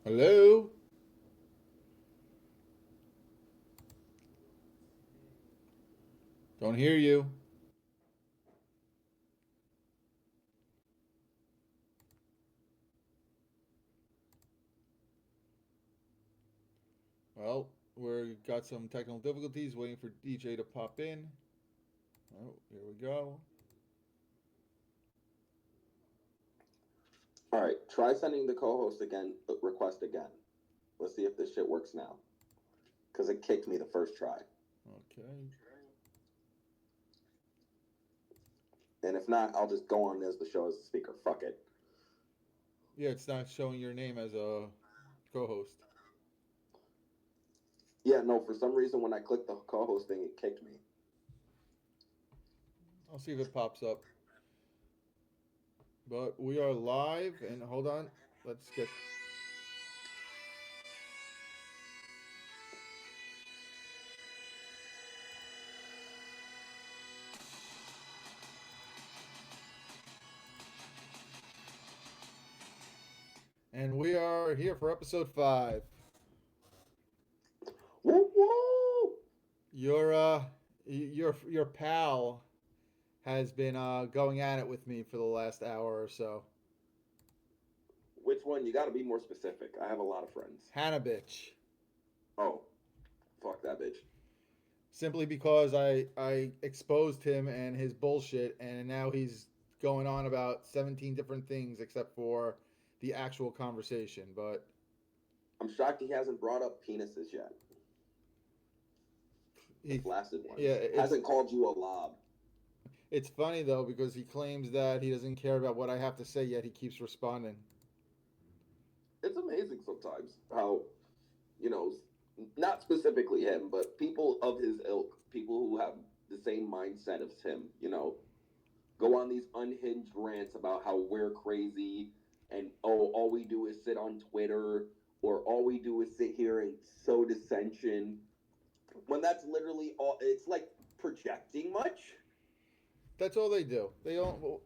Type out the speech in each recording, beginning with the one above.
Hello? Don't hear you. Well, we've got some technical difficulties waiting for DJ to pop in. Oh, here we go. All right, try sending the co-host again, request again. Let's see if this shit works now. Because it kicked me the first try. Okay. And if not, I'll just go on as the show as a speaker. Fuck it. Yeah, it's not showing your name as a co host. Yeah, no, for some reason when I clicked the co-host thing, it kicked me. I'll see if it pops up. But we are live, and hold on. Let's get. And we are here for episode 5. Woo woo! Your your pal has been going at it with me for the last hour or so. Which one? You gotta be more specific. I have a lot of friends. Hannah bitch. Oh, fuck that bitch. Simply because I exposed him and his bullshit, and now he's going on about 17 different things except for the actual conversation. But I'm shocked he hasn't brought up penises yet. The he, flaccid ones. yeah, Hasn't called you a lob. it's funny though because he claims that he doesn't care about what I have to say, yet he keeps responding. It's amazing sometimes how, you know, not specifically him, but people of his ilk, people who have the same mindset as him, go on these unhinged rants about how we're crazy and all we do is sit on Twitter or all we do is sit here and sow dissension. When that's literally all, it's like projecting much. That's all they do. They don't.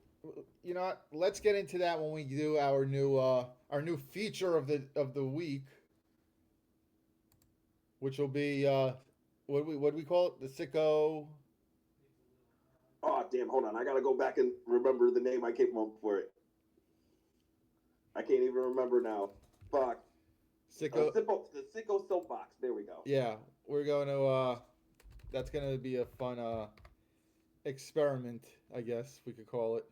You know what? Let's get into that when we do our new feature of the week, which will be what do we call it? The sicko. Oh damn! Hold on, I gotta go back and remember the name I came up for it. I can't even remember now. Fuck. Sicko. The sicko soapbox. There we go. Yeah, we're going to. That's going to be a fun experiment, I guess we could call it.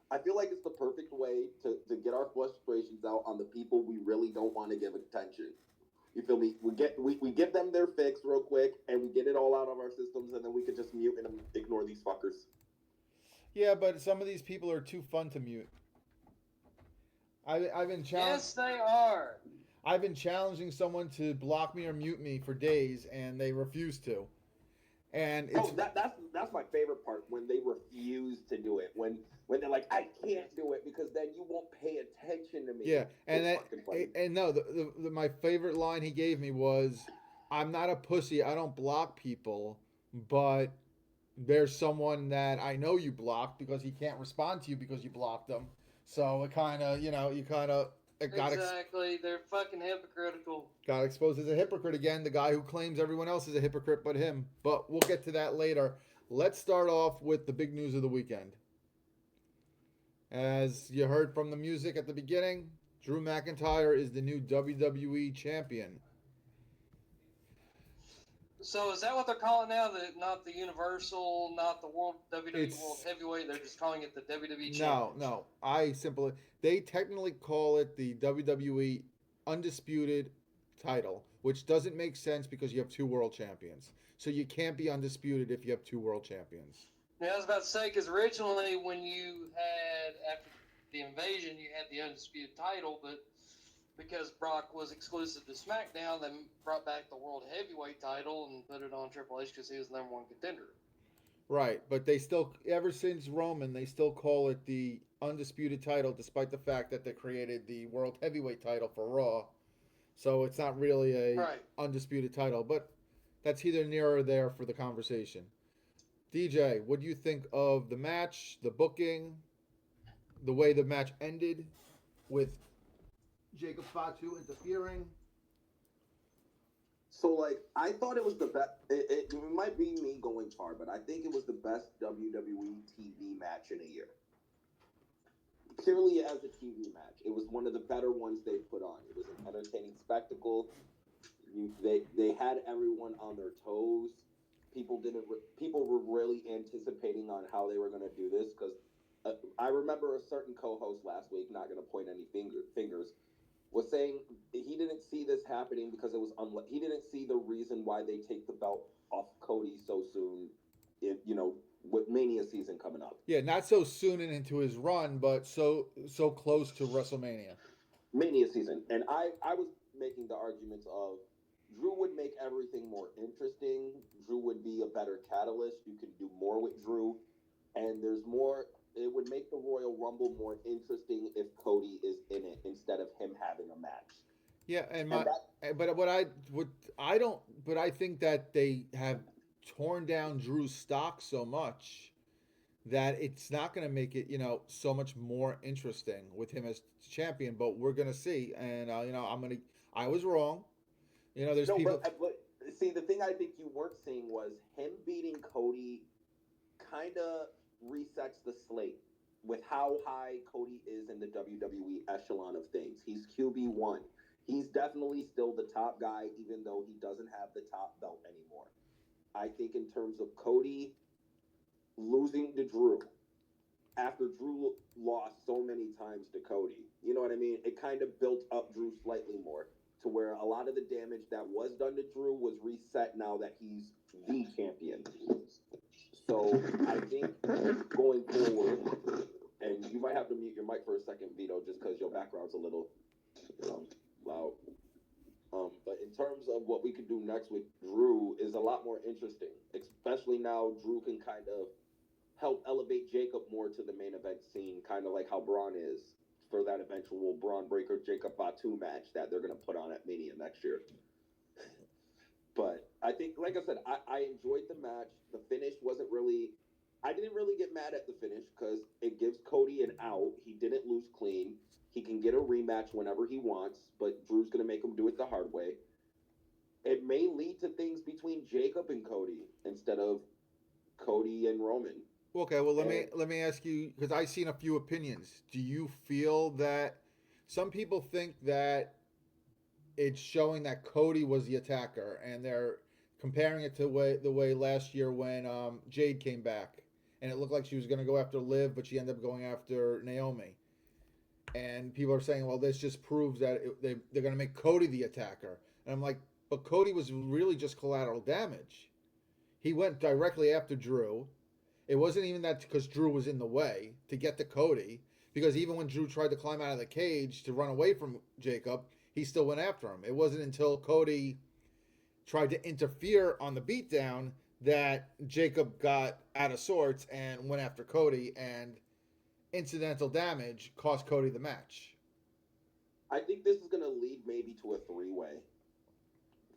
I feel like it's the perfect way to get our frustrations out on the people we really don't want to give attention. You feel me? We give them their fix real quick, and we get it all out of our systems, and then we could just mute and ignore these fuckers. Yeah, but some of these people are too fun to mute. I've been challenged. Yes, they are. I've been challenging someone to block me or mute me for days, and they refuse to. And it's Oh, that's my favorite part when they refuse to do it. When they're like, I can't do it because then you won't pay attention to me. yeah, and It's that, fucking funny. and no, my favorite line he gave me was, "I'm not a pussy. I don't block people, but there's someone that I know you blocked because he can't respond to you because you blocked them. So it kind of, you kind of it Exactly. They're fucking hypocritical. got exposed as a hypocrite again. The guy who claims everyone else is a hypocrite but him. But we'll get to that later. Let's start off with the big news of the weekend. As you heard from the music at the beginning, Drew McIntyre is the new WWE champion. So is that what they're calling now? Not the Universal, not the World WWE World It's Heavyweight. They're just calling it the WWE no, Championship. no. I simply they technically call it the WWE Undisputed title, which doesn't make sense because you have two world champions. So you can't be undisputed if you have two world champions. Now, I was about to say because originally when you had after the invasion, you had the undisputed title, but because Brock was exclusive to SmackDown, they brought back the World Heavyweight title and put it on Triple H because he was the number one contender. Right, but they still ever since Roman, they still call it the Undisputed title despite the fact that they created the World Heavyweight title for Raw. So it's not really a Right. undisputed title, but that's either near or there for the conversation. DJ, what do you think of the match, the booking, the way the match ended with Jacob Fatu interfering. So, like, I thought it was the best. It might be me going far, but I think it was the best WWE TV match in a year. Purely as a TV match, it was one of the better ones they put on. It was an entertaining spectacle. They had everyone on their toes. People were really anticipating on how they were going to do this because I remember a certain co-host last week, not going to point any fingers, was saying he didn't see this happening because it was he didn't see the reason why they take the belt off Cody so soon, with Mania season coming up. Yeah, not so soon into his run, but so close to WrestleMania. Mania season, and I was making the arguments of Drew would make everything more interesting. Drew would be a better catalyst. You can do more with Drew, and there's more. It would make the Royal Rumble more interesting if Cody is in it instead of him having a match. Yeah, And that, but what I don't but I think that they have torn down Drew's stock so much that it's not going to make it, so much more interesting with him as champion. But we're going to see, and I was wrong. There's no, people. but see, the thing I think you weren't seeing was him beating Cody kind of resets the slate with how high Cody is in the WWE echelon of things. He's QB1. He's definitely still the top guy, even though he doesn't have the top belt anymore. I think in terms of Cody losing to Drew, after Drew lost so many times to Cody, you know what I mean? It kind of built up Drew slightly more to where a lot of the damage that was done to Drew was reset now that he's the champion. So I think going forward, and you might have to mute your mic for a second, Vito, just because your background's a little loud. But in terms of what we could do next with Drew is a lot more interesting, especially now Drew can kind of help elevate Jacob more to the main event scene, kind of like how Braun is for that eventual Braun Breaker Jacob Fatu match that they're going to put on at Mania next year. But I think, like I said, I enjoyed the match. The finish wasn't really. I didn't really get mad at the finish because it gives Cody an out. He didn't lose clean. He can get a rematch whenever he wants, but Drew's going to make him do it the hard way. It may lead to things between Jacob and Cody instead of Cody and Roman. Okay, well let me ask you, because I've seen a few opinions. Do you feel that some people think that it's showing that Cody was the attacker, and they're comparing it to the way last year when Jade came back, and it looked like she was going to go after Liv, but she ended up going after Naomi. And people are saying, well, this just proves that they're going to make Cody the attacker. And I'm like, but Cody was really just collateral damage. He went directly after Drew. It wasn't even that because Drew was in the way to get to Cody, because even when Drew tried to climb out of the cage to run away from Jacob, he still went after him. It wasn't until Cody tried to interfere on the beatdown that Jacob got out of sorts and went after Cody, and incidental damage cost Cody the match. I think this is going to lead maybe to a three-way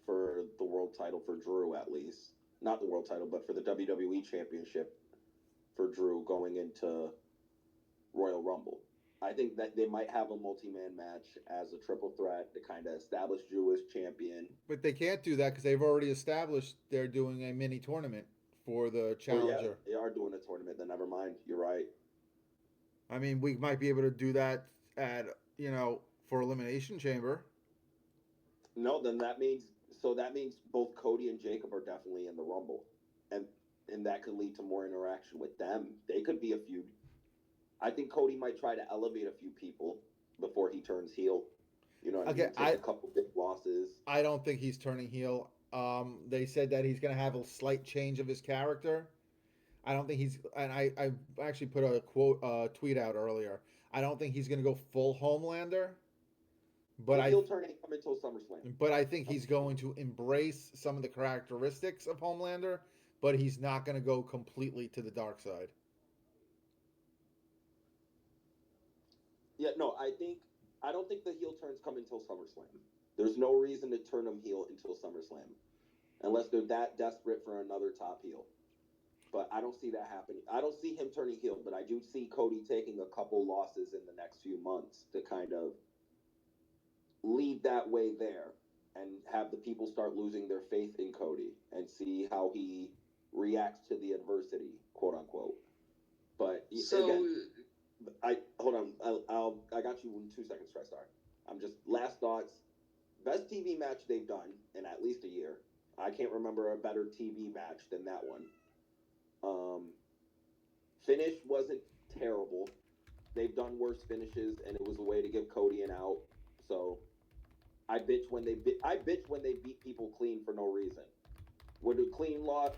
for the world title for Drew, at least. Not the world title, but for the WWE Championship for Drew going into Royal Rumble. I think that they might have a multi-man match as a triple threat to kind of establish Drew as champion. But they can't do that because they've already established they're doing a mini tournament for the challenger. Oh, yeah, they are doing a tournament. Then never mind. You're right. I mean, we might be able to do that at for Elimination Chamber. No, then that means both Cody and Jacob are definitely in the Rumble, and that could lead to more interaction with them. They could be a feud. I think Cody might try to elevate a few people before he turns heel. You know what I mean? Take a couple big losses. I don't think he's turning heel. They said that he's going to have a slight change of his character. I don't think he's, and I actually put a tweet out earlier. I don't think he's going to go full Homelander. But he'll turn and come until SummerSlam. But I think he's going to embrace some of the characteristics of Homelander, but he's not going to go completely to the dark side. Yeah, no, I don't think the heel turns come until SummerSlam. There's no reason to turn him heel until SummerSlam, unless they're that desperate for another top heel. But I don't see that happening. I don't see him turning heel, but I do see Cody taking a couple losses in the next few months to kind of lead that way there and have the people start losing their faith in Cody and see how he reacts to the adversity, quote unquote. But So again, I hold on. I got you in 2 seconds, TriStar. I'm just last thoughts. Best TV match they've done in at least a year. I can't remember a better TV match than that one. Um, Finish wasn't terrible. They've done worse finishes, and it was a way to give Cody an out. So I bitch when they beat people clean for no reason. Would a clean loss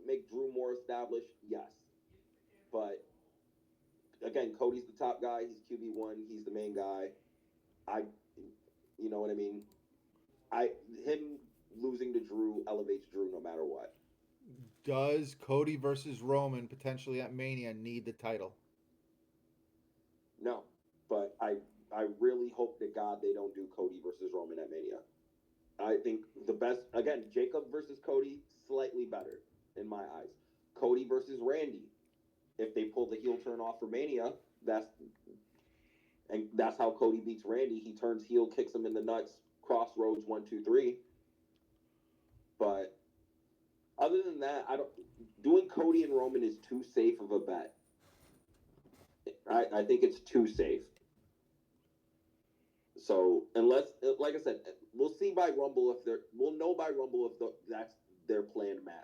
make Drew more established? Yes. But again, Cody's the top guy. He's QB1. He's the main guy. I, you know what I mean. I him losing to Drew elevates Drew no matter what. Does Cody versus Roman potentially at Mania need the title? No, but I really hope to God they don't do Cody versus Roman at Mania. I think the best again Jacob versus Cody slightly better in my eyes. Cody versus Randy. If they pull the heel turn off for Mania, that's how Cody beats Randy. He turns heel, kicks him in the nuts, crossroads 1, 2, 3. But other than that, I don't. Doing Cody and Roman is too safe of a bet. I think it's too safe. So unless, like I said, we'll see by Rumble if they're. We'll know by Rumble if that's their planned match.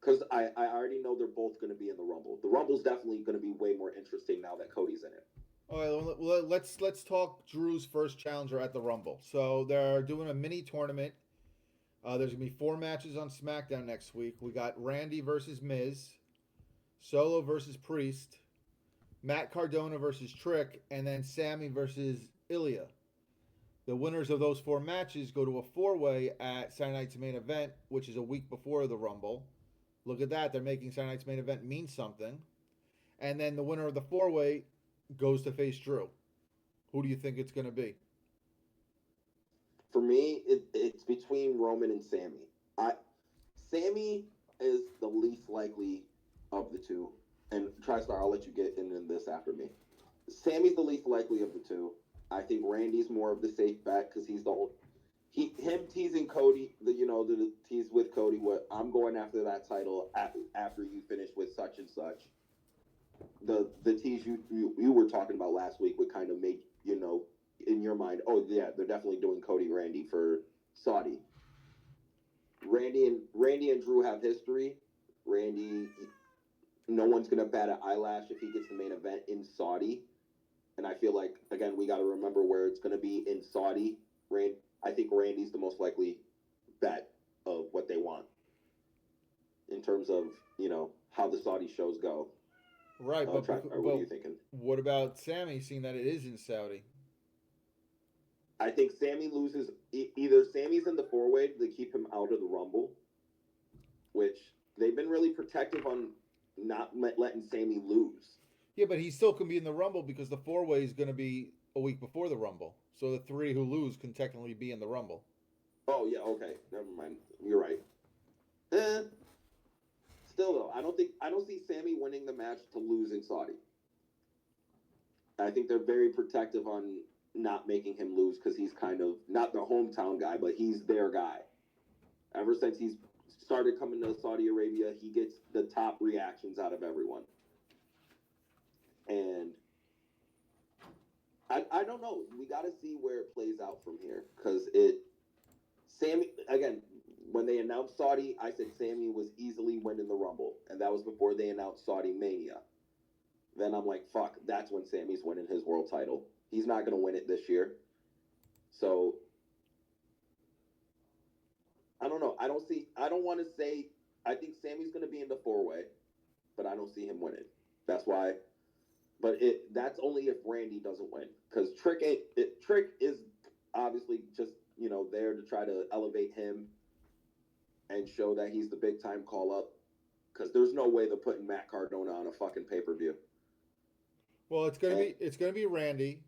Because I already know they're both going to be in the Rumble. The Rumble's definitely going to be way more interesting now that Cody's in it. All right, well, let's talk Drew's first challenger at the Rumble. So they're doing a mini tournament. There's gonna be 4 matches on SmackDown next week. We got Randy versus Miz, Solo versus Priest, Matt Cardona versus Trick, and then Sammy versus Ilya. The winners of those 4 matches go to a 4-way at Saturday Night's main event, which is a week before the Rumble. Look at that. They're making Saturday Night's main event mean something. And then the winner of the 4-way goes to face Drew. Who do you think it's going to be? For me, it's between Roman and Sammy. Sammy is the least likely of the two. And TriStar, I'll let you get in this after me. Sammy's the least likely of the two. I think Randy's more of the safe bet because he's the old. Him teasing Cody, the tease with Cody, what I'm going after that title after you finish with such and such. The tease you were talking about last week would kind of make in your mind, oh yeah, they're definitely doing Cody Randy for Saudi. Randy and Drew have history. Randy, no one's gonna bat an eyelash if he gets the main event in Saudi. And I feel like again we got to remember where it's gonna be in Saudi. I think Randy's the most likely bet of what they want in terms of how the Saudi shows go. Right, what are you thinking? What about Sammy, seeing that it is in Saudi? I think Sammy loses. Either Sammy's in the 4-way to keep him out of the Rumble, which they've been really protective on not letting Sammy lose. Yeah, but he still can be in the Rumble because the 4-way is going to be a week before the Rumble. So the 3 who lose can technically be in the Rumble. Oh, yeah, okay. Never mind. You're right. Still, though, I don't see Sammy winning the match to lose in Saudi. I think they're very protective on not making him lose because he's kind of not the hometown guy, but he's their guy. Ever since he's started coming to Saudi Arabia, he gets the top reactions out of everyone. And I don't know. We got to see where it plays out from here because Sammy, again, when they announced Saudi, I said Sammy was easily winning the Rumble, and that was before they announced Saudi Mania. Then I'm like, fuck, that's when Sammy's winning his world title. He's not going to win it this year. So, I don't know. I don't want to say, I think Sammy's going to be in the 4-way, but I don't see him winning. That's why. But that's only if Randy doesn't win. Because Trick is obviously just, there to try to elevate him and show that he's the big time call up. Because there's no way they're putting Matt Cardona on a fucking pay-per-view. Well, it's gonna be Randy.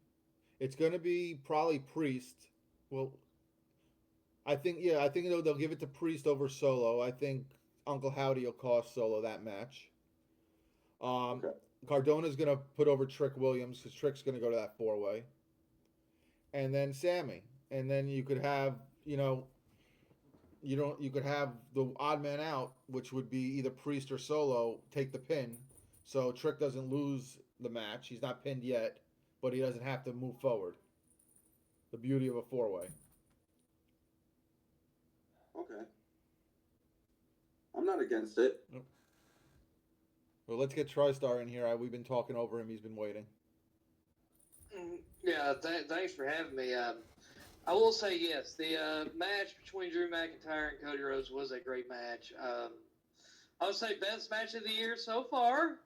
It's gonna be probably Priest. Well, I think they'll give it to Priest over Solo. I think Uncle Howdy will cost Solo that match. Okay. Cardona's gonna put over Trick Williams because Trick's gonna go to that 4-way. and then Sammy, and then you could have you could have the odd man out, which would be either Priest or Solo, take the pin, so Trick doesn't lose the match. He's not pinned yet, but he doesn't have to move forward. The beauty of a four-way. Okay, I'm not against it. Well, let's get TriStar in here. We've been talking over him. He's been waiting. Yeah, thanks for having me. I will say yes, the match between Drew McIntyre and Cody Rhodes was a great match. I would say best match of the year so far.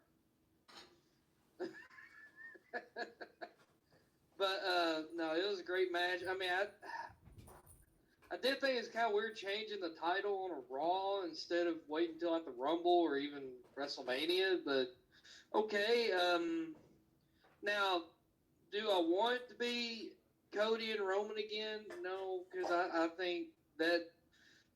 But no, it was a great match. I mean, I did think it's kind of weird changing the title on a Raw instead of waiting until like the Rumble or even WrestleMania. But okay, now do I want it to be Cody and Roman again? No, because I think that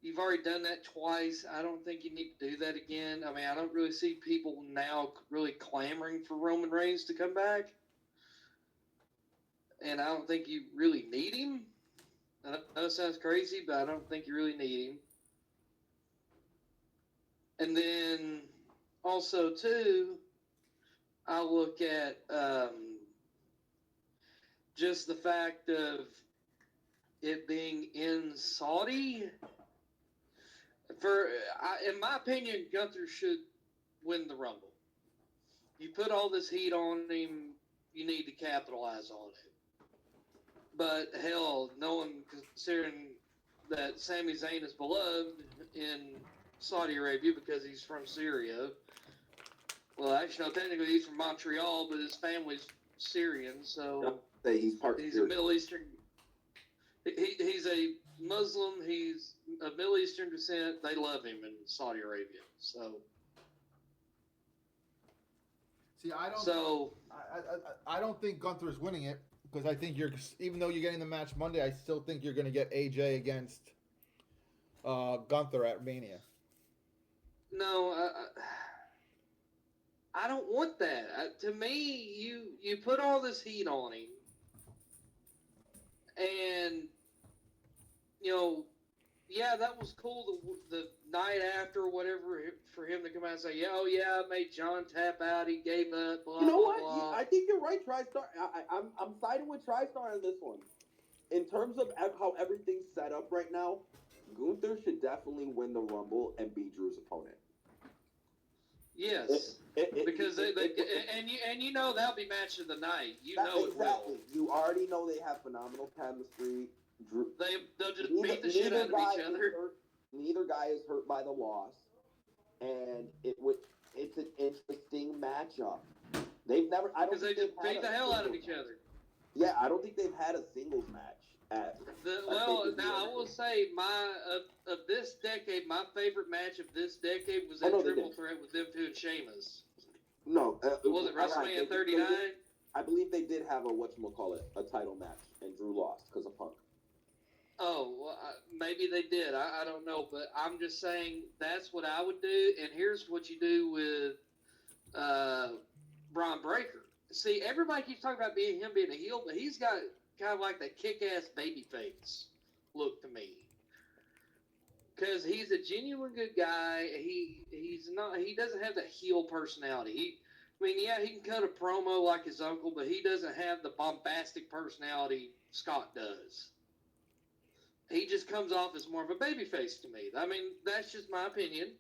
you've already done that twice. I don't think you need to do that again. I mean, I don't really see people now really clamoring for Roman Reigns to come back. And I don't think you really need him. I know it sounds crazy, but I don't think you really need him. And then also, too, I look at just the fact of it being in Saudi. In my opinion, Gunther should win the Rumble. You put all this heat on him, you need to capitalize on it. But hell, no one considering that Sami Zayn is beloved in Saudi Arabia because he's from Syria. Well, actually, no, technically he's from Montreal, but his family's Syrian, so He's a Middle Eastern. He's a Muslim. He's of Middle Eastern descent. They love him in Saudi Arabia. So. See, I don't. So I don't think Gunther is winning it because I think even though you're getting the match Monday, I still think you're going to get AJ against Gunther at Mania. No, I don't want that. To me, you put all this heat on him, and yeah, that was cool. The night after, or whatever, for him to come out and say, "Yeah, oh yeah, I made John tap out. He gave up." Blah, You know blah, what? blah. I think you're right, TriStar. I'm siding with TriStar on this one. In terms of how everything's set up right now, Gunther should definitely win the Rumble and be Drew's opponent. Yes, because they that'll be match of the night. Exactly. It will. You already know they have phenomenal chemistry. They'll just beat the shit out of each other. Neither guy is hurt by the loss, and it's an interesting matchup. They've never. I don't. Because they just beat the hell out of each other. Yeah, I don't think they've had a singles match. Now I will say of this decade, my favorite match of this decade was that triple threat with them two and Sheamus. No, was it WrestleMania 39? I believe they did have a title match, and Drew lost because of Punk. Oh, well, maybe they did. I don't know, but I'm just saying that's what I would do. And here's what you do with Braun Breaker. See, everybody keeps talking about him being a heel, but he's got kind of like that kick-ass baby face look to me. Because he's a genuine good guy. He doesn't have that heel personality. He can cut a promo like his uncle, but he doesn't have the bombastic personality Scott does. He just comes off as more of a babyface to me. I mean, that's just my opinion.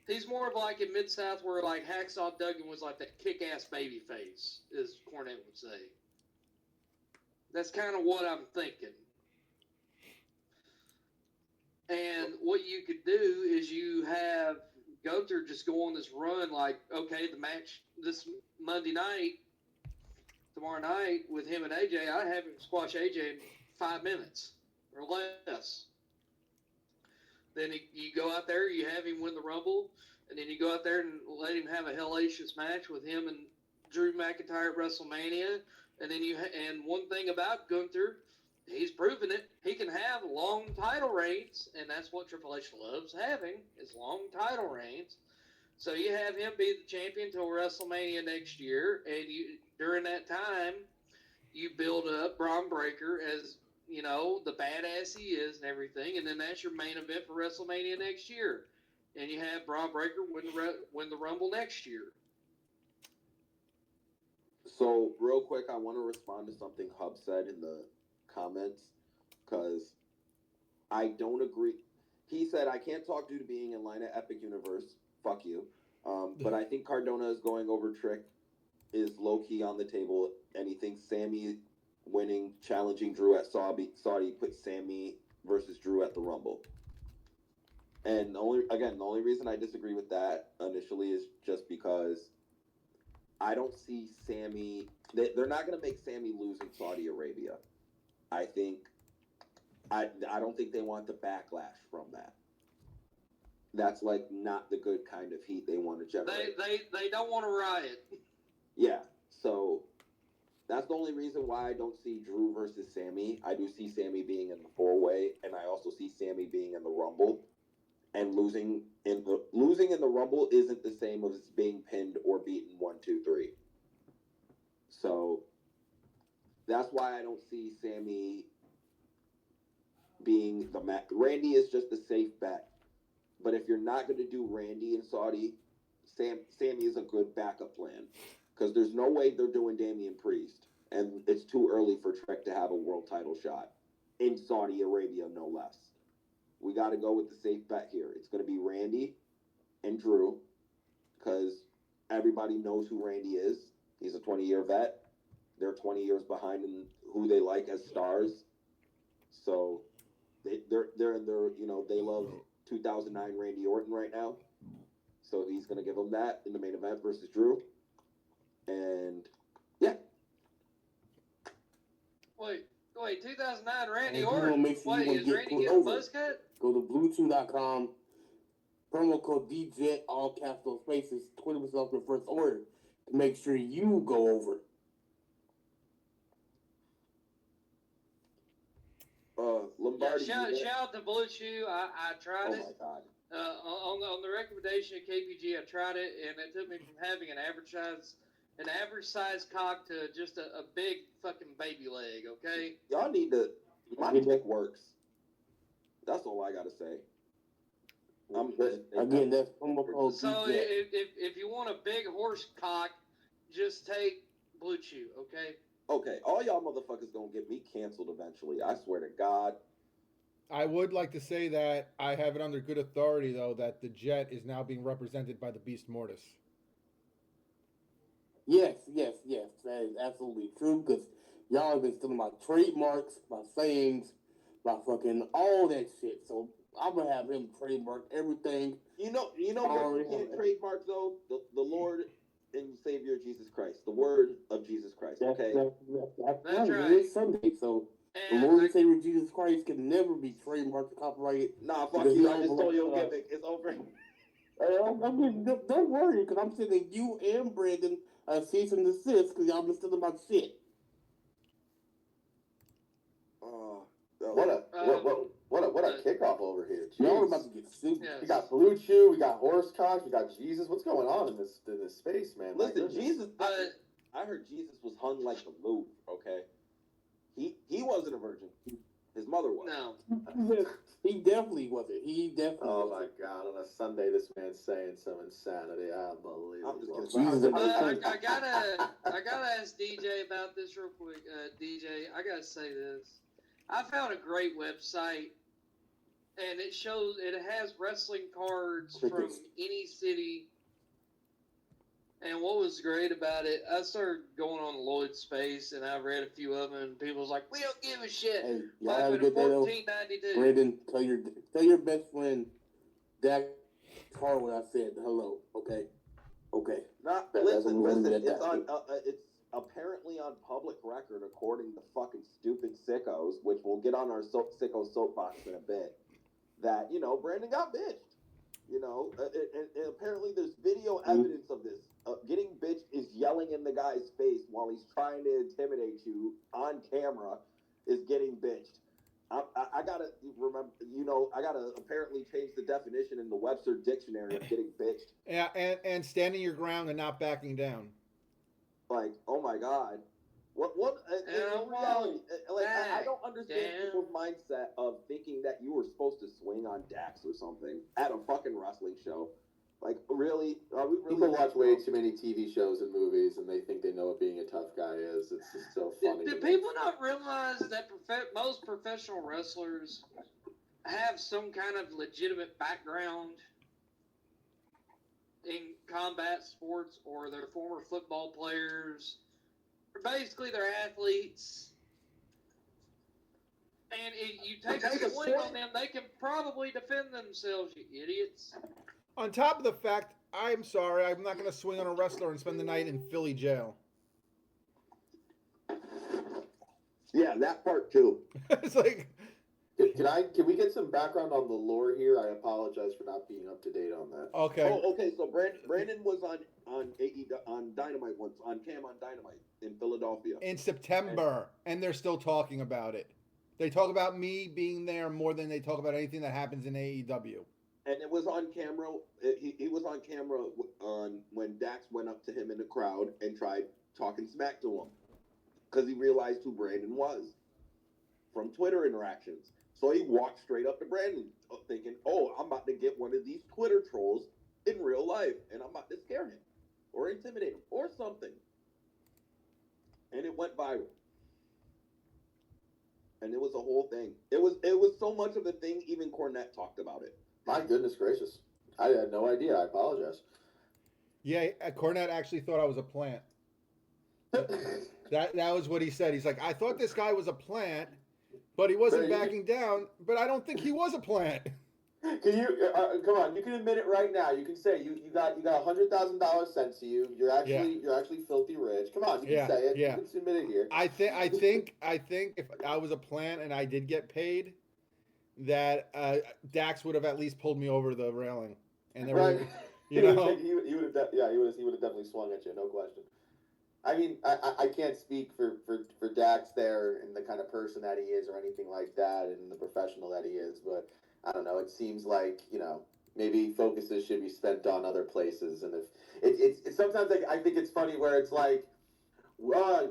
He's more of like in Mid-South where like Hacksaw Duggan was like that kick-ass babyface, as Cornette would say. That's kind of what I'm thinking. And what you could do is you have Gunther just go on this run like, okay, the match this Monday night, tomorrow night with him and AJ, I have him squash AJ in 5 minutes or less. Then you go out there, you have him win the Rumble, and then you go out there and let him have a hellacious match with him and Drew McIntyre at WrestleMania. And then and one thing about Gunther, he's proven it. He can have long title reigns, and that's what Triple H loves having, is long title reigns. So you have him be the champion till WrestleMania next year, and during that time, you build up Braun Breaker as, you know, the badass he is and everything, and then that's your main event for WrestleMania next year. And you have Braun Breaker win the Rumble next year. So, real quick, I want to respond to something Hub said in the comments because I don't agree. He said, I can't talk due to being in line at Epic Universe. Fuck you. But I think Cardona is going over Trick is low-key on the table, and he thinks Sammy winning, challenging Drew at Saudi put Sammy versus Drew at the Rumble. And the only reason I disagree with that initially is just because I don't see Sammy. They're not going to make Sammy lose in Saudi Arabia. I don't think they want the backlash from that. That's like not the good kind of heat they want to generate. They don't want to riot. Yeah, so that's the only reason why I don't see Drew versus Sammy. I do see Sammy being in the 4-way, and I also see Sammy being in the Rumble. And losing in the Rumble isn't the same as being pinned or beaten 1, 2, 3. So that's why I don't see Sammy being the match. Randy is just a safe bet. But if you're not going to do Randy in Saudi, Sammy is a good backup plan. Because there's no way they're doing Damian Priest. And it's too early for Trek to have a world title shot. In Saudi Arabia, no less. We got to go with the safe bet here. It's going to be Randy and Drew. Because everybody knows who Randy is. He's a 20-year vet. They're 20 years behind in who they like as stars. So they're in their, they love 2009 Randy Orton right now. So he's going to give them that in the main event versus Drew. And, yeah. Wait, 2009 Randy And Orton? make sure Wait, is Randy getting a buzz cut? Go to Bluetooth.com. Promo code DJ, all capital spaces, 20% off your first order. To make sure you go over. Lombardi. Yeah, shout out to Blue Chew. I tried it. Oh, my God. On the recommendation of KPG, I tried it, and it took me from having an average size cock to just a big fucking baby leg. Okay. Y'all need to. My dick works. That's all I gotta say. Again, that's promo code. So if you want a big horse cock, just take Blue Chew. Okay. Okay, all y'all motherfuckers gonna get me canceled eventually. I swear to God. I would like to say that I have it under good authority, though, that the Jet is now being represented by the Beast Mortis. Yes. That is absolutely true because y'all have been stealing my trademarks, my sayings, my fucking all that shit. So I'm gonna have him trademark everything. You know what you can't trademark though? The Lord and Savior Jesus Christ. The word of Jesus Christ. Okay. That's right. It is Sunday, so the Lord and Savior Jesus Christ can never be trademarked, copyrighted. Nah, fuck you. I just told you gimmick. It's over. Don't worry, because I'm sending you and Brandon a cease and desist because y'all been stealing my shit. What a kickoff over here. Jeez. Y'all are about to get sued. Yes. We got Blue Chew, we got Horsecock, we got Jesus. What's going on in this space, man? Listen, Jesus. I heard Jesus was hung like the Louvre. Okay. He wasn't a virgin. His mother was. No. He definitely wasn't. Oh my God! On a Sunday, this man's saying some insanity. Unbelievable. I'm just kidding. I gotta ask DJ about this real quick. DJ, I gotta say this. I found a great website, and it has wrestling cards from any city. And what was great about it, I started going on Lloyd's Space, and I read a few of them, and people was like, "We don't give a shit." Hey, y'all have a good day, though. Brandon, tell your best friend Dak Carr what I said. Hello, okay. Listen. It's apparently on public record, according to fucking stupid sickos, which we'll get on our sicko soapbox in a bit. That Brandon got bitched. And apparently there's video evidence of this. Getting bitched is yelling in the guy's face while he's trying to intimidate you on camera is getting bitched. I gotta remember, I gotta apparently change the definition in the Webster dictionary of getting bitched. Yeah, and standing your ground and not backing down. Like, oh my God. What? In reality, like I don't understand damn. people's mindset of thinking that you were supposed to swing on Dax or something at a fucking wrestling show. Like, really? Are we really? People watch way too many TV shows and movies, and they think they know what being a tough guy is. It's just so funny. Do people not realize that most professional wrestlers have some kind of legitimate background in combat sports, or they're former football players, or basically they're athletes? And if you take a swing on them, they can probably defend themselves, you idiots. On top of the fact, I'm sorry, I'm not going to swing on a wrestler and spend the night in Philly jail. Yeah, that part too. It's like, Can we get some background on the lore here? I apologize for not being up to date on that. okay. Oh, okay. So Brandon was on Dynamite once, on Dynamite in Philadelphia. In September, and they're still talking about it. They talk about me being there more than they talk about anything that happens in AEW. And it was on camera. He was on camera on when Dax went up to him in the crowd and tried talking smack to him because he realized who Brandon was from Twitter interactions. So he walked straight up to Brandon, thinking, "Oh, I'm about to get one of these Twitter trolls in real life, and I'm about to scare him or intimidate him or something." And it went viral. And it was a whole thing. It was so much of a thing. Even Cornette talked about it. My goodness gracious. I had no idea. I apologize. Yeah, Cornette actually thought I was a plant. That was what he said. He's like, I thought this guy was a plant, but he wasn't backing down. But I don't think he was a plant. Can you come on? You can admit it right now. You can say you got $100,000 sent to you. You're actually filthy rich. Come on, you can say it. Yeah. You can admit it here. I think if I was a plant and I did get paid, that Dax would have at least pulled me over the railing, and there right. were, you know, he would have definitely swung at you, no question. I mean, I can't speak for Dax there and the kind of person that he is or anything like that, and the professional that he is, but I don't know. It seems like, maybe focuses should be spent on other places, and if it's sometimes I think it's funny where it's like,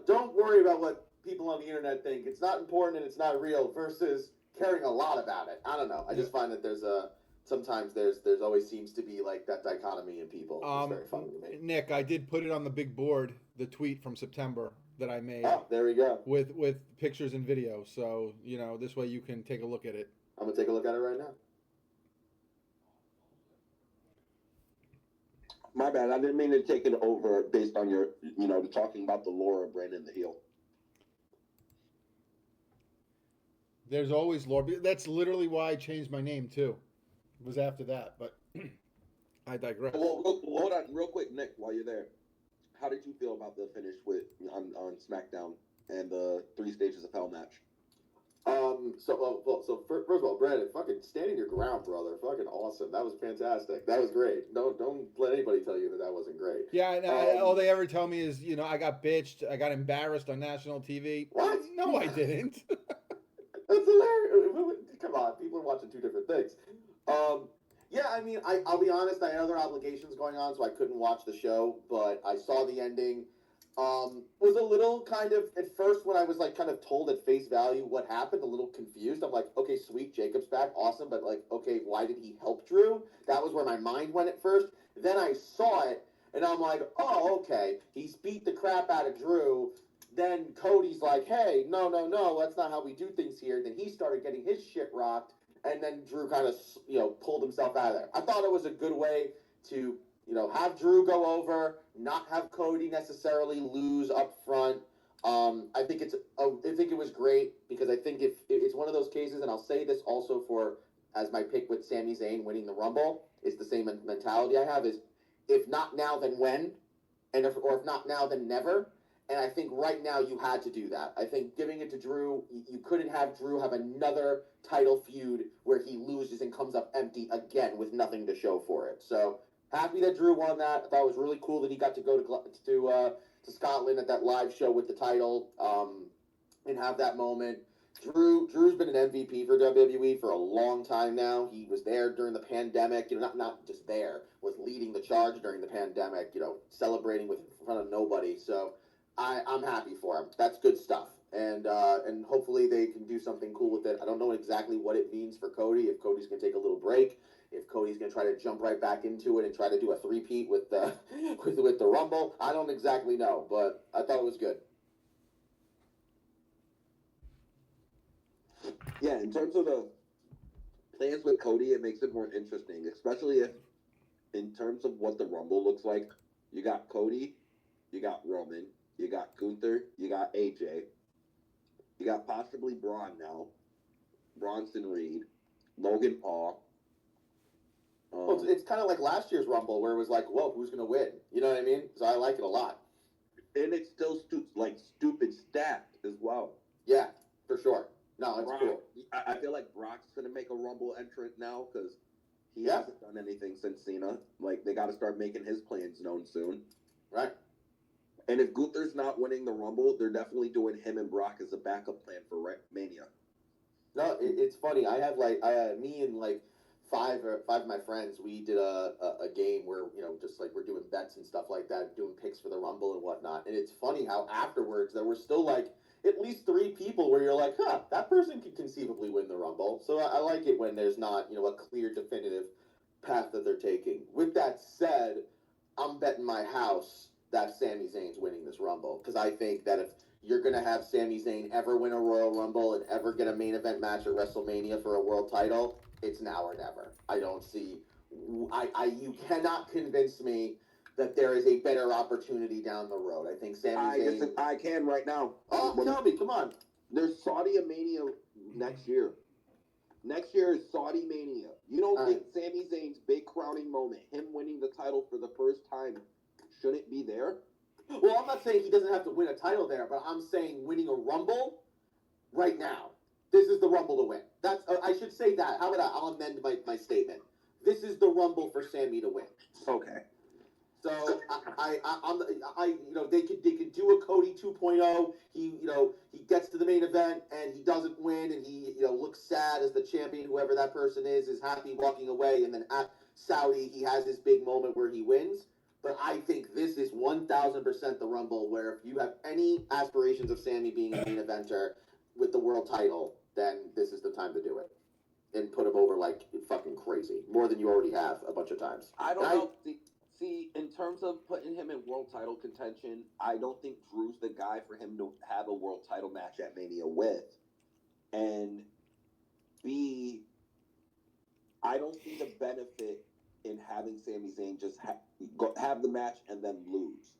don't worry about what people on the internet think. It's not important and it's not real versus caring a lot about it. I don't know. I just find that sometimes there's always seems to be like that dichotomy in people. It's very funny to me. Nick, I did put it on the big board, the tweet from September that I made. Oh, there we go. With pictures and video. So, this way you can take a look at it. I'm going to take a look at it right now. My bad. I didn't mean to take it over based on your, talking about the lore of Brandon the Heel. There's always lore. That's literally why I changed my name, too. It was after that, but I digress. Well, hold on real quick, Nick, while you're there. How did you feel about the finish on SmackDown and the 3 Stages of Hell match? So first of all, Brandon, fucking standing your ground, brother. Fucking awesome. That was fantastic. That was great. Don't let anybody tell you that wasn't great. Yeah, and all they ever tell me is, I got bitched, I got embarrassed on national TV. What? No, I didn't. That's hilarious. Come on, people are watching 2 different things. Yeah, I mean, I'll be honest, I had other obligations going on, so I couldn't watch the show, but I saw the ending. Was a little kind of, at first when I was like kind of told at face value what happened, a little confused. I'm like, okay, sweet, Jacob's back, awesome, but like, okay, why did he help Drew? That was where my mind went at first. Then I saw it, and I'm like, oh, okay, he's beat the crap out of Drew. Then Cody's like, hey, no, that's not how we do things here. Then he started getting his shit rocked, and then Drew kind of, pulled himself out of there. I thought it was a good way to, have Drew go over, not have Cody necessarily lose up front. I think it was great because I think if it's one of those cases, and I'll say this also as my pick with Sami Zayn winning the Rumble, is the same mentality I have is if not now, then when? And if not now, then never. And I think right now you had to do that. I think giving it to Drew, you couldn't have Drew have another title feud where he loses and comes up empty again with nothing to show for it. So happy that Drew won that. I thought it was really cool that he got to go to Scotland at that live show with the title and have that moment. Drew's been an MVP for WWE for a long time now. He was there during the pandemic, not just there, was leading the charge during the pandemic, celebrating in front of nobody. So I'm happy for him. That's good stuff. And hopefully they can do something cool with it. I don't know exactly what it means for Cody. If Cody's gonna take a little break, if Cody's gonna try to jump right back into it and try to do a three-peat with the with the Rumble, I don't exactly know. But I thought it was good. Yeah, in terms of the plans with Cody, it makes it more interesting, especially if, in terms of what the Rumble looks like, you got Cody, you got Roman, you got Gunther, you got AJ, you got possibly Braun now, Bronson Reed, Logan Paul. Well, it's kind of like last year's Rumble where it was like, whoa, who's gonna win? You know what I mean? So I like it a lot. And it's still stupid stacked as well. Yeah, for sure. No, it's Brock, cool. I feel like Brock's gonna make a Rumble entrant now because he hasn't done anything since Cena. Like they got to start making his plans known soon. Right. And if Gunther's not winning the Rumble, they're definitely doing him and Brock as a backup plan for Mania. No, it's funny. I have me and like five of my friends. We did a game where just like we're doing bets and stuff like that, doing picks for the Rumble and whatnot. And it's funny how afterwards there were still like at least 3 people where you're like, huh, that person could conceivably win the Rumble. So I like it when there's not a clear definitive path that they're taking. With that said, I'm betting my house that Sami Zayn's winning this Rumble because I think that if you're going to have Sami Zayn ever win a Royal Rumble and ever get a main event match at WrestleMania for a world title, it's now or never. I don't see. You cannot convince me that there is a better opportunity down the road. I think Sami Zayn. I can right now. Oh, tell me, come on. There's Saudi Mania next year. Next year is Saudi Mania. You don't think Sami Zayn's big crowning moment, him winning the title for the first time, shouldn't be there? Well, I'm not saying he doesn't have to win a title there, but I'm saying winning a Rumble right now. This is the Rumble to win. That's I should say that. How about I'll amend my statement. This is the Rumble for Sami to win. Okay. So they could do a Cody 2.0. He gets to the main event and he doesn't win and he looks sad as the champion, whoever that person is happy walking away, and then at Saudi he has this big moment where he wins. But I think this is 1,000% the Rumble where if you have any aspirations of Sami being a main eventer with the world title, then this is the time to do it and put him over like fucking crazy, more than you already have a bunch of times. I don't know. See, in terms of putting him in world title contention, I don't think Drew's the guy for him to have a world title match at Mania with. And B, I don't see the benefit in having Sami Zayn just have the match and then lose.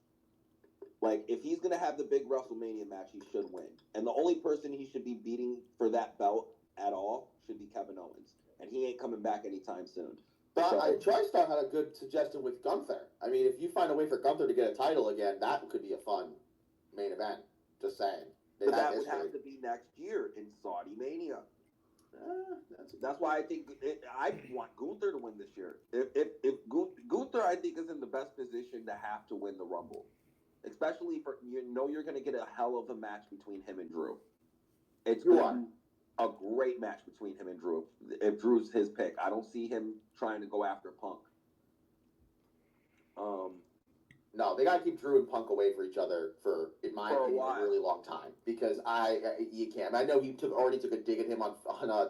Like, if he's going to have the big WrestleMania match, he should win. And the only person he should be beating for that belt at all should be Kevin Owens. And he ain't coming back anytime soon. But TriStar had a good suggestion with Gunther. I mean, if you find a way for Gunther to get a title again, that could be a fun main event. Just saying. But that would have to be next year in Saudi Mania. That's why I think I want Gunther to win this year. If Gunther, I think, is in the best position to have to win the Rumble, especially for you're going to get a hell of a match between him and Drew. It's going a great match between him and Drew. If Drew's his pick, I don't see him trying to go after Punk. No, they got to keep Drew and Punk away from each other for, in my opinion, a really long time. Because you can't. I know he already took a dig at him on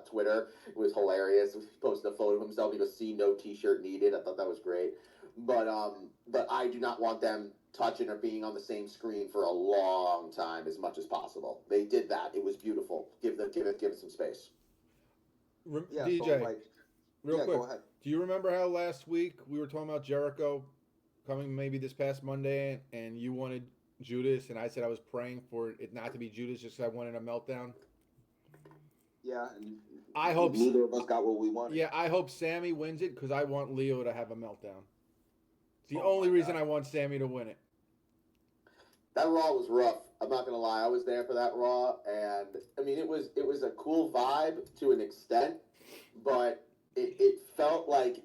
Twitter. It was hilarious. He posted a photo of himself. He goes, "See, no T-shirt needed." I thought that was great. But I do not want them touching or being on the same screen for a long time as much as possible. They did that. It was beautiful. Give it some space. DJ, real quick. Go ahead. Do you remember how last week we were talking about Jericho coming maybe this past Monday, and you wanted Judas, and I said I was praying for it not to be Judas just because I wanted a meltdown? Yeah, and I hope neither of us got what we wanted. Yeah, I hope Sami wins it because I want Leo to have a meltdown. It's the only reason I want Sami to win it. That Raw was rough. I'm not gonna lie. I was there for that Raw, and I mean it was a cool vibe to an extent, but it felt like,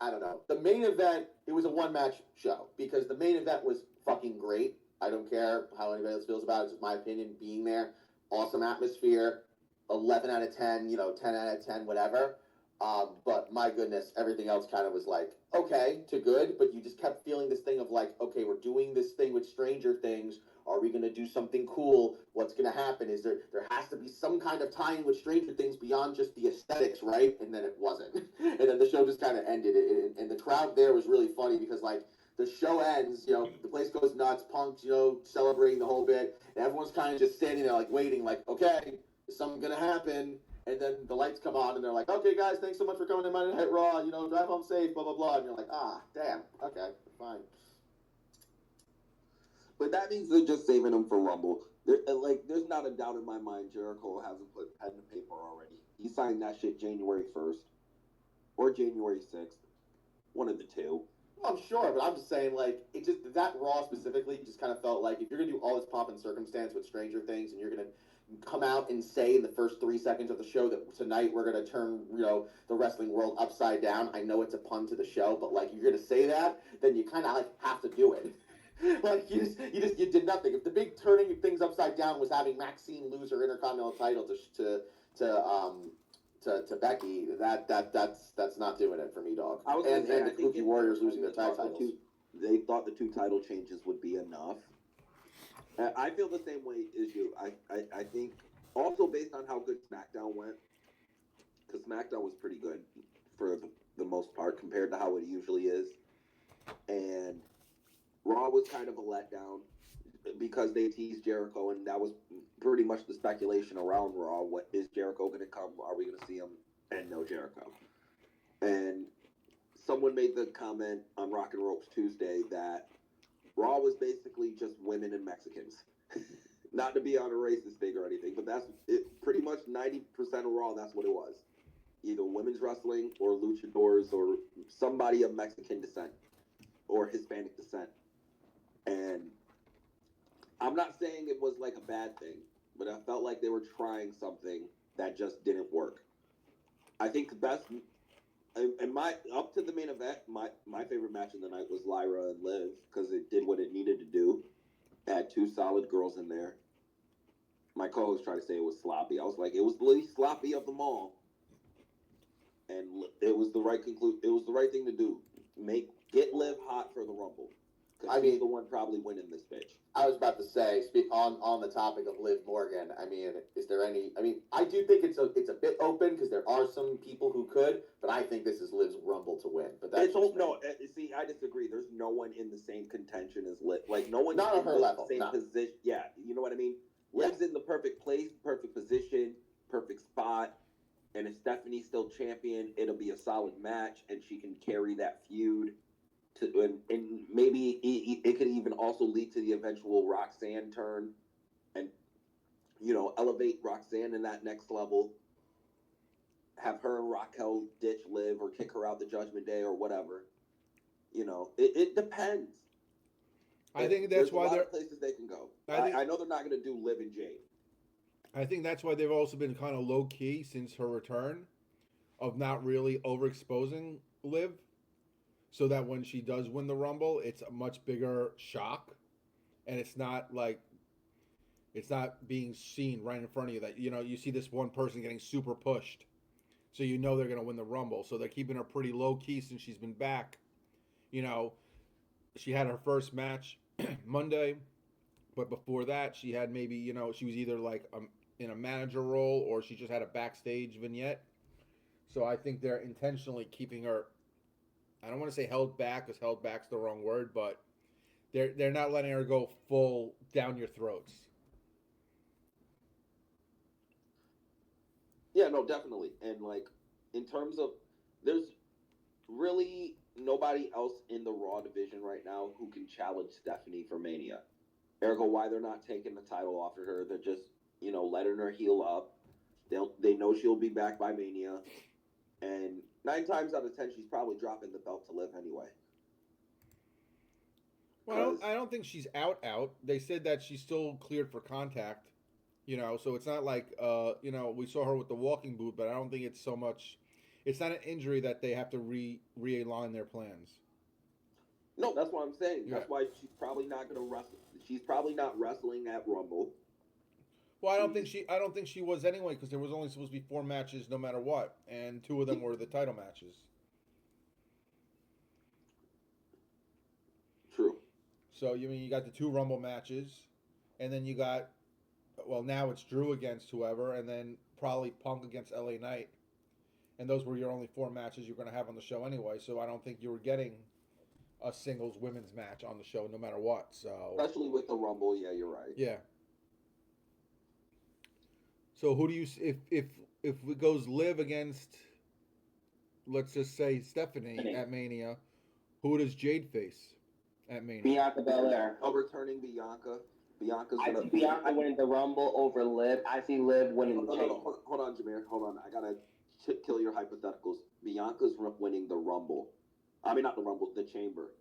I don't know. The main event, it was a one-match show because the main event was fucking great. I don't care how anybody else feels about it. It's just my opinion. Being there, awesome atmosphere, 11 out of 10, 10 out of 10, whatever. But my goodness, everything else kind of was like, okay, to good, but you just kept feeling this thing of like, okay, we're doing this thing with Stranger Things. Are we gonna do something cool? What's gonna happen? Is there has to be some kind of tie-in with Stranger Things beyond just the aesthetics, right? And then it wasn't, and then the show just kind of ended. And the crowd there was really funny because like the show ends, the place goes nuts, Punk's, celebrating the whole bit, and everyone's kind of just standing there like waiting, like, okay, is something gonna happen? And then the lights come on, and they're like, okay, guys, thanks so much for coming to Monday Night Raw. Drive home safe, blah blah blah. And you're like, damn, okay, fine. But that means they're just saving him for Rumble. There's not a doubt in my mind Jericho hasn't put pen to paper already. He signed that shit January 1st or January 6th, one of the two. Well, I'm sure, but I'm just saying, like, it just that Raw specifically just kind of felt like if you're gonna do all this pomp and circumstance with Stranger Things, and you're gonna come out and say in the first 3 seconds of the show that tonight we're gonna turn, the wrestling world upside down. I know it's a pun to the show, but like you're gonna say that, then you kind of like have to do it. Like you did nothing. If the big turning things upside down was having Maxine lose her Intercontinental title to Becky, that's not doing it for me, dog. And the Kabuki Warriors losing their tag titles. They thought the 2 title changes would be enough. I feel the same way as you. I think also based on how good SmackDown went, because SmackDown was pretty good for the most part compared to how it usually is, and Raw was kind of a letdown because they teased Jericho, and that was pretty much the speculation around Raw. What is Jericho going to come? Are we going to see him? And no Jericho. And someone made the comment on Rock and Ropes Tuesday that Raw was basically just women and Mexicans. Not to be on a racist thing or anything, but that's it. Pretty much 90% of Raw, that's what it was. Either women's wrestling or luchadors or somebody of Mexican descent or Hispanic descent. And I'm not saying it was like a bad thing, but I felt like they were trying something that just didn't work. I think the best, and up to the main event, my favorite match of the night was Lyra and Liv because it did what it needed to do. Had 2 solid girls in there. My co-host tried to say it was sloppy. I was like, it was the least sloppy of them all, and it was the right conclusion. It was the right thing to do. Get Liv hot for the Rumble. I mean, the one probably winning this bitch. I was about to say, on the topic of Liv Morgan. I mean, is there any? I mean, I do think it's a bit open because there are some people who could, but I think this is Liv's Rumble to win. But that's see, I disagree. There's no one in the same contention as Liv. Like no one not on her level, same position. Yeah, you know what I mean. Liv's in the perfect place, perfect position, perfect spot. And if Stephanie's still champion, it'll be a solid match, and she can carry that feud. And maybe it could even also lead to the eventual Roxanne turn and, elevate Roxanne in that next level. Have her and Raquel ditch Liv or kick her out the Judgment Day or whatever. It depends. I think that's why there are places they can go. I know they're not going to do Liv and Jade. I think that's why they've also been kind of low key since her return, of not really overexposing Liv. So that when she does win the Rumble, it's a much bigger shock. And it's not being seen right in front of you that, you see this one person getting super pushed. So they're going to win the Rumble. So they're keeping her pretty low key since she's been back. She had her first match Monday. But before that, she had maybe, she was either like in a manager role or she just had a backstage vignette. So I think they're intentionally keeping her, I don't want to say held back because held back's the wrong word, but they're not letting her go full down your throats. Yeah, no, definitely. And like in terms of, there's really nobody else in the Raw division right now who can challenge Stephanie for Mania. Ergo, why they're not taking the title off of her? They're just letting her heal up. They know she'll be back by Mania, and 9 times out of 10, she's probably dropping the belt to Liv anyway. Well, I don't think she's out. They said that she's still cleared for contact, so it's not like, we saw her with the walking boot, but I don't think it's so much, it's not an injury that they have to realign their plans. No, that's what I'm saying. Yeah. That's why she's probably not going to wrestle. She's probably not wrestling at Rumble. Well, I don't think she was anyway because there was only supposed to be 4 matches no matter what, and 2 of them were the title matches. True. So you got the 2 Rumble matches, and then you got, well, now it's Drew against whoever, and then probably Punk against LA Knight, and those were your only 4 matches you're going to have on the show anyway. So I don't think you were getting a singles women's match on the show no matter what. So Especially with the Rumble, yeah, you're right. yeah. So who do you if it goes Liv against, let's just say Stephanie at Mania, who does Jade face at Mania? Bianca Belair. Overturning Bianca. Bianca's I gonna. see Bianca winning the Rumble over Liv. I see Liv winning the Chamber. Hold on, Jameer. Hold on. I gotta kill your hypotheticals. Bianca's winning the Rumble. I mean, not the Rumble, the Chamber.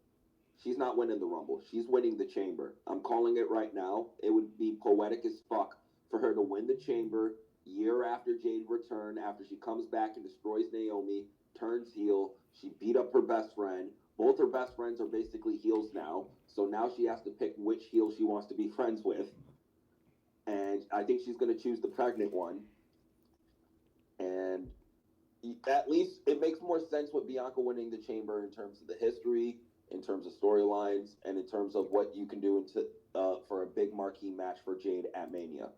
She's not winning the Rumble. She's winning the Chamber. I'm calling it right now. It would be poetic as fuck for her to win the Chamber year after Jade return, after she comes back and destroys Naomi, turns heel. She beat up her best friend. Both her best friends are basically heels now. So now she has to pick which heel she wants to be friends with. And I think she's going to choose the pregnant one. And at least it makes more sense with Bianca winning the Chamber in terms of the history, in terms of storylines, and in terms of what you can do for a big marquee match for Jade at Mania.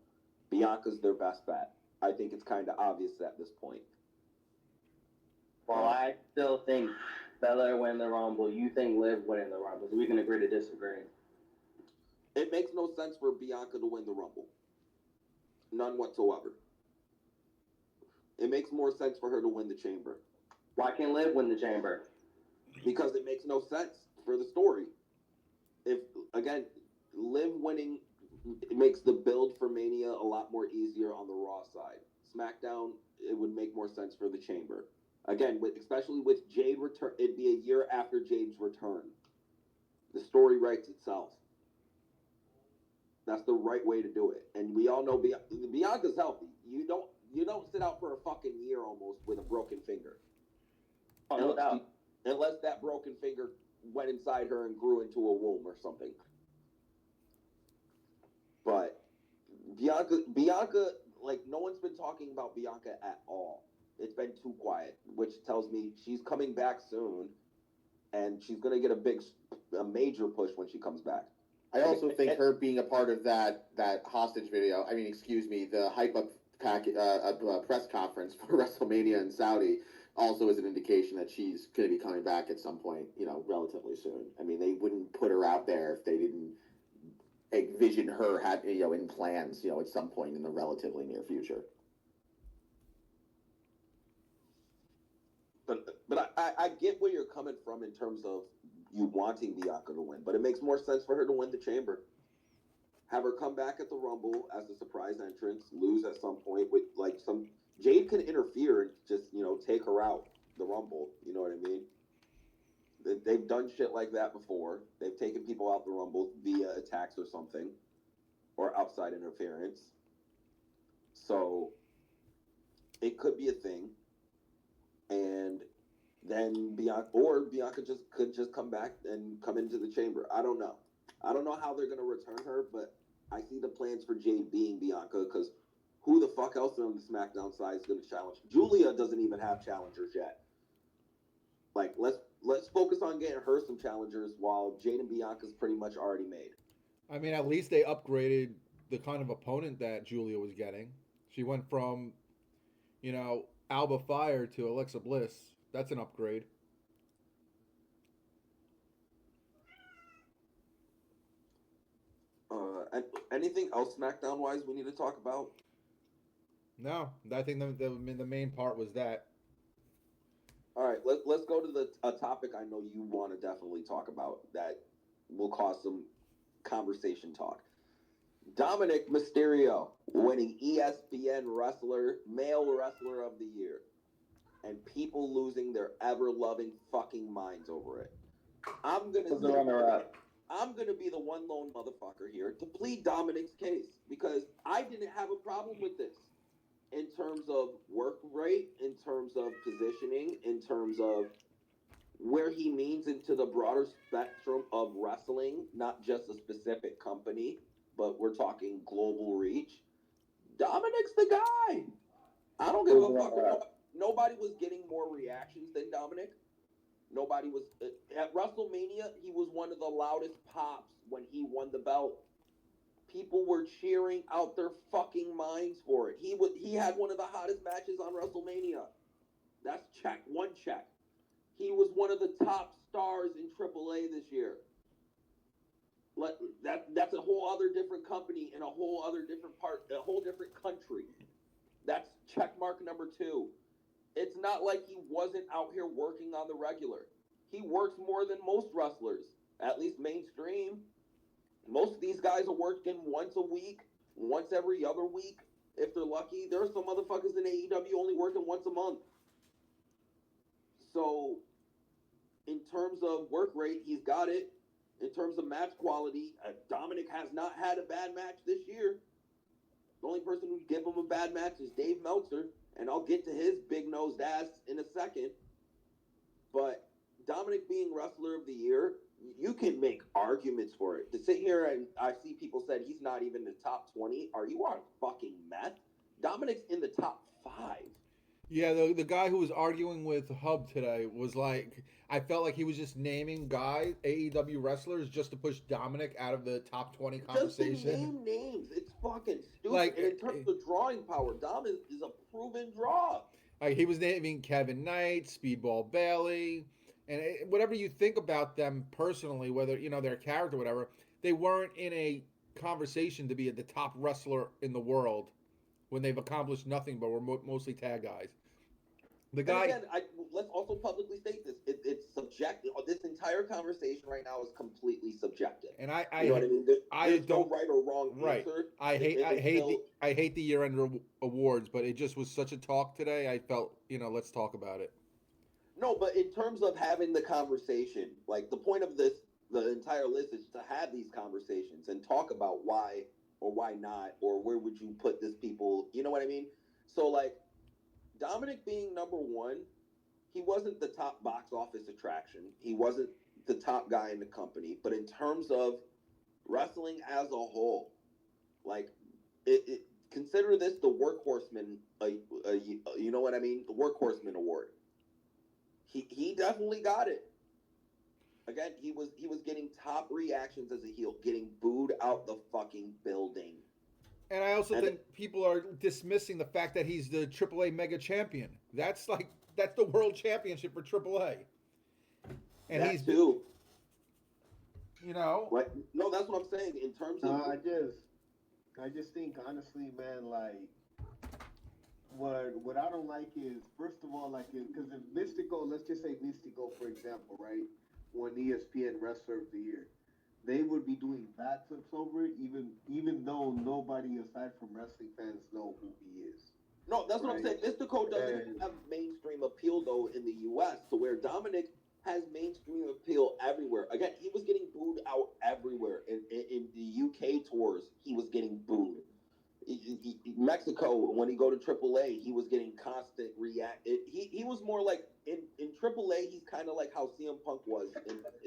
Bianca's their best bet. I think it's kind of obvious at this point. Well, I still think Belair win the Rumble. You think Liv winning the Rumble. So we can agree to disagree. It makes no sense for Bianca to win the Rumble. None whatsoever. It makes more sense for her to win the Chamber. Why can't Liv win the Chamber? Because it makes no sense for the story. If, again, Liv winning, it makes the build for Mania a lot more easier on the Raw side. SmackDown, it would make more sense for the Chamber. Again, especially with Jade return, it'd be a year after Jade's return. The story writes itself. That's the right way to do it. And we all know Bianca's healthy. You don't sit out for a fucking year almost with a broken finger. Oh, no doubt. Unless that broken finger went inside her and grew into a womb or something. But Bianca, like, no one's been talking about Bianca at all. It's been too quiet, which tells me she's coming back soon, and she's going to get a major push when she comes back. I also think her being a part of that hostage video, the hype up press conference for WrestleMania in Saudi also is an indication that she's going to be coming back at some point, relatively soon. I mean, they wouldn't put her out there if they didn't envision her in plans, at some point in the relatively near future. But I get where you're coming from in terms of you wanting Bianca to win, but it makes more sense for her to win the Chamber. Have her come back at the Rumble as a surprise entrance, lose at some point with Jade can interfere and just, take her out the Rumble. You know what I mean? They've done shit like that before. They've taken people out the Rumble via attacks or something, or outside interference. So it could be a thing. And then Bianca could just come back and come into the Chamber. I don't know. I don't know how they're going to return her, but I see the plans for Jade being Bianca, because who the fuck else on the SmackDown side is going to challenge? Julia doesn't even have challengers yet. Like, let's focus on getting her some challengers while Jade and Bianca's pretty much already made. I mean, at least they upgraded the kind of opponent that Julia was getting. She went from, Alba Fire to Alexa Bliss. That's an upgrade. Anything else SmackDown wise we need to talk about? No, I think the main part was that. All right, let's go to a topic I know you want to definitely talk about that will cause some conversation talk. Dominic Mysterio winning ESPN Male Wrestler of the Year, and people losing their ever-loving fucking minds over it. I'm gonna be the one lone motherfucker here to plead Dominic's case, because I didn't have a problem with this in terms of work rate, in terms of positioning, in terms of where he means into the broader spectrum of wrestling, not just a specific company, but we're talking global reach. Dominic's the guy. I don't give a fuck. Nobody was getting more reactions than Dominic. Nobody was at WrestleMania. He was one of the loudest pops when he won the belt. People were cheering out their fucking minds for it. He had one of the hottest matches on WrestleMania. That's check, one check. He was one of the top stars in AAA this year. That's a whole other different company in a whole other different part, a whole different country. That's check mark number 2. It's not like he wasn't out here working on the regular. He works more than most wrestlers, at least mainstream. Most of these guys are working once a week, once every other week, if they're lucky. There are some motherfuckers in AEW only working once a month. So, in terms of work rate, he's got it. In terms of match quality, Dominic has not had a bad match this year. The only person who give him a bad match is Dave Meltzer, and I'll get to his big-nosed ass in a second. But Dominic being Wrestler of the Year, you can make arguments for it. To sit here and I see people said he's not even in the top 20. Are you on fucking meth? Dominic's in the top 5. Yeah, the guy who was arguing with Hub today was like, I felt like he was just naming AEW wrestlers just to push Dominic out of the top 20 conversation. Just to name names. It's fucking stupid. Like, and in terms of drawing power, Dominic is a proven draw. Like, he was naming Kevin Knight, Speedball Bailey, and whatever you think about them personally, whether, their character, whatever, they weren't in a conversation to be the top wrestler in the world when they've accomplished nothing but were mostly tag guys. The guy. And again, let's also publicly state this. It's subjective. This entire conversation right now is completely subjective. And I you know what I mean? There's don't no right or wrong right. answer. I hate the year-end awards, but it just was such a talk today. I felt, let's talk about it. No, but in terms of having the conversation, like the point of the entire list is to have these conversations and talk about why or why not, or where would you put this people, you know what I mean? So like Dominic being number 1, he wasn't the top box office attraction. He wasn't the top guy in the company, but in terms of wrestling as a whole, like consider this the workhorseman, you know what I mean? The workhorseman award. He definitely got it. Again, he was getting top reactions as a heel, getting booed out the fucking building. And I also think people are dismissing the fact that he's the AAA Mega Champion. That's the World Championship for AAA. And that he's too. Like, no, that's what I'm saying. In terms of, I just think honestly, man, like what I don't like is, first of all, like, because if Mystico, let's just say Mystico, for example, right, won ESPN Wrestler of the Year, they would be doing backflips over it, even though nobody aside from wrestling fans know who he is. No, that's what I'm saying. Mystico doesn't have mainstream appeal though in the U.S. to where Dominic has mainstream appeal everywhere. Again, he was getting booed out everywhere. In the UK tours, he was getting booed. Mexico, when he go to AAA, he was getting constant react. He was more like in AAA. He's kind of like how CM Punk was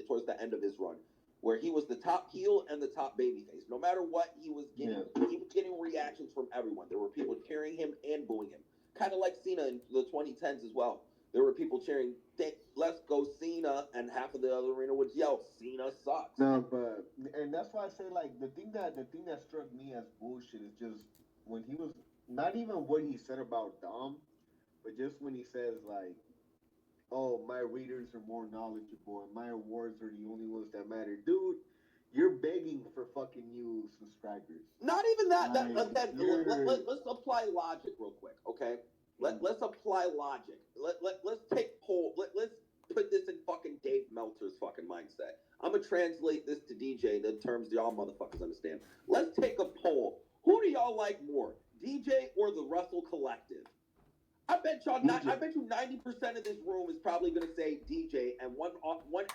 towards the end of his run, where he was the top heel and the top babyface. No matter what, he was getting reactions from everyone. There were people cheering him and booing him, kind of like Cena in the 2010s as well. There were people cheering, "Let's go Cena," and half of the other arena would yell, "Cena sucks." No, and that's why I say, like, the thing that struck me as bullshit is just when he was, not even what he said about Dom, but just when he says, like, "Oh, my readers are more knowledgeable and my awards are the only ones that matter." Dude, you're begging for fucking new subscribers. Not even that. Let's apply logic real quick, okay? Let's apply logic. Let's take poll. Let's put this in fucking Dave Meltzer's fucking mindset. I'm gonna translate this to DJ in the terms y'all motherfuckers understand. Let's take a poll. Who do y'all like more, DJ or the Russell Collective? I bet you 90% of this room is probably gonna say DJ, and one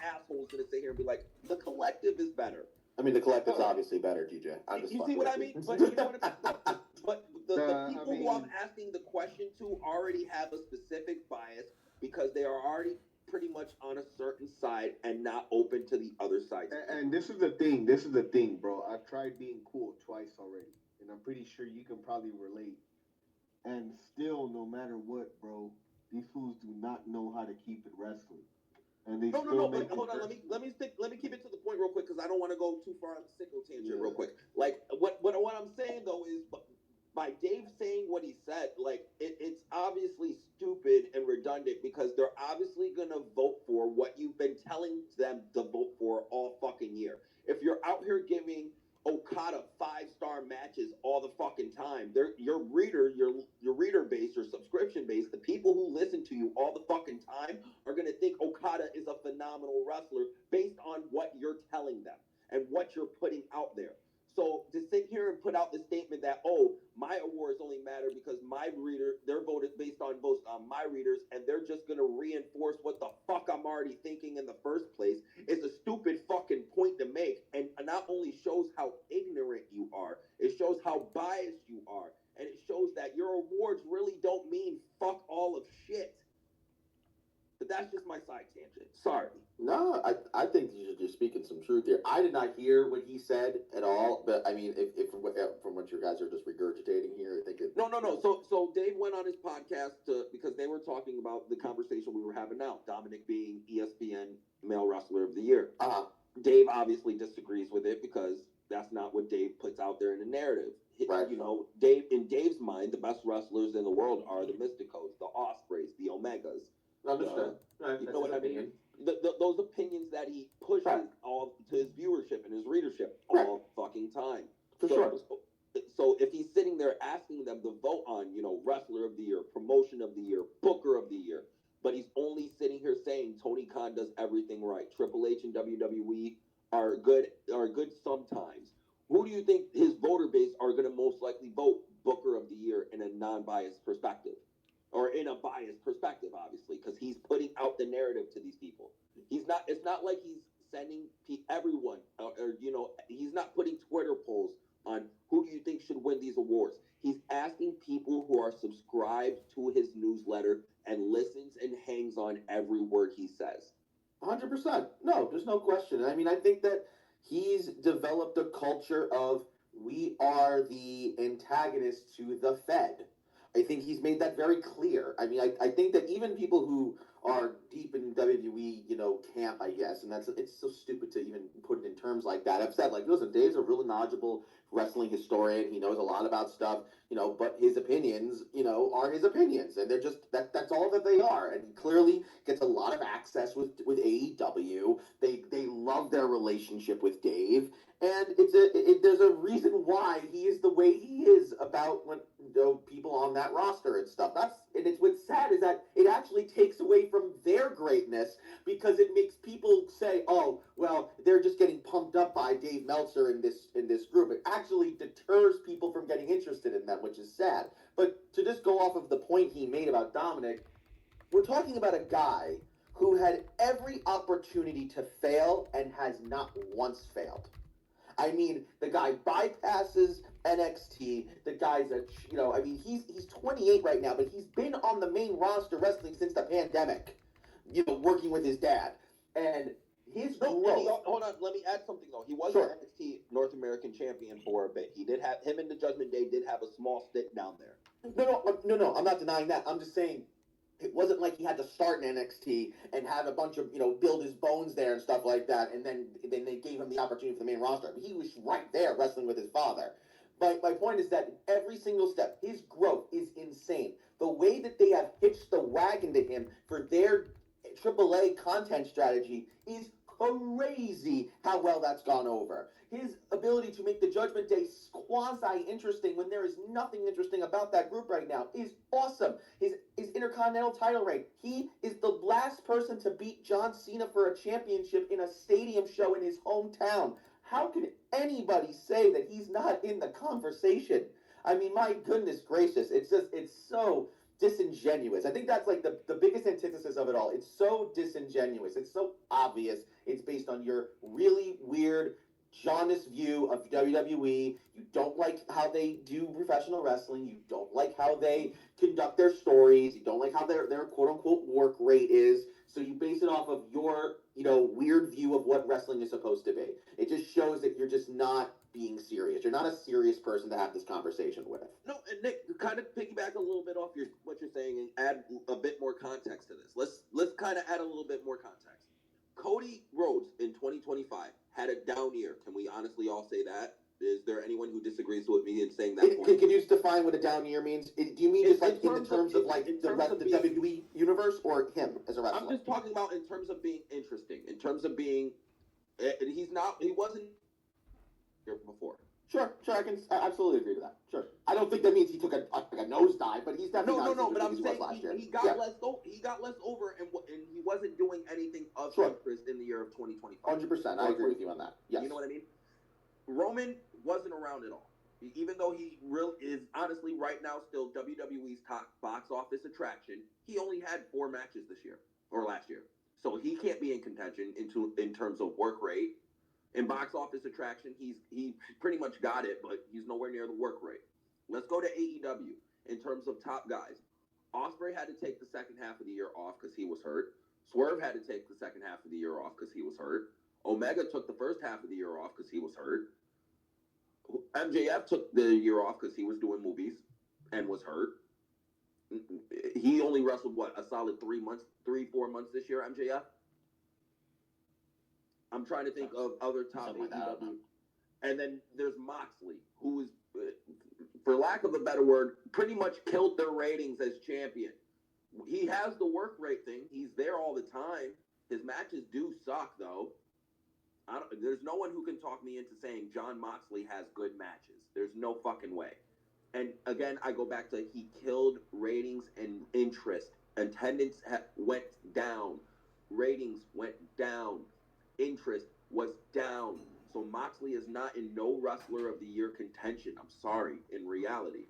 asshole is gonna sit here and be like, the Collective is better. I mean, the Collective's obviously better, DJ. You see what I mean? But you know what I mean? But the people who I'm asking the question to already have a specific bias because they are already pretty much on a certain side and not open to the other side. And this is the thing, bro. I've tried being cool twice already, and I'm pretty sure you can probably relate. And still, no matter what, bro, these fools do not know how to keep it wrestling. and they No, still but make hold on. Let me keep it to the point real quick because I don't want to go too far on the signal tangent real quick. Like what I'm saying though is by Dave saying what he said, like it's obviously stupid and redundant because they're obviously gonna vote for what you've been telling them to vote for all fucking year. If you're out here giving Okada 5-star matches all the fucking time, your reader base, your subscription base, the people who listen to you all the fucking time are gonna think Okada is a phenomenal wrestler based on what you're telling them and what you're putting out there. So to sit here and put out the statement that, oh, my awards only matter because they're voted based on votes on my readers, and they're just gonna reinforce what the fuck I'm already thinking in the first place, is a stupid fucking point to make, and not only shows how ignorant you are, it shows how biased you are, and it shows that your awards really don't mean fuck all of shit. But that's just my side tangent. Sorry. No, I think you're speaking some truth here. I did not hear what he said at all, but I mean, if from what you guys are just regurgitating here, I think it. No. So Dave went on his podcast because they were talking about the conversation we were having now. Dominic being ESPN Male Wrestler of the Year. Dave obviously disagrees with it because that's not what Dave puts out there in the narrative. Right. You know, in Dave's mind, the best wrestlers in the world are the Mysticos, the Ospreys, the Omegas. Understood. You know what I mean? Those opinions that he pushes all to his viewership and his readership all fucking time. For sure. So if he's sitting there asking them to vote on, you know, Wrestler of the Year, Promotion of the Year, Booker of the Year, but he's only sitting here saying Tony Khan does everything right. Triple H and WWE are good sometimes. Who do you think his voter base are going to most likely vote Booker of the Year in a non-biased perspective? Or in a biased perspective, obviously, because he's putting out the narrative to these people. It's not like he's sending everyone, or you know, he's not putting Twitter polls on who do you think should win these awards. He's asking people who are subscribed to his newsletter and listens and hangs on every word he says. 100%. No, there's no question. I mean, I think that he's developed a culture of we are the antagonist to the Fed. I think he's made that very clear. I mean, I think that even people who are deep in WWE, you know, camp, I guess, and it's so stupid to even put it in terms like that. I've said, like, listen, Dave's a really knowledgeable wrestling historian. He knows a lot about stuff, you know, but his opinions, you know, are his opinions, and they're just that's all that they are. And he clearly gets a lot of access with AEW. They love their relationship with Dave. And there's a reason why he is the way he is about when people on that roster and stuff. What's sad is that it actually takes away from their greatness because it makes people say, oh, well, they're just getting pumped up by Dave Meltzer in this group. It actually deters people from getting interested in them, which is sad. But to just go off of the point he made about Dominic, we're talking about a guy who had every opportunity to fail and has not once failed. I mean, the guy bypasses NXT. The guy's he's 28 right now, but he's been on the main roster wrestling since the pandemic, you know, working with his dad. And his growth. Hold on, let me add something though. He was Sure. an NXT North American champion for a bit. He did have him and the Judgment Day did have a small stick down there. No, I'm not denying that. I'm just saying it wasn't like he had to start in NXT and have a bunch of, you know, build his bones there and stuff like that, and then they gave him the opportunity for the main roster. He was right there wrestling with his father. But my point is that every single step, his growth is insane. The way that they have hitched the wagon to him for their AAA content strategy is crazy how well that's gone over. His ability to make the Judgment Day quasi-interesting when there is nothing interesting about that group right now is awesome. His Intercontinental title reign. He is the last person to beat John Cena for a championship in a stadium show in his hometown. How can anybody say that he's not in the conversation? I mean, my goodness gracious. It's so disingenuous. I think that's like the biggest antithesis of it all. It's so disingenuous. It's so obvious. It's based on your really weird, jaundiced view of WWE. You don't like how they do professional wrestling. You don't like how they conduct their stories. You don't like how their quote unquote work rate is. So you base it off of your, you know, weird view of what wrestling is supposed to be. It just shows that you're just not being serious. You're not a serious person to have this conversation with. No, and Nick, kind of piggyback a little bit off what you're saying and add a bit more context to this. Let's kind of add a little bit more context. Cody Rhodes in 2025 had a down year. Can we honestly all say that? Is there anyone who disagrees with me in saying that point? Can you just define what a down year means? Do you mean just like in the terms of like in the terms of the being, WWE universe or him as a wrestler? I'm just talking about in terms of being interesting, in terms of being. He wasn't here before. Sure, I can absolutely agree to that. Sure, I don't think that means he took a nosedive, but he's definitely No. not But as I'm good as he saying was last year. he got Yeah. less. He got less over, and he wasn't doing anything of Sure. interest in the year of 2025. 100%, I agree with you on that. Yes. You know what I mean? Roman wasn't around at all, even though he really is honestly right now still WWE's top box office attraction. He only had 4 matches this year or last year, so he can't be in contention in terms of work rate. In box office attraction, he pretty much got it, but he's nowhere near the work rate. Let's go to AEW in terms of top guys. Ospreay had to take the second half of the year off because he was hurt. Swerve had to take the second half of the year off because he was hurt. Omega took the first half of the year off because he was hurt. MJF took the year off because he was doing movies and was hurt. He only wrestled a solid 4 months this year. MJF. I'm trying to think of other top AEW. And then there's Moxley, who is, for lack of a better word, pretty much killed their ratings as champion. He has the work rate thing. He's there all the time. His matches do suck, though. There's no one who can talk me into saying John Moxley has good matches. There's no fucking way. And again, I go back to he killed ratings and interest. Attendance went down. Ratings went down. Interest was down. So Moxley is not in no Wrestler of the Year contention. I'm sorry, in reality.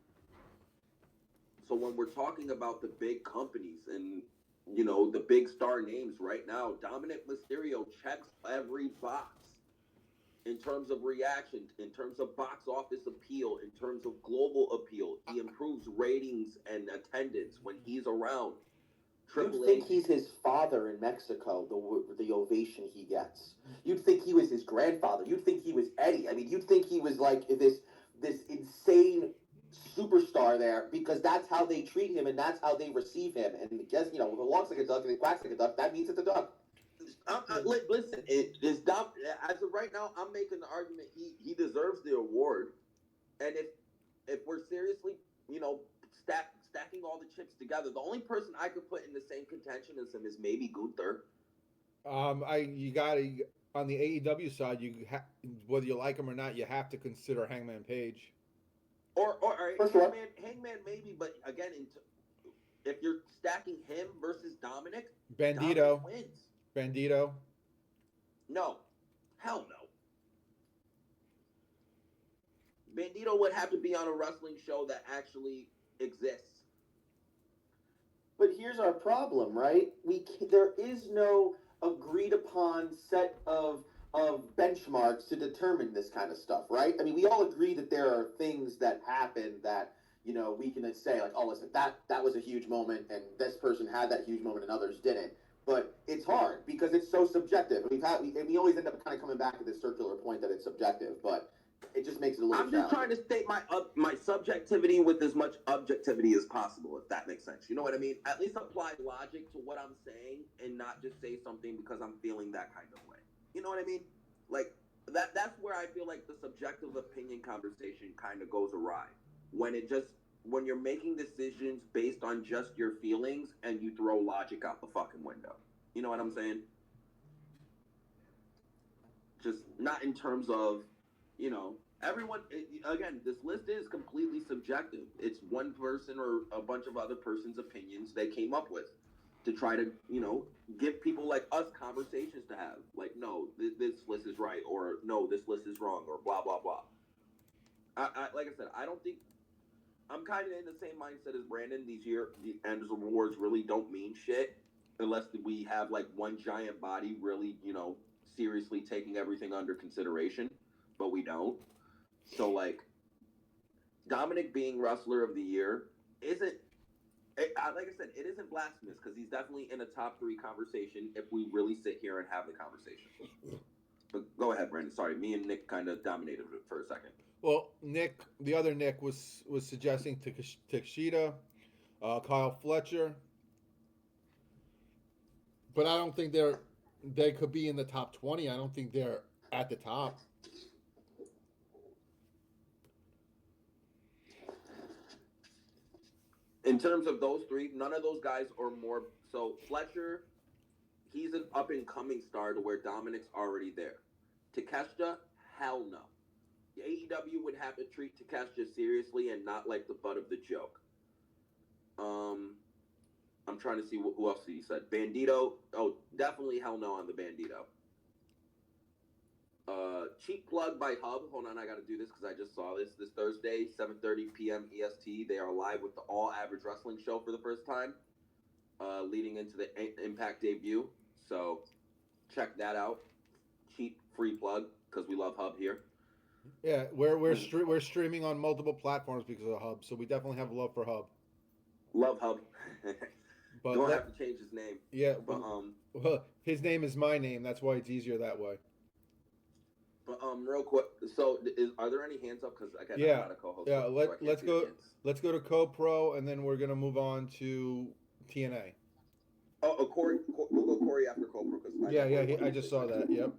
So when we're talking about the big companies and, the big star names right now, Dominic Mysterio checks every box in terms of reaction, in terms of box office appeal, in terms of global appeal. He improves ratings and attendance when he's around. You'd think he's his father in Mexico, the ovation he gets. You'd think he was his grandfather. You'd think he was Eddie. I mean, you'd think he was like this insane superstar there because that's how they treat him and that's how they receive him. And guess, if it walks like a duck and it quacks like a duck, that means it's a duck. Listen, as of right now, I'm making the argument he deserves the award. And if we're seriously, stacking all the chips together, the only person I could put in the same contention as him is maybe Gunther. You gotta on the AEW side, whether you like him or not, you have to consider Hangman Page. Or sure. Hangman maybe, but again, if you're stacking him versus Dominic, Bandito Dominic wins. Bandito. No, hell no. Bandito would have to be on a wrestling show that actually exists. But here's our problem, right? There is no agreed upon set of benchmarks to determine this kind of stuff, right? I mean, we all agree that there are things that happen that we can say like, oh, listen, that was a huge moment, and this person had that huge moment, and others didn't. But it's hard because it's so subjective. We always end up kind of coming back to this circular point that it's subjective, but it just makes it a little. I'm just trying to state my subjectivity with as much objectivity as possible, if that makes sense. You know what I mean? At least apply logic to what I'm saying and not just say something because I'm feeling that kind of way. You know what I mean? Like that's where I feel like the subjective opinion conversation kind of goes awry. When you're making decisions based on just your feelings and you throw logic out the fucking window. You know what I'm saying? Just not in terms of, everyone, again, this list is completely subjective. It's one person or a bunch of other person's opinions they came up with to try to, give people like us conversations to have. Like, no, this list is right, or no, this list is wrong, or blah, blah, blah. Like I said, I don't think, I'm kind of in the same mindset as Brandon. The Anders Awards really don't mean shit unless we have like one giant body really, seriously taking everything under consideration, but we don't. So like Dominic being Wrestler of the Year isn't, like I said, it isn't blasphemous because he's definitely in a top 3 conversation if we really sit here and have the conversation. But go ahead, Brandon. Sorry, me and Nick kind of dominated it for a second. Well, the other Nick was suggesting Takeshita, Kyle Fletcher, but I don't think they're they could be in the top 20. I don't think they're at the top. In terms of those three, none of those guys are more. So Fletcher, he's an up and coming star to where Dominic's already there. Takeshita, hell no. AEW would have to treat Takeshita seriously and not like the butt of the joke. I'm trying to see who else he said. Bandito. Oh, definitely hell no on the Bandito. Cheap plug by Hub. Hold on, I got to do this because I just saw this. This Thursday, 7:30 p.m. EST. They are live with the All Average Wrestling show for the first time, leading into the Impact debut. So check that out. Cheap free plug because we love Hub here. Yeah, we're streaming on multiple platforms because of Hub, so we definitely have love for Hub. Love Hub. But Don't have to change his name. Yeah, but well, his name is my name. That's why it's easier that way. But real quick, so are there any hands up? Because I got Yeah. a lot of co-hosts. Yeah, so let's go. Let's go to Co-Pro, and then we're gonna move on to TNA. Oh, Corey. We'll go Corey after Co-Pro because I just saw that. Yep.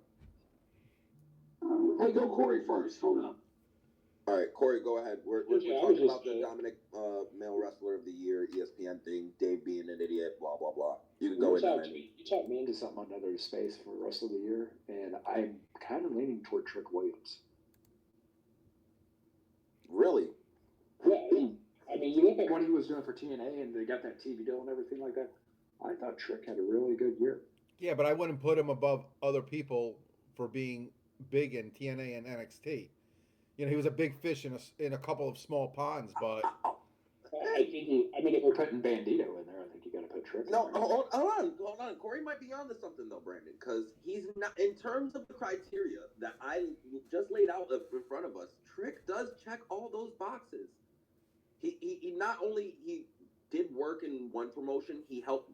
Hey, go Corey first. Hold on. All right, Corey, go ahead. We're talking about the Dominic Male Wrestler of the Year ESPN thing. Dave being an idiot. Blah blah blah. You can go into that. You talked me into something on another space for Wrestler of the Year, and I'm kind of leaning toward Trick Williams. Really? Yeah, I mean, you look at what he was doing for TNA, and they got that TV deal and everything like that. I thought Trick had a really good year. Yeah, but I wouldn't put him above other people for being big in TNA and NXT. You know, he was a big fish in a couple of small ponds, but I mean, if we're putting Bandito in there, I think you got to put Trick. No, hold on. Corey might be onto something though, Brandon, because he's not in terms of the criteria that I just laid out in front of us. Trick does check all those boxes. He not only he did work in one promotion, he helped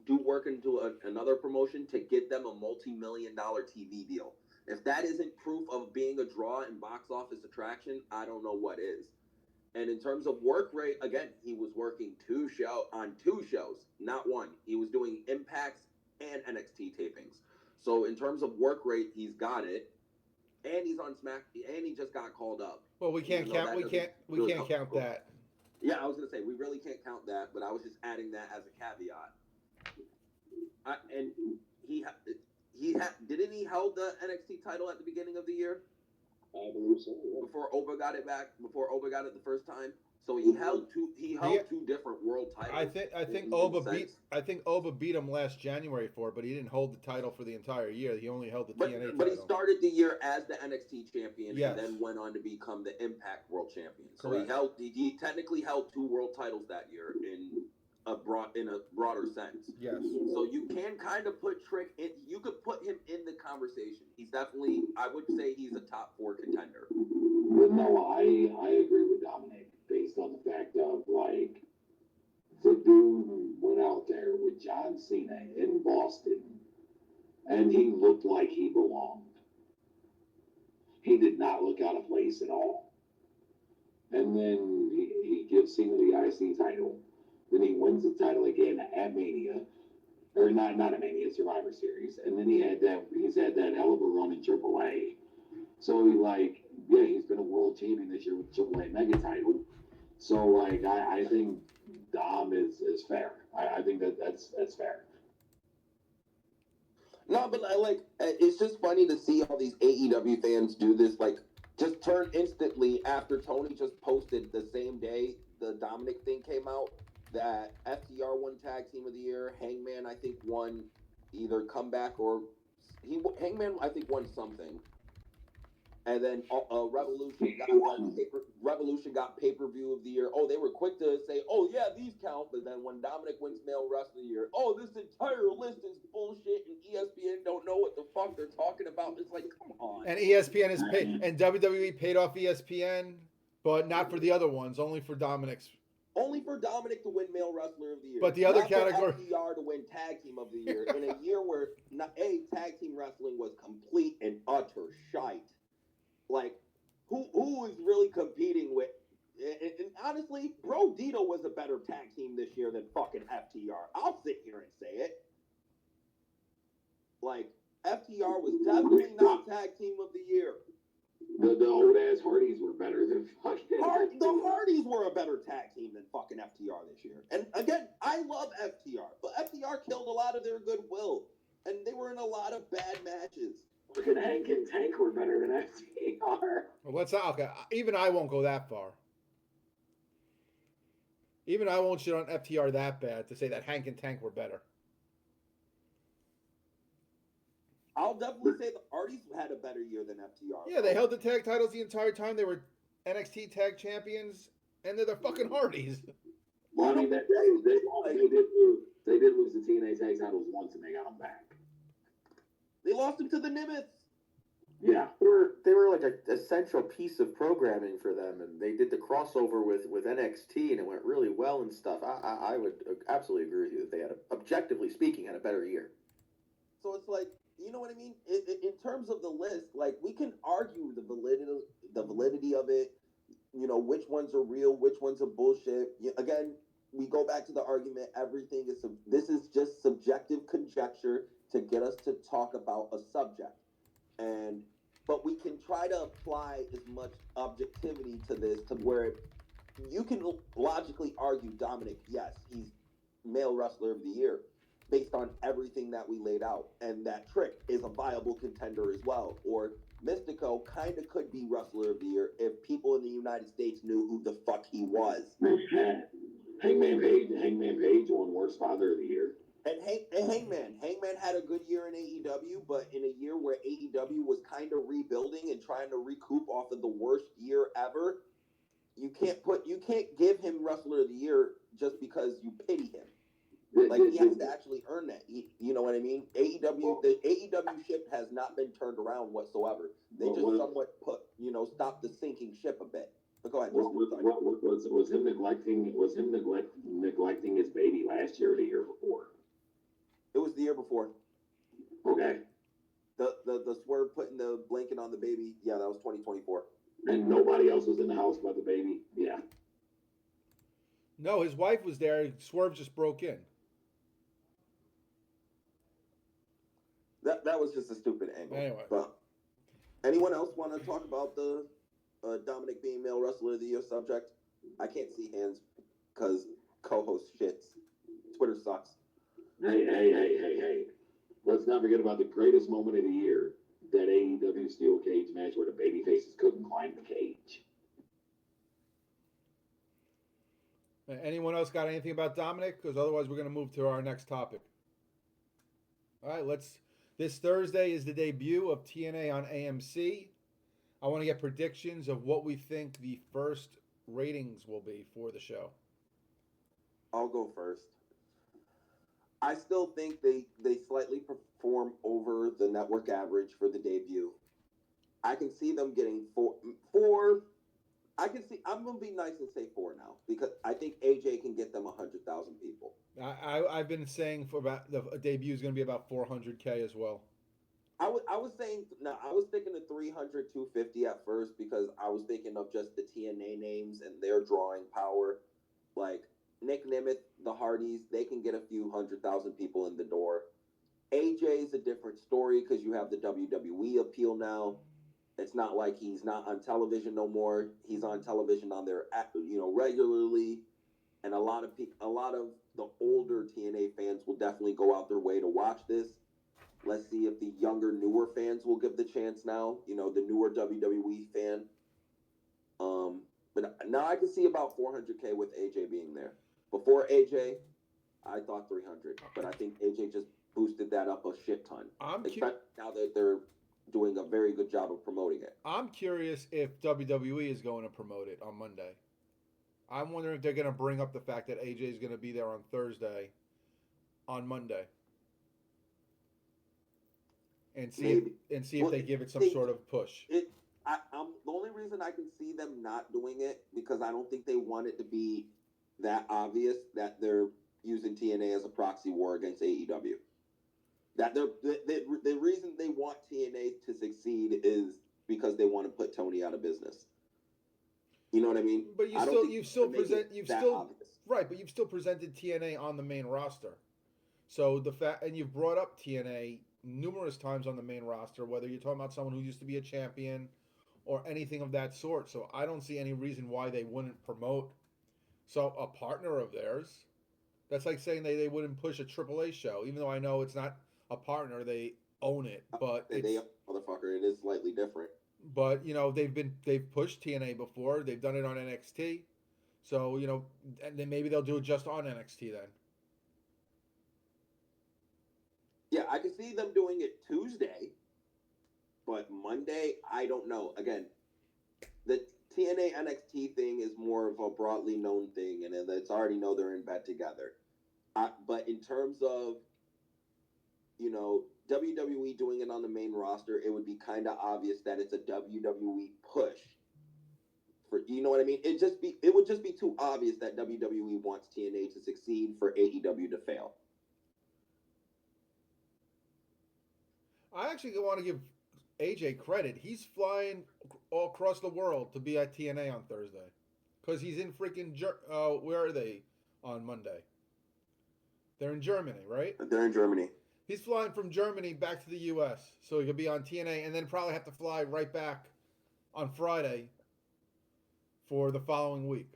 do work into another promotion to get them a multi-million-dollar TV deal. If that isn't proof of being a draw and box office attraction, I don't know what is. And in terms of work rate, again, he was working two shows, not one. He was doing Impacts and NXT tapings. So in terms of work rate, he's got it. And he's on Smack, and he just got called up. Well, we can't count that. Yeah, I was gonna say we really can't count that, but I was just adding that as a caveat. And didn't he held the NXT title at the beginning of the year? I believe so. Yeah. Before Oba got it the first time. So he held two different world titles. I think Oba beat him last January for it, but he didn't hold the title for the entire year. He only held the TNA title. But he started the year as the NXT champion, yes, and then went on to become the Impact World Champion. So correct. he technically held two world titles that year in a broader sense. Yes. So you can kind of put Trick in. You could put him in the conversation. He's definitely, I would say, he's a top 4 contender. But no, I agree with Dominic based on the fact of like the dude went out there with John Cena in Boston, and he looked like he belonged. He did not look out of place at all. And then he gives Cena the IC title. Then he wins the title again at Mania, or not at Mania, Survivor Series. And then he's had that hell of a run in AAA. So he's been a world champion this year with AAA mega title. So I think Dom is fair. I think that's fair. No, but it's just funny to see all these AEW fans do this. Just turn instantly after Tony just posted the same day the Dominic thing came out. That FTR won Tag Team of the Year. Hangman, I think, won either comeback or Hangman, I think, won something. And then Revolution got pay-per-view of the year. Oh, they were quick to say, "Oh yeah, these count." But then when Dominic wins Male Wrestler of the Year, "Oh, this entire list is bullshit," and ESPN don't know what the fuck they're talking about. It's like, come on. And ESPN is paid, and WWE paid off ESPN, but not for the other ones. Only for Dominic's. Only for Dominic to win Male Wrestler of the Year. But the other not category, for FTR to win Tag Team of the Year in a year where Tag Team Wrestling was complete and utter shite. Who is really competing with? And honestly, Bro Dito was a better tag team this year than fucking FTR. I'll sit here and say it. Like FTR was definitely not tag team of the year. The old ass Hardys were better than fucking. The Hardys were a better tag team than fucking FTR this year. And again, I love FTR, but FTR killed a lot of their goodwill, and they were in a lot of bad matches. Fucking Hank and Tank were better than FTR. Well, let's okay. Even I won't go that far. Even I won't shit on FTR that bad to say that Hank and Tank were better. I'll definitely say the Hardys had a better year than FTR. Yeah, they held the tag titles the entire time. They were NXT tag champions, and they're the fucking Hardys. Well, I mean, they did lose the TNA tag titles once, and they got them back. They lost them to the Nimitz. Yeah. They were like a central piece of programming for them, and they did the crossover with NXT, and it went really well and stuff. I would absolutely agree with you that they had, objectively speaking, had a better year. So it's like, you know what I mean? In terms of the list, like, we can argue the validity of it. You know, which ones are real, which ones are bullshit. Again, we go back to the argument. Everything is this is just subjective conjecture to get us to talk about a subject, but we can try to apply as much objectivity to this to where you can logically argue Dominic. Yes, he's male wrestler of the year, based on everything that we laid out. And that Trick is a viable contender as well. Or Mystico kind of could be wrestler of the year if people in the United States knew who the fuck he was. Hangman Page won Worst Father of the Year. And Hangman had a good year in AEW, but in a year where AEW was kind of rebuilding and trying to recoup off of the worst year ever, you can't give him wrestler of the year just because you pity him. Like, he has to actually earn that. You know what I mean? The AEW ship has not been turned around whatsoever. They just somewhat stopped the sinking ship a bit. But go ahead. Was him neglecting his baby last year or the year before? It was the year before. Okay. The Swerve putting the blanket on the baby. Yeah, that was 2024. And nobody else was in the house but the baby. Yeah. No, his wife was there. Swerve just broke in. That was just a stupid angle. Anyway. But anyone else want to talk about the Dominic being male wrestler of the year subject? I can't see hands because co-host shits. Twitter sucks. Hey. Let's not forget about the greatest moment of the year, that AEW steel cage match where the babyfaces couldn't climb the cage. Anyone else got anything about Dominic? Because otherwise we're going to move to our next topic. All right, this Thursday is the debut of TNA on AMC. I want to get predictions of what we think the first ratings will be for the show. I'll go first. I still think they slightly perform over the network average for the debut. I can see them getting four. I'm going to be nice and say 4 now, because I think AJ can get them 100,000 people. I've been saying for about the debut is going to be about 400K as well. I was thinking of 300, 250 at first, because I was thinking of just the TNA names and their drawing power. Like Nick Nemeth, the Hardys, they can get a few 100,000 people in the door. AJ's a different story because you have the WWE appeal now. It's not like he's not on television no more. He's on television on their, regularly, and a lot of the older TNA fans will definitely go out their way to watch this. Let's see if the younger, newer fans will give the chance now. The newer WWE fan. But now I can see about 400K with AJ being there. Before AJ, I thought 300, but I think AJ just boosted that up a shit ton. Especially now that they're doing a very good job of promoting it. I'm curious if WWE is going to promote it on Monday. I'm wondering if they're going to bring up the fact that AJ is going to be there on Thursday, on Monday, and see if they give it some sort of push. The only reason I can see them not doing it, because I don't think they want it to be that obvious that they're using TNA as a proxy war against AEW. That the reason they want TNA to succeed is because they want to put Tony out of business. You know what I mean? But you've still presented TNA on the main roster. So and you've brought up TNA numerous times on the main roster, whether you're talking about someone who used to be a champion or anything of that sort. So I don't see any reason why they wouldn't promote so a partner of theirs. That's like saying they wouldn't push a AAA show, even though I know it's not a partner, they own it, but They motherfucker. It is slightly different. they've pushed TNA before. They've done it on NXT. So, and then maybe they'll do it just on NXT then. Yeah, I can see them doing it Tuesday, but Monday, I don't know. Again, the TNA NXT thing is more of a broadly known thing, and it's already know they're in bed together. But in terms of, WWE doing it on the main roster, it would be kind of obvious that it's a WWE push. You know what I mean? It would just be too obvious that WWE wants TNA to succeed for AEW to fail. I actually want to give AJ credit. He's flying all across the world to be at TNA on Thursday. Because he's in freaking where are they on Monday? They're in Germany, right? They're in Germany. He's flying from Germany back to the U.S. so he could be on TNA and then probably have to fly right back on Friday for the following week.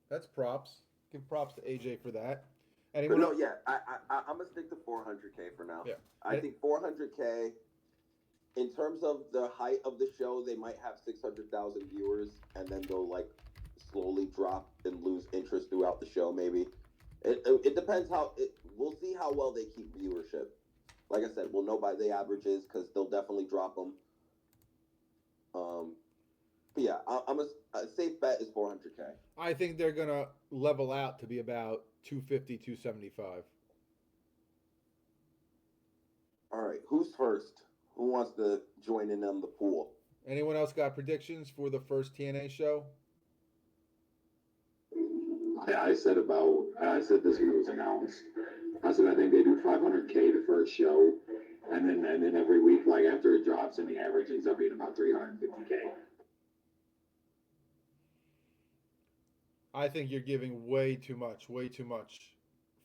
That's props. Give props to AJ for that. Anyone? But no, yeah, I'm gonna stick to 400K for now. Yeah, I think 400K. In terms of the height of the show, they might have 600,000 viewers, and then they'll slowly drop and lose interest throughout the show. Maybe it depends we'll see how well they keep viewership. Like I said, we'll know by the averages because they'll definitely drop them. But yeah, a safe bet is 400K. I think they're gonna level out to be about 250, 275. All right, who's first? Who wants to join in on the pool? Anyone else got predictions for the first TNA show? I said this when it was announced. I said I think they do 500K the first show, and then every week, after it drops, and the average ends up being about 350K. I think you're giving way too much.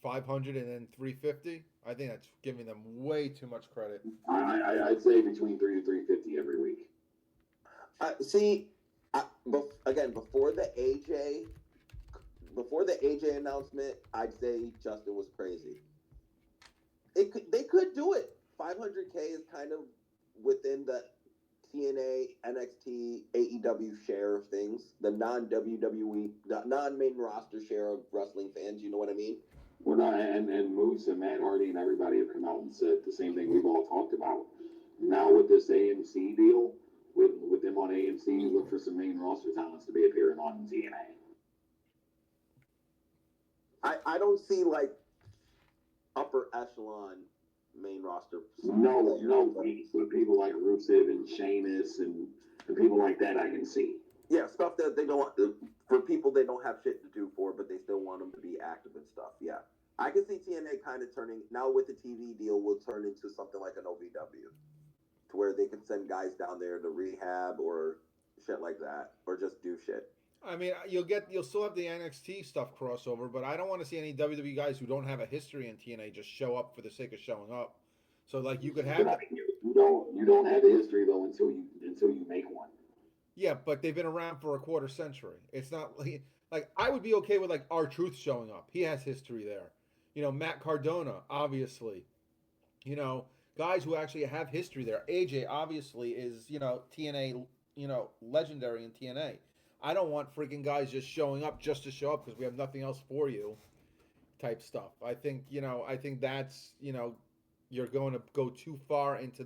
500 and then 350. I think that's giving them way too much credit. I'd say between 3 to 350 every week. Again, before the AJ announcement, I'd say Justin was crazy. They could do it. 500K is kind of within the TNA, NXT, AEW share of things, the non-WWE, the non-main roster share of wrestling fans. You know what I mean? We're not, and Moose and Matt Hardy and everybody have come out and said the same thing we've all talked about. Now with this AMC deal, with them on AMC, you look for some main roster talents to be appearing on TNA. I don't see upper echelon main roster. No, but people like Rusev and Sheamus and people like that I can see. Yeah, stuff that they don't for people they don't have shit to do for, but they still want them to be active and stuff. Yeah, I can see TNA kind of turning now with the TV deal will turn into something like an OVW, to where they can send guys down there to rehab or shit like that, or just do shit. I mean, you'll still have the NXT stuff crossover, but I don't want to see any WWE guys who don't have a history in TNA just show up for the sake of showing up. So you could have you don't have a history though until you make one. Yeah, but they've been around for a quarter century. It's not like I would be okay with R-Truth showing up. He has history there. Matt Cardona, obviously. Guys who actually have history there. AJ obviously is, TNA, legendary in TNA. I don't want freaking guys just showing up just to show up because we have nothing else for you type stuff. I think that's, you're going to go too far into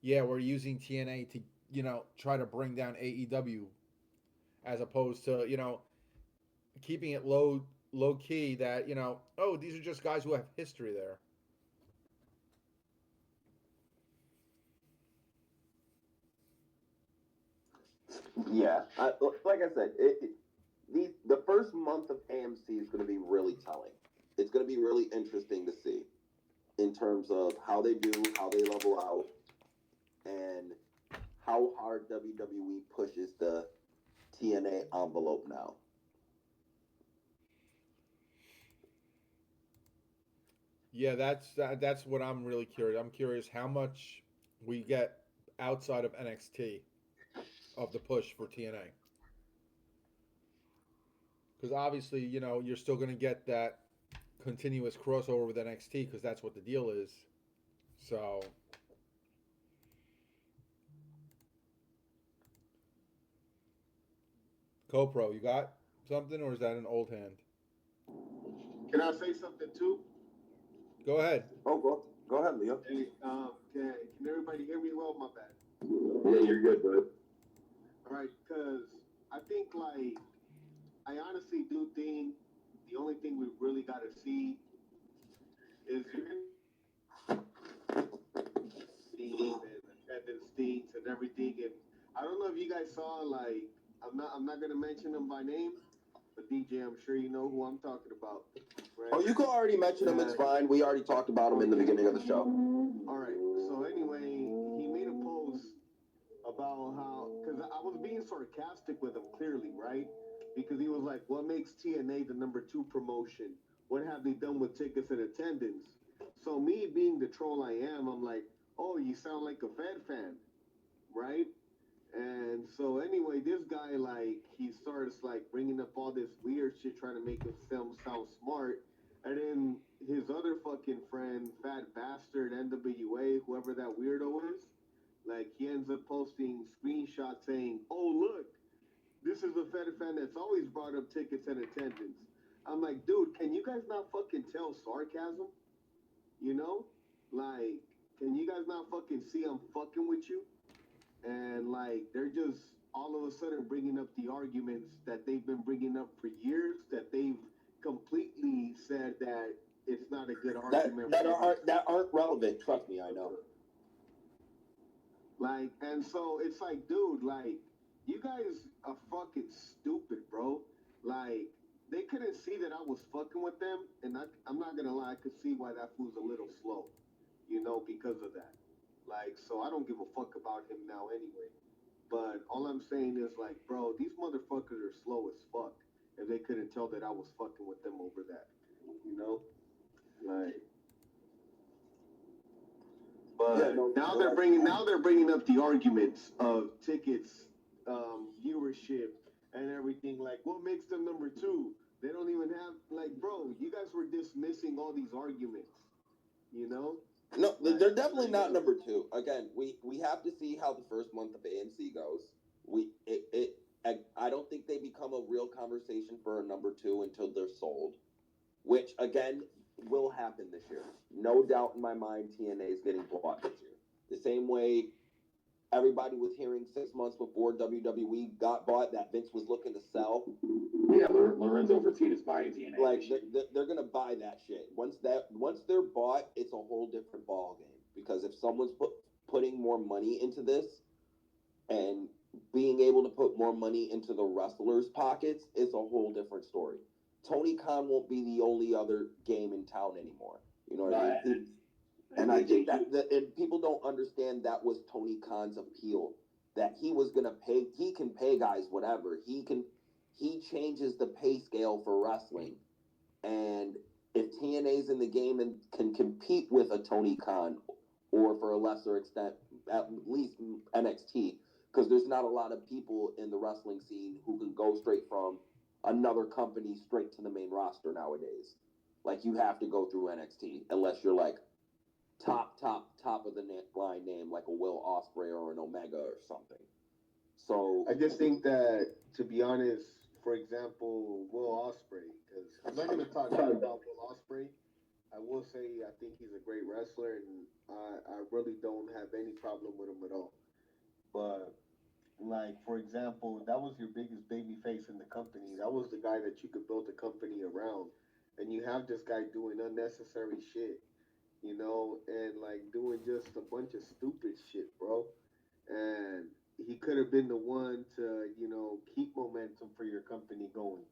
we're using TNA to, try to bring down AEW as opposed to, keeping it low key that, these are just guys who have history there. Yeah, like I said, the first month of AMC is going to be really telling. It's going to be really interesting to see in terms of how they do, how they level out, and how hard WWE pushes the TNA envelope now. Yeah, that's what I'm really curious. I'm curious how much we get outside of NXT of the push for TNA. Because obviously, you're still going to get that continuous crossover with NXT because that's what the deal is. So, CoPro, you got something, or is that an old hand? Can I say something too? Go ahead. Oh, go ahead, Leo. Hey, can everybody hear me well? My bad. Yeah, you're good, bud. All right, because I think, like, I honestly do think the only thing we really got to see is you're going to see and attendance things and everything. And I don't know if you guys saw, like, I'm not going to mention them by name, but DJ, I'm sure you know who I'm talking about, right? Oh, you could already mention him. It's fine. We already talked about him in the beginning of the show. All right. So anyway, he made a post about how, because I was being sarcastic with him clearly, right? Because he was like, "What makes TNA the number 2 promotion? What have they done with tickets and attendance?" So me being the troll I am, I'm like, "Oh, you sound like a Fed fan, right?" And so anyway, this guy, like, he starts like bringing up all this weird shit, trying to make himself sound smart. And then his other fucking friend, fat bastard NWA, whoever that weirdo is, like, he ends up posting screenshots saying, "Oh, look, this is a Fed fan that's always brought up tickets and attendance." I'm like, dude, can you guys not fucking tell sarcasm? You know? Like, can you guys not fucking see I'm fucking with you? And like, they're just all of a sudden bringing up the arguments that they've been bringing up for years, that they've completely said that it's not a good argument. That aren't relevant. Trust me, I know. Like, and so it's like, dude, like, you guys are fucking stupid, bro. Like, they couldn't see that I was fucking with them, and I'm not gonna lie, I could see why that fool's a little slow, because of that. Like, so I don't give a fuck about him now anyway. But all I'm saying is, like, bro, these motherfuckers are slow as fuck if they couldn't tell that I was fucking with them over that, you know? Like, but Yeah, no, now no, they're bringing up the arguments of tickets, viewership, and everything. Like, what makes them number 2? They don't even have, like, bro, you guys were dismissing all these arguments, you know? No, they're definitely not number 2. Again, we have to see how the first month of ANC goes. I don't think they become a real conversation for a number 2 until they're sold, which again will happen this year. No doubt in my mind, TNA is getting bought this year. The same way everybody was hearing 6 months before WWE got bought that Vince was looking to sell. Yeah, Lorenzo Fertitta's buying TNA. Like they're gonna buy that shit. Once they're bought, it's a whole different ball game. Because if someone's putting more money into this and being able to put more money into the wrestlers' pockets, it's a whole different story. Tony Khan won't be the only other game in town anymore. You know what I mean? And I think that and people don't understand that was Tony Khan's appeal. That he was gonna pay. He can pay guys whatever. He changes the pay scale for wrestling. And if TNA's in the game and can compete with a Tony Khan, or for a lesser extent, at least NXT, because there's not a lot of people in the wrestling scene who can go straight from another company straight to the main roster nowadays. Like, you have to go through NXT unless you're like top of the line name, like a Will Ospreay or an Omega or something. So I just think that, to be honest, for example, Will Ospreay, because I'm not going to talk bad about Will Ospreay. I will say I think he's a great wrestler, and I really don't have any problem with him at all. But, like, for example, that was your biggest baby face in the company. That was the guy that you could build the company around. And you have this guy doing unnecessary shit, and like doing just a bunch of stupid shit, bro. And he could have been the one to, keep momentum for your company going.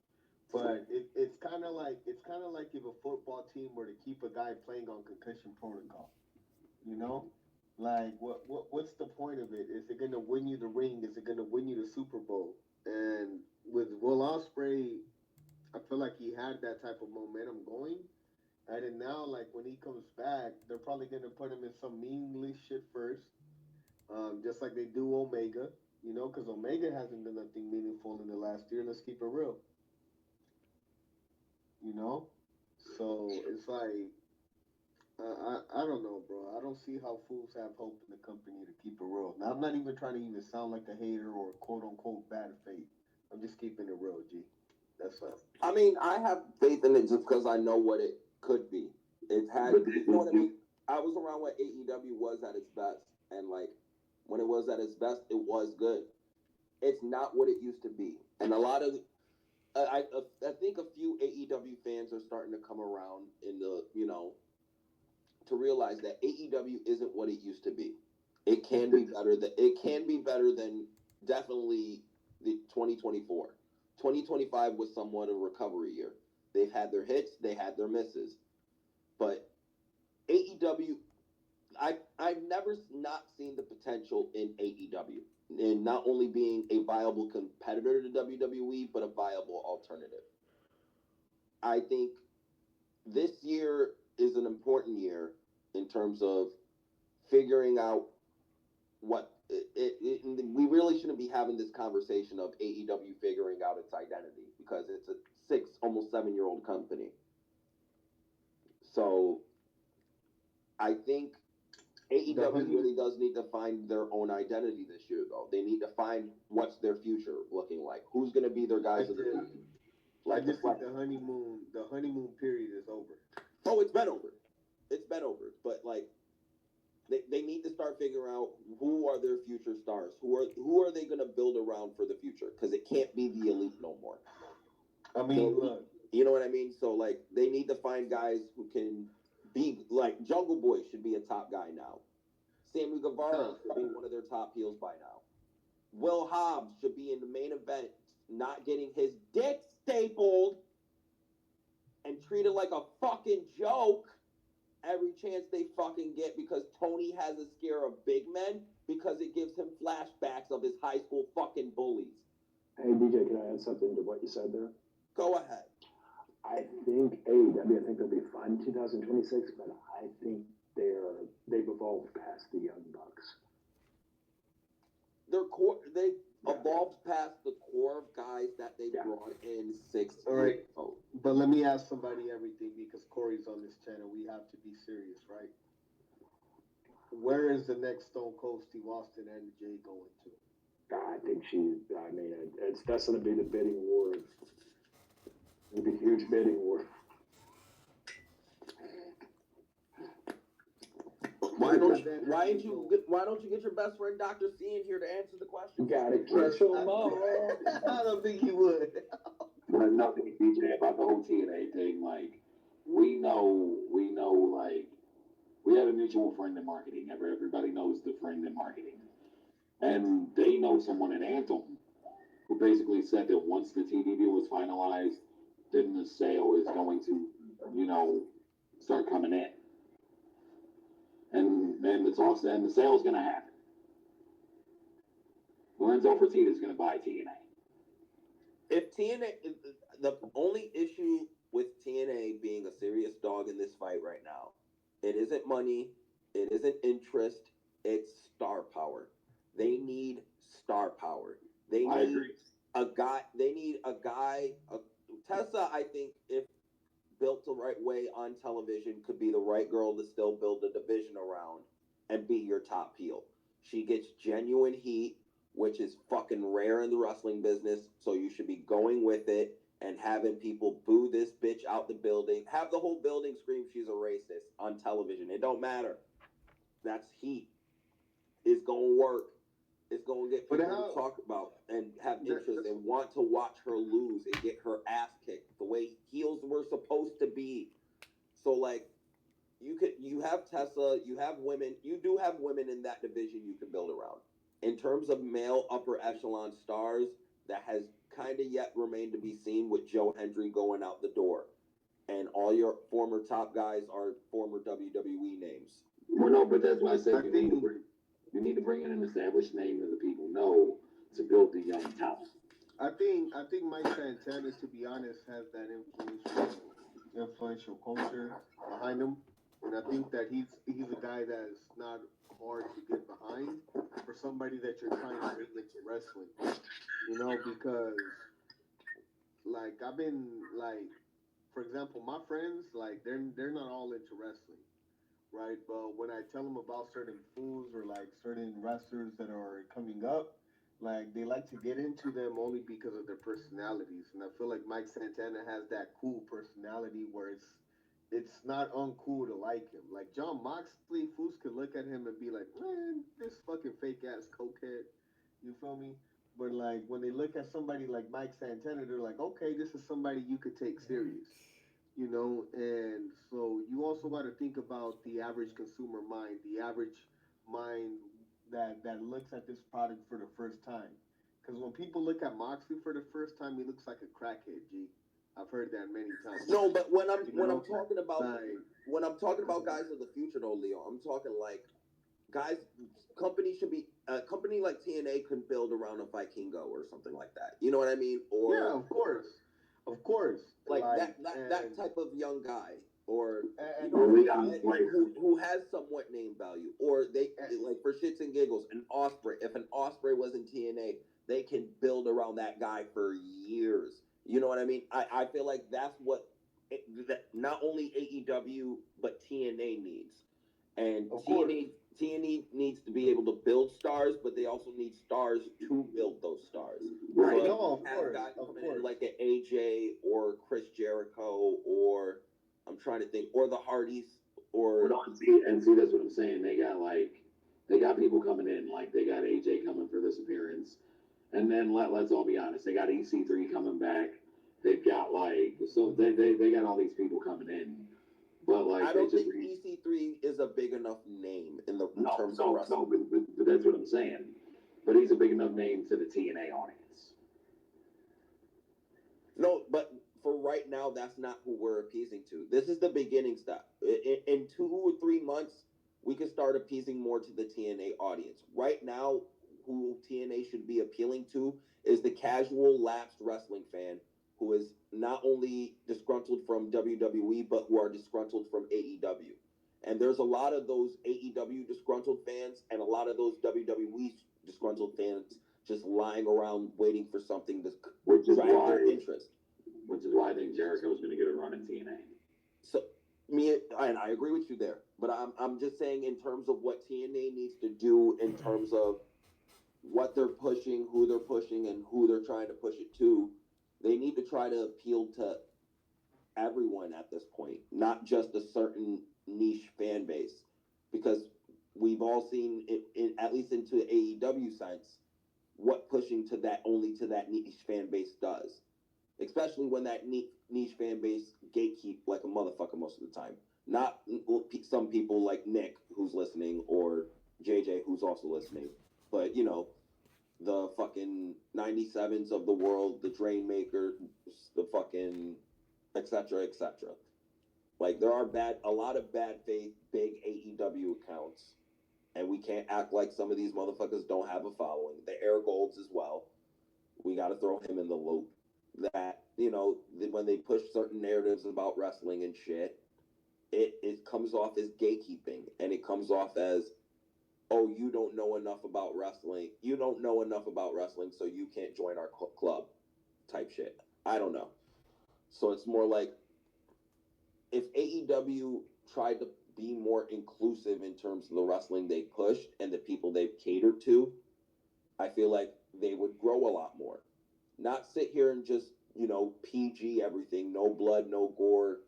But it's kind of like if a football team were to keep a guy playing on concussion protocol, you know? Like, what's the point of it? Is it gonna win you the ring? Is it gonna win you the Super Bowl? And with Will Ospreay, I feel like he had that type of momentum going, And then now, like when he comes back, they're probably gonna put him in some meaningless shit first, just like they do Omega. You know, because Omega hasn't done nothing meaningful in the last year. Let's keep it real. You know, so it's like I don't know, bro. I don't see how fools have hope in the company to keep it real. Now I'm not even trying to even sound like a hater or quote unquote bad faith. I'm just keeping it real, G. That's all. I mean, I have faith in it just because I know what it could be. It had, you know what I mean? I was around when AEW was at its best, and like when it was at its best, it was good. It's not what it used to be, and a lot of I think a few AEW fans are starting to come around in the to realize that AEW isn't what it used to be. It can be better. It can be better than definitely the 2024. 2025 was somewhat a recovery year. They've had their hits, they had their misses, but AEW, I've never not seen the potential in AEW, in not only being a viable competitor to WWE, but a viable alternative. I think this year is an important year in terms of figuring out we really shouldn't be having this conversation of AEW figuring out its identity because it's a almost 7 year old company. So I think AEW really does need to find their own identity this year, though. They need to find what's their future looking like. Who's going to be their guys of the future? Like I just think the honeymoon period is over. Oh, it's been over. It's been over. But like, they need to start figuring out who are their future stars. Who are they going to build around for the future? Because it can't be the elite no more. I mean, look, you know what I mean. So like, they need to find guys who can be like Jungle Boy should be a top guy now. Sammy Guevara should be one of their top heels by now. Will Hobbs should be in the main event, not getting his dick stapled and treated like a fucking joke every chance they fucking get because Tony has a scare of big men because it gives him flashbacks of his high school fucking bullies. Hey, DJ, can I add something to what you said there? Go ahead. I think AEW, I think they'll be fine in 2026, but I think they've evolved past the Young Bucks. They evolved past the core of guys that they brought in 6 years ago. But let me ask somebody everything because Corey's on this channel. We have to be serious, right? Where is the next Stone Cold Steve Austin and Jay going to? I think that's going to be the bidding war. It'll be a huge bidding war. Why don't you get your best friend Dr. C in here to answer the question? Gotta catch them all. I don't think he would. There's nothing, DJ, about the whole TNA thing. Like, we know, like, we have a mutual friend in marketing. Everybody knows the friend in marketing. And they know someone at Anthem who basically said that once the TV deal was finalized, then the sale is going to, start coming in. And the talks and the sale is going to happen. Lorenzo Fertitta is going to buy TNA. If TNA, the only issue with TNA being a serious dog in this fight right now, it isn't money, it isn't interest, it's star power. They need star power. They need a guy. Tessa, I think, if built the right way on television, could be the right girl to still build a division around and be your top heel. She gets genuine heat, which is fucking rare in the wrestling business, so you should be going with it and having people boo this bitch out the building. Have the whole building scream she's a racist on television. It don't matter. That's heat. It's gonna work. It's gonna get people to talk about and have interest and want to watch her lose and get her ass kicked the way heels were supposed to be. So like, you have Tessa, you have women, you do have women in that division you can build around. In terms of male upper echelon stars, that has kind of yet remained to be seen with Joe Hendry going out the door. And all your former top guys are former WWE names. Well, no, but that's why I said you need to bring in an established name that the people know to build the young talent. I think Mike Santana, to be honest, has that influence influential culture behind him, and I think that he's a guy that's not hard to get behind for somebody that you're trying to bring into wrestling. You know, because like I've been like, for example, my friends like they're not all into wrestling, right? But when I tell them about certain foods or like certain wrestlers that are coming up, like they like to get into them only because of their personalities. And I feel like Mike Santana has that cool personality where it's not uncool to like him. Like John Moxley, fools could look at him and be like, man, this fucking fake ass cokehead. You feel me? But like when they look at somebody like Mike Santana, they're like, okay, this is somebody you could take serious, you know. And so you also got to think about the average consumer mind, the average mind that looks at this product for the first time. Because when people look at Moxley for the first time, he looks like a crackhead. G, I've heard that many times. No, but when I'm You when I'm know, talking about like when I'm talking about guys of the future, though, Leo, I'm talking like guys. Company should be a company like TNA could build around a Vikingo or something like that. You know what I mean? yeah, Or of course, like like that type of young guy, or you and know what I we mean, got like who has somewhat name value, or they like for shits and giggles, an Osprey. If an Osprey was in TNA, they can build around that guy for years. You know what I mean? I feel like that's what that not only AEW but TNA needs, and of course. TNA needs to be able to build stars, but they also need stars to build those stars. right. So if No, you of have course, guys of coming in course. like an AJ or Chris Jericho, or I'm trying to think, or the Hardys, or But on see, that's what I'm saying. They got people coming in, like they got AJ coming for this appearance. And then let's all be honest, they got EC3 coming back. They've got like so they got all these people coming in. But like I they don't just think EC3 is a big enough name in no, terms of no, wrestling. no, but that's what I'm saying. But he's a big enough name to the TNA audience. No, but for right now, that's not who we're appeasing to. This is the beginning step. In 2 or 3 months, we can start appeasing more to the TNA audience. Right now, who TNA should be appealing to is the casual lapsed wrestling fan who is not only disgruntled from WWE, but who are disgruntled from AEW. And there's a lot of those AEW disgruntled fans and a lot of those WWE disgruntled fans just lying around waiting for something to Which is drive their why interest. which is why I think Jericho's gonna get a run in TNA. So me and I agree with you there, but I'm just saying in terms of what TNA needs to do in terms of what they're pushing, who they're pushing, and who they're trying to push it to. They need to try to appeal to everyone at this point, not just a certain niche fan base, because we've all seen it, at least into AEW sense, what pushing to that only to that niche fan base does, especially when that niche fan base gatekeep like a motherfucker most of the time. Not some people like Nick who's listening or JJ who's also listening, but you know the fucking 97s of the world, the Drain Maker, the fucking etc. etc. Like there are a lot of bad faith big AEW accounts, and we can't act like some of these motherfuckers don't have a following. The Air Golds as well. We got to throw him in the loop. That you know when they push certain narratives about wrestling and shit, it comes off as gatekeeping, and it comes off as, oh, you don't know enough about wrestling. You don't know enough about wrestling, so you can't join our club, type shit. I don't know. So it's more like if AEW tried to be more inclusive in terms of the wrestling they pushed and the people they've catered to, I feel like they would grow a lot more. Not sit here and just, you know, PG everything, no blood, no gore.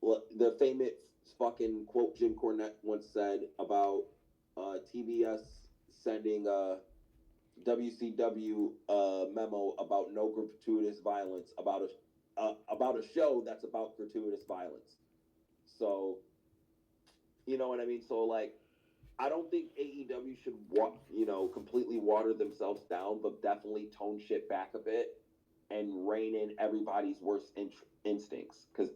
Well, the famous fucking quote Jim Cornette once said about TBS sending WCW memo about no gratuitous violence about a show that's about gratuitous violence. So, you know what I mean? So like I don't think AEW should completely water themselves down, but definitely tone shit back a bit and rein in everybody's worst instincts, cuz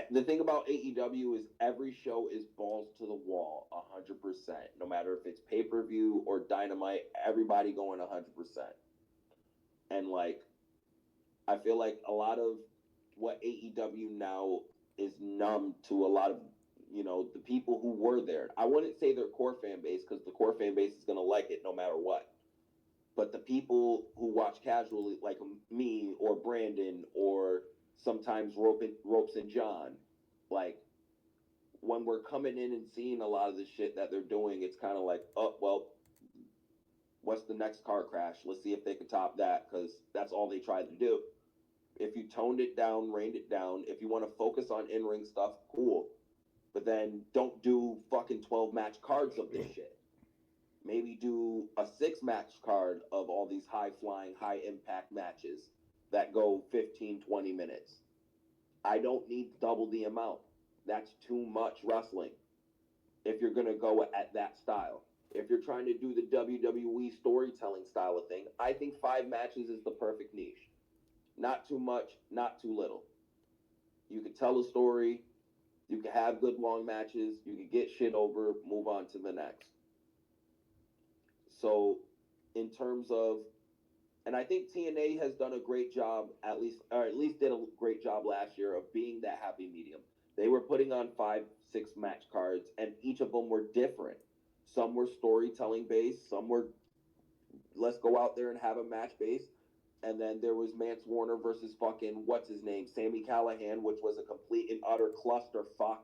the thing about AEW is every show is balls to the wall 100%. No matter if it's pay-per-view or Dynamite, everybody going 100%. And like I feel like a lot of what AEW now is numb to a lot of, the people who were there. I wouldn't say their core fan base because the core fan base is going to like it no matter what. But the people who watch casually, like me or Brandon or sometimes Ropes and John, like when we're coming in and seeing a lot of the shit that they're doing, it's kind of like, oh, well, what's the next car crash? Let's see if they can top that because that's all they tried to do. If you toned it down, reined it down, if you want to focus on in-ring stuff, cool. But then don't do fucking 12-match cards of this shit. Maybe do a 6-match card of all these high-flying, high-impact matches that go 15, 20 minutes. I don't need double the amount. That's too much wrestling if you're going to go at that style. If you're trying to do the WWE storytelling style of thing, I think 5 matches is the perfect niche. Not too much, not too little. You can tell a story. You can have good long matches. You can get shit over, move on to the next. So, in terms of, and I think TNA has done a great job, at least did a great job last year of being that happy medium. They were putting on 5, 6 match cards, and each of them were different. Some were storytelling based, some were let's go out there and have a match base. And then there was Mance Warner versus fucking what's his name, Sami Callihan, which was a complete and utter clusterfuck.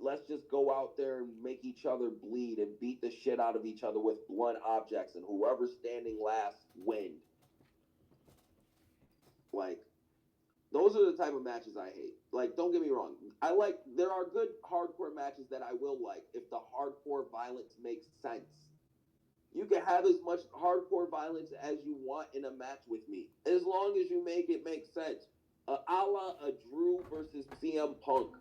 Let's just go out there and make each other bleed and beat the shit out of each other with blunt objects, and whoever's standing last wins. Like, those are the type of matches I hate. Like, don't get me wrong. There are good hardcore matches that I will like if the hardcore violence makes sense. You can have as much hardcore violence as you want in a match with me, as long as you make it make sense. A la a Drew versus CM Punk.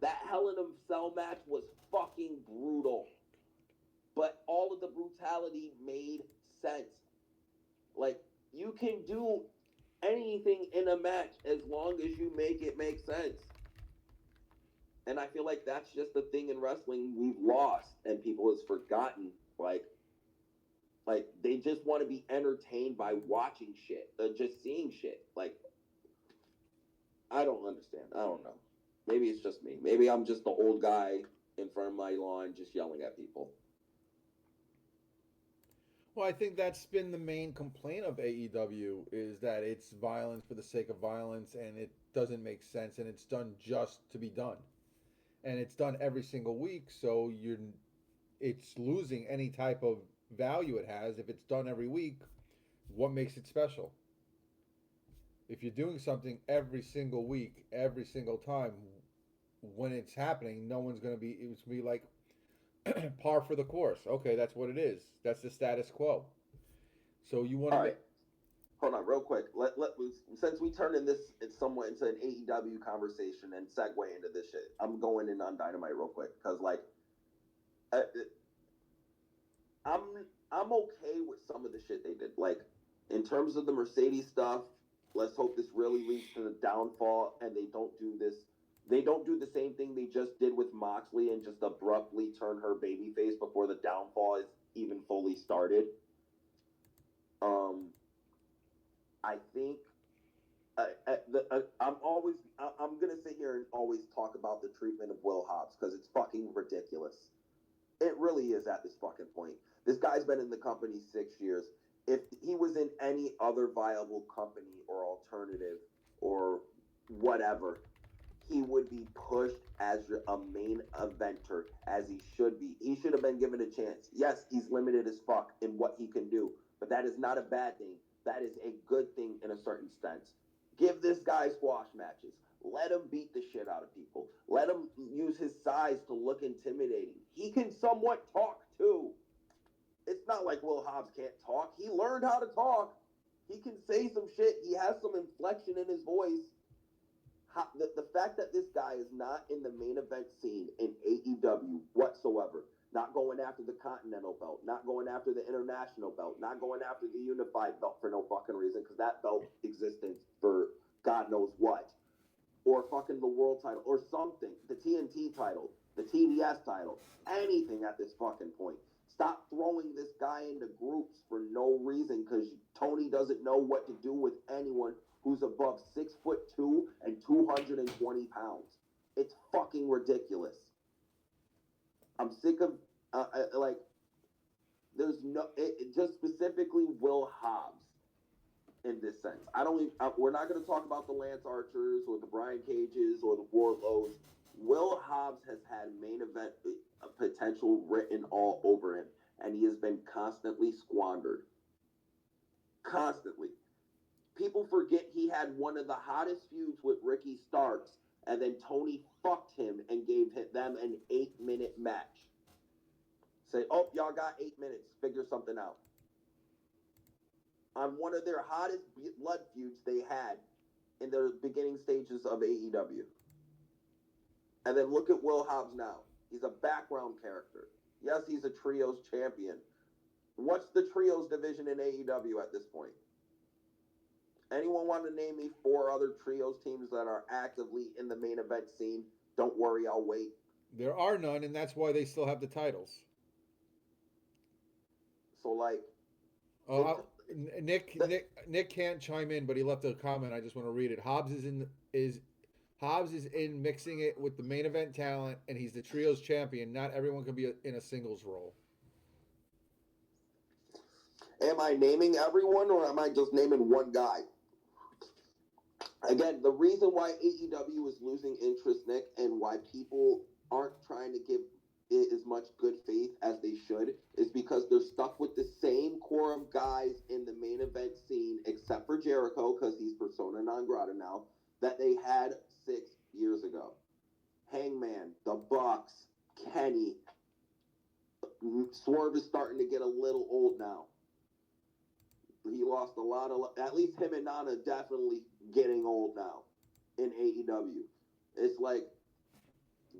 That Hell in a Cell match was fucking brutal. But all of the brutality made sense. Like, you can do anything in a match as long as you make it make sense. And I feel like that's just the thing in wrestling we've lost and people has forgotten. Like they just want to be entertained by watching shit, just seeing shit. Like, I don't understand. I don't know. Maybe it's just me. Maybe I'm just the old guy in front of my lawn just yelling at people. Well, I think that's been the main complaint of AEW is that it's violence for the sake of violence and it doesn't make sense and it's done just to be done. And it's done every single week, so it's losing any type of value it has. If it's done every week, what makes it special? If you're doing something every single week, every single time, when it's happening, it's going to be like par for the course. Okay, that's what it is. That's the status quo. So you want to... All right. Hold on, real quick. Since we turned in this somewhat into an AEW conversation and segue into this shit, I'm going in on Dynamite real quick because, like, I'm okay with some of the shit they did. Like, in terms of the Mercedes stuff, let's hope this really leads to the downfall and they don't do this. They don't do the same thing they just did with Moxley and just abruptly turn her babyface before the downfall is even fully started. I think I'm gonna sit here and always talk about the treatment of Will Hobbs because it's fucking ridiculous. It really is at this fucking point. This guy's been in the company 6 years. If he was in any other viable company or alternative or whatever, he would be pushed as a main eventer, as he should be. He should have been given a chance. Yes, he's limited as fuck in what he can do, but that is not a bad thing. That is a good thing in a certain sense. Give this guy squash matches. Let him beat the shit out of people. Let him use his size to look intimidating. He can somewhat talk too. It's not like Will Hobbs can't talk. He learned how to talk. He can say some shit. He has some inflection in his voice. The fact that this guy is not in the main event scene in AEW whatsoever, not going after the Continental belt, not going after the International belt, not going after the Unified belt for no fucking reason, because that belt existed for God knows what, or fucking the world title, or something, the TNT title, the TBS title, anything at this fucking point. Stop throwing this guy into groups for no reason, because Tony doesn't know what to do with anyone who's above 6'2" and 220 pounds. It's fucking ridiculous. I'm sick of like there's no just specifically Will Hobbs in this sense. I don't even, we're not going to talk about the Lance Archers or the Brian Cages or the Wardlows. Will Hobbs has had main event potential written all over him, and he has been constantly squandered. Constantly. People forget he had one of the hottest feuds with Ricky Starks, and then Tony fucked him and gave them an 8-minute match. Say, oh, y'all got 8 minutes. Figure something out. On one of their hottest blood feuds they had in their beginning stages of AEW. And then look at Will Hobbs now. He's a background character. Yes, he's a trios champion. What's the trios division in AEW at this point? Anyone want to name me 4 other trios teams that are actively in the main event scene? Don't worry, I'll wait. There are none, and that's why they still have the titles. So, like... Nick can't chime in, but he left a comment. I just want to read it. Hobbs is in mixing it with the main event talent, and he's the trios champion. Not everyone can be in a singles role. Am I naming everyone, or am I just naming one guy? Again, the reason why AEW is losing interest, Nick, and why people aren't trying to give it as much good faith as they should is because they're stuck with the same core of guys in the main event scene, except for Jericho, because he's persona non grata now, that they had 6 years ago. Hangman, the Bucks, Kenny. Swerve is starting to get a little old now. He lost a lot of, at least him and Nana definitely getting old now in AEW. It's like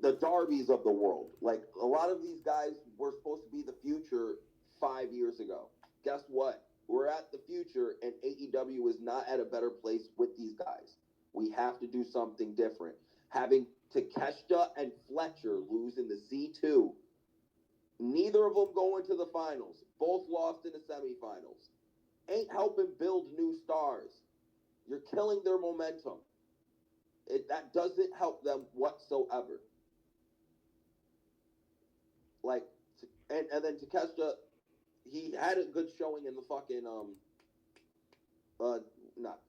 the Darbys of the world. Like, a lot of these guys were supposed to be the future 5 years ago. Guess what? We're at the future, and AEW is not at a better place with these guys. We have to do something different. Having Takeshita and Fletcher lose in the Z2, neither of them going to the finals. Both lost in the semifinals. Ain't helping build new stars. You're killing their momentum. That doesn't help them whatsoever. Like, and then Takeshita, he had a good showing in the fucking not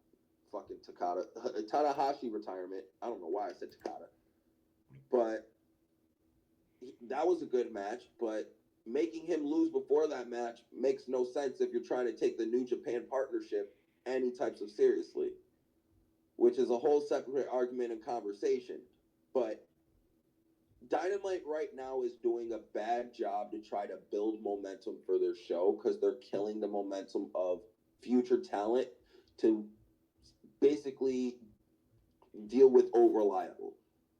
fucking Takada, Tanahashi retirement. I don't know why I said Takada, but that was a good match. But making him lose before that match makes no sense if you're trying to take the New Japan Partnership any types of seriously, which is a whole separate argument and conversation. But Dynamite right now is doing a bad job to try to build momentum for their show because they're killing the momentum of future talent to basically deal with Reliable.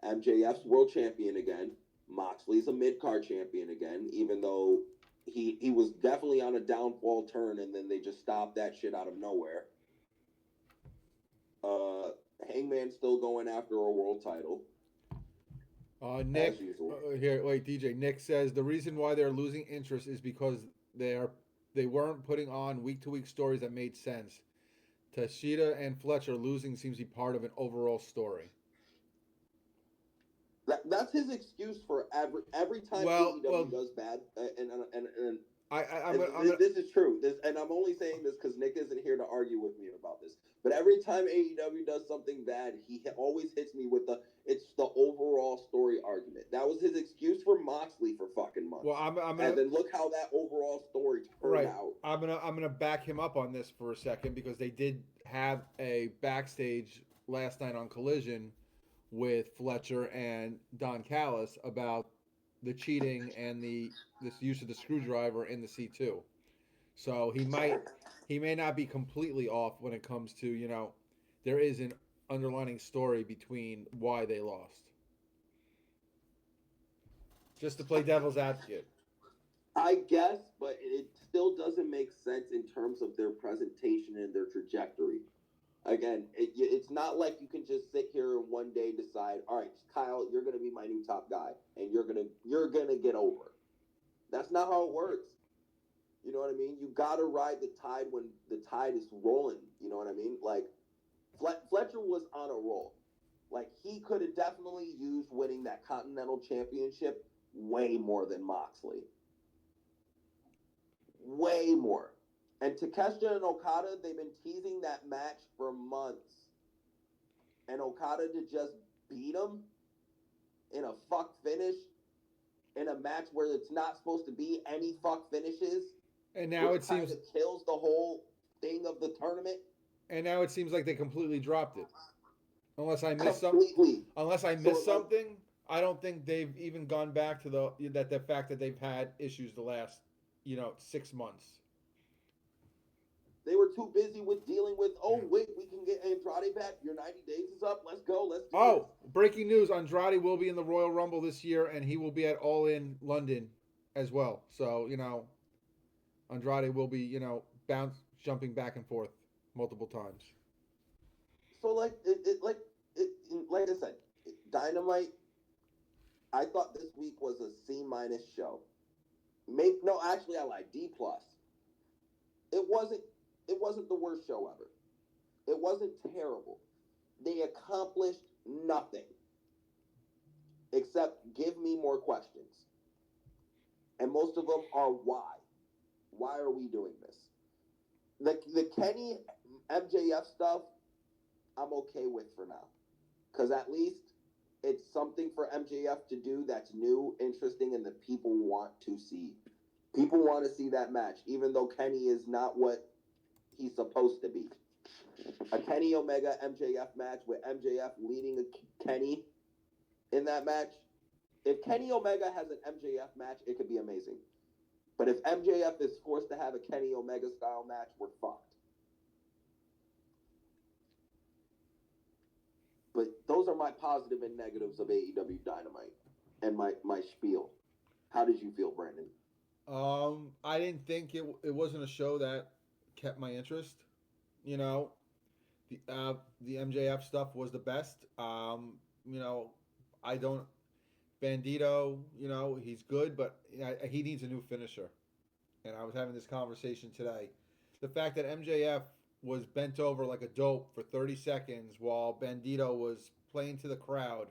MJF's world champion again. Moxley's a mid-card champion again, even though he was definitely on a downfall turn, and then they just stopped that shit out of nowhere. Hangman's still going after a world title. Nick, here, wait, DJ. Nick says the reason why they're losing interest is because they weren't putting on week-to-week stories that made sense. Takeshita and Fletcher losing seems to be part of an overall story. That's his excuse for every time AEW does bad, and this is true. And I'm only saying this because Nick isn't here to argue with me about this. But every time AEW does something bad, he always hits me with it's the overall story argument. That was his excuse for Moxley for fucking months. Well, I'm gonna, and then look how that overall story turned out. I'm gonna back him up on this for a second because they did have a backstage last night on Collision with Fletcher and Don Callis about the cheating and this use of the screwdriver in the C2. So he may not be completely off when it comes to, there is an underlining story between why they lost. Just to play devil's advocate. I guess, but it still doesn't make sense in terms of their presentation and their trajectory. Again, it's not like you can just sit here and one day decide, all right, Kyle, you're going to be my new top guy, and you're gonna get over. That's not how it works. You know what I mean? You got to ride the tide when the tide is rolling. You know what I mean? Like, Fletcher was on a roll. Like he could have definitely used winning that Continental Championship way more than Moxley. Way more. And Takeshita and Okada, they've been teasing that match for months. And Okada to just beat him in a fuck finish in a match where it's not supposed to be any fuck finishes, And now which it kind seems of kills the whole thing of the tournament. and now it seems like they completely dropped it. Unless I missed some Completely. unless I So, missed like, something, I don't think they've even gone back to the fact that they've had issues the last, 6 months. they were too busy with dealing with, oh, wait, we can get Andrade back. Your 90 days is up. Let's go. Let's do Oh, breaking news, Andrade will be in the Royal Rumble this year and he will be at All In London as well. So, Andrade will be, jumping back and forth multiple times. this. So, like I said, Dynamite, I thought this week was a C minus show. No, actually, I lied. D plus. It wasn't. It wasn't the worst show ever. It wasn't terrible. They accomplished nothing except give me more questions, and most of them are why. Why are we doing this? The Kenny MJF stuff, I'm okay with for now, because at least it's something for MJF to do that's new, interesting, and that people want to see. People want to see that match, even though Kenny is not what he's supposed to be. A Kenny Omega MJF match with MJF leading a Kenny in that match. If Kenny Omega has an MJF match, it could be amazing. But if MJF is forced to have a Kenny Omega style match, we're fucked. But those are my positive and negatives of AEW Dynamite and my spiel. How did you feel, Brandon? I didn't think it wasn't a show that kept my interest. You know, the MJF stuff was the best. I don't Bandito. He's good, but he needs a new finisher. And I was having this conversation today. The fact that MJF was bent over like a dope for 30 seconds while Bandito was playing to the crowd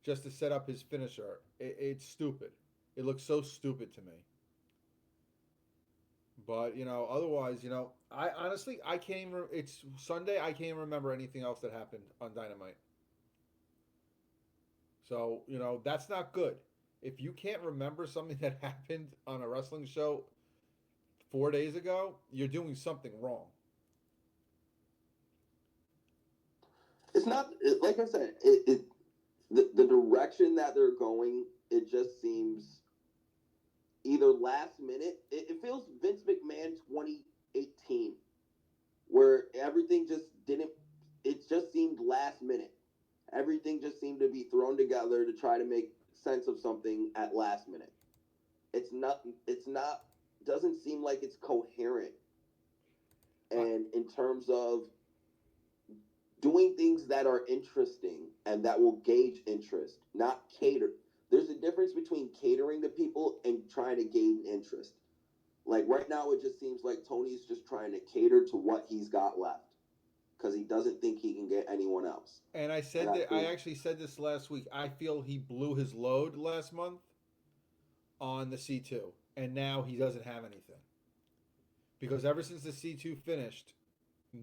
just to set up his finisher, it's stupid. It looks so stupid to me. But otherwise, I honestly I can't even. It's Sunday. I can't even remember anything else that happened on Dynamite. So that's not good. If you can't remember something that happened on a wrestling show 4 days ago, you're doing something wrong. It's not like I said. The direction that they're going, it just seems either last minute. It feels Vince McMahon 2018, where everything just didn't. It just seemed last minute. Everything just seemed to be thrown together to try to make sense of something at last minute. It's not. It's not. Doesn't seem like it's coherent. And in terms of doing things that are interesting and that will gauge interest, not cater. There's a difference between catering to people and trying to gain interest. Like right now, it just seems like Tony's just trying to cater to what he's got left because he doesn't think he can get anyone else. And I said that I actually said this last week. I feel he blew his load last month on the C2, and now he doesn't have anything. Because ever since the C2 finished,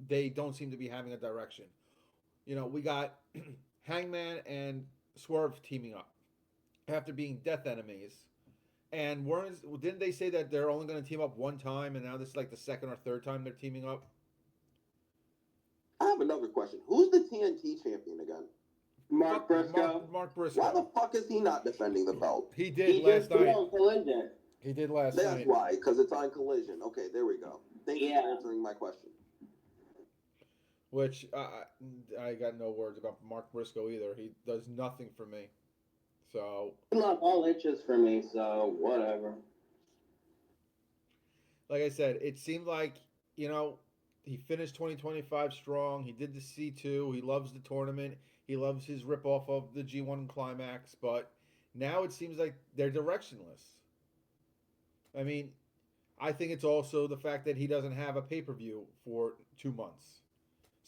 they don't seem to be having a direction. We got Hangman and Swerve teaming up after being death enemies. And didn't they say that they're only going to team up one time, and now this is like the second or third time they're teaming up? I have another question. Who's the TNT champion again? Mark Briscoe. Mark Briscoe. Why the fuck is he not defending the belt? He did He last just did night. on Collision. He did last That's night. why, because it's on Collision. Okay, there we go. Thank you for answering my question. Which I got no words about Mark Briscoe either. He does nothing for me. So He lost all inches for me, so whatever. like I said, it seemed like, he finished 2025 strong. He did the C2. He loves the tournament. He loves his ripoff of the G1 Climax. But now it seems like they're directionless. I mean, I think it's also the fact that he doesn't have a pay-per-view for 2 months.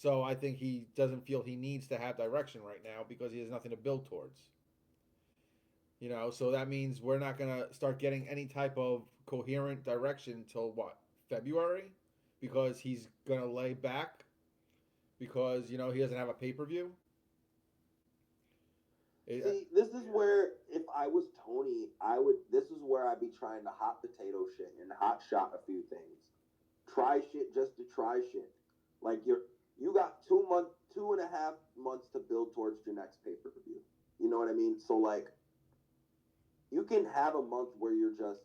So I think he doesn't feel he needs to have direction right now because he has nothing to build towards. So that means we're not going to start getting any type of coherent direction until what? February? Because he's going to lay back because, he doesn't have a pay per view. See, this is where if I was Tony, I would. This is where I'd be trying to hot potato shit and hot shot a few things. Try shit just to try shit. Like you got 2 months, 2.5 months to build towards your next pay per view. You know what I mean? So like, you can have a month where you're just,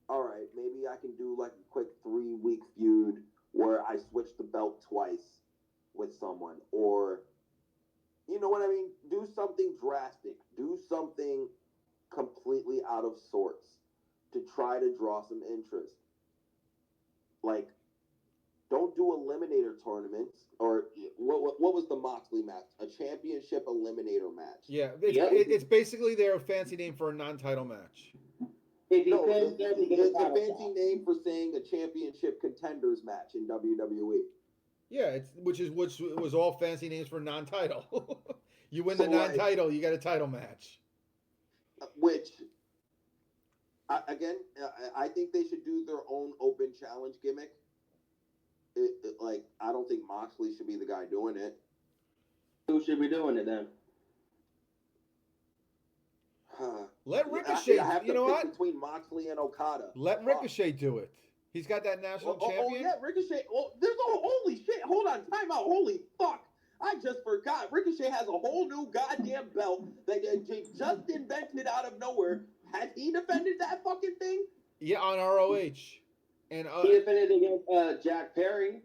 all right, maybe I can do like a quick 3 week feud where I switch the belt twice with someone, or you know what I mean? Do something drastic. Do something completely out of sorts to try to draw some interest. Like, don't do eliminator tournaments, or what was the Moxley match? A championship eliminator match. Yeah, it's basically their fancy name for a non-title match. No, it's a fancy name for saying a championship contenders match in WWE. Yeah, which was all fancy names for non-title. You win the non-title, you get a title match. Which, again, I think they should do their own open challenge gimmick. Like, I don't think Moxley should be the guy doing it. Who should be doing it then? Let Ricochet. I have you to know pick what? Between Moxley and Okada. Let Ricochet do it. He's got that national champion. Oh yeah, Ricochet. Oh, there's a holy shit. Hold on, time out. Holy fuck. I just forgot. Ricochet has a whole new goddamn belt that they just invented out of nowhere. Has he defended that fucking thing? Yeah, on ROH. And he defended against Jack Perry.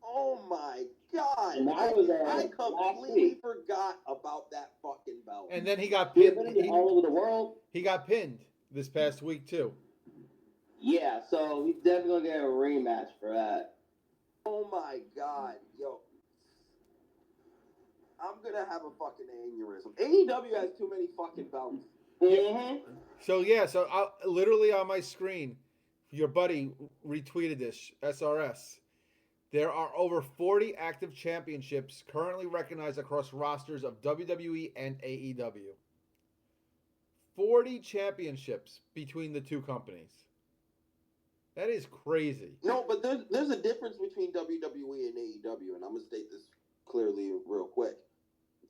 Oh my god! And I completely forgot about that fucking belt. And then he got pinned. All over the world. He got pinned this past week too. Yeah, so he's definitely gonna get a rematch for that. Oh my god, yo! I'm gonna have a fucking aneurysm. AEW has too many fucking belts. Mm-hmm. So literally on my screen, your buddy retweeted this, SRS. There are over 40 active championships currently recognized across rosters of WWE and AEW. 40 championships between the two companies. That is crazy. No, but there's a difference between WWE and AEW, and I'm gonna state this clearly real quick.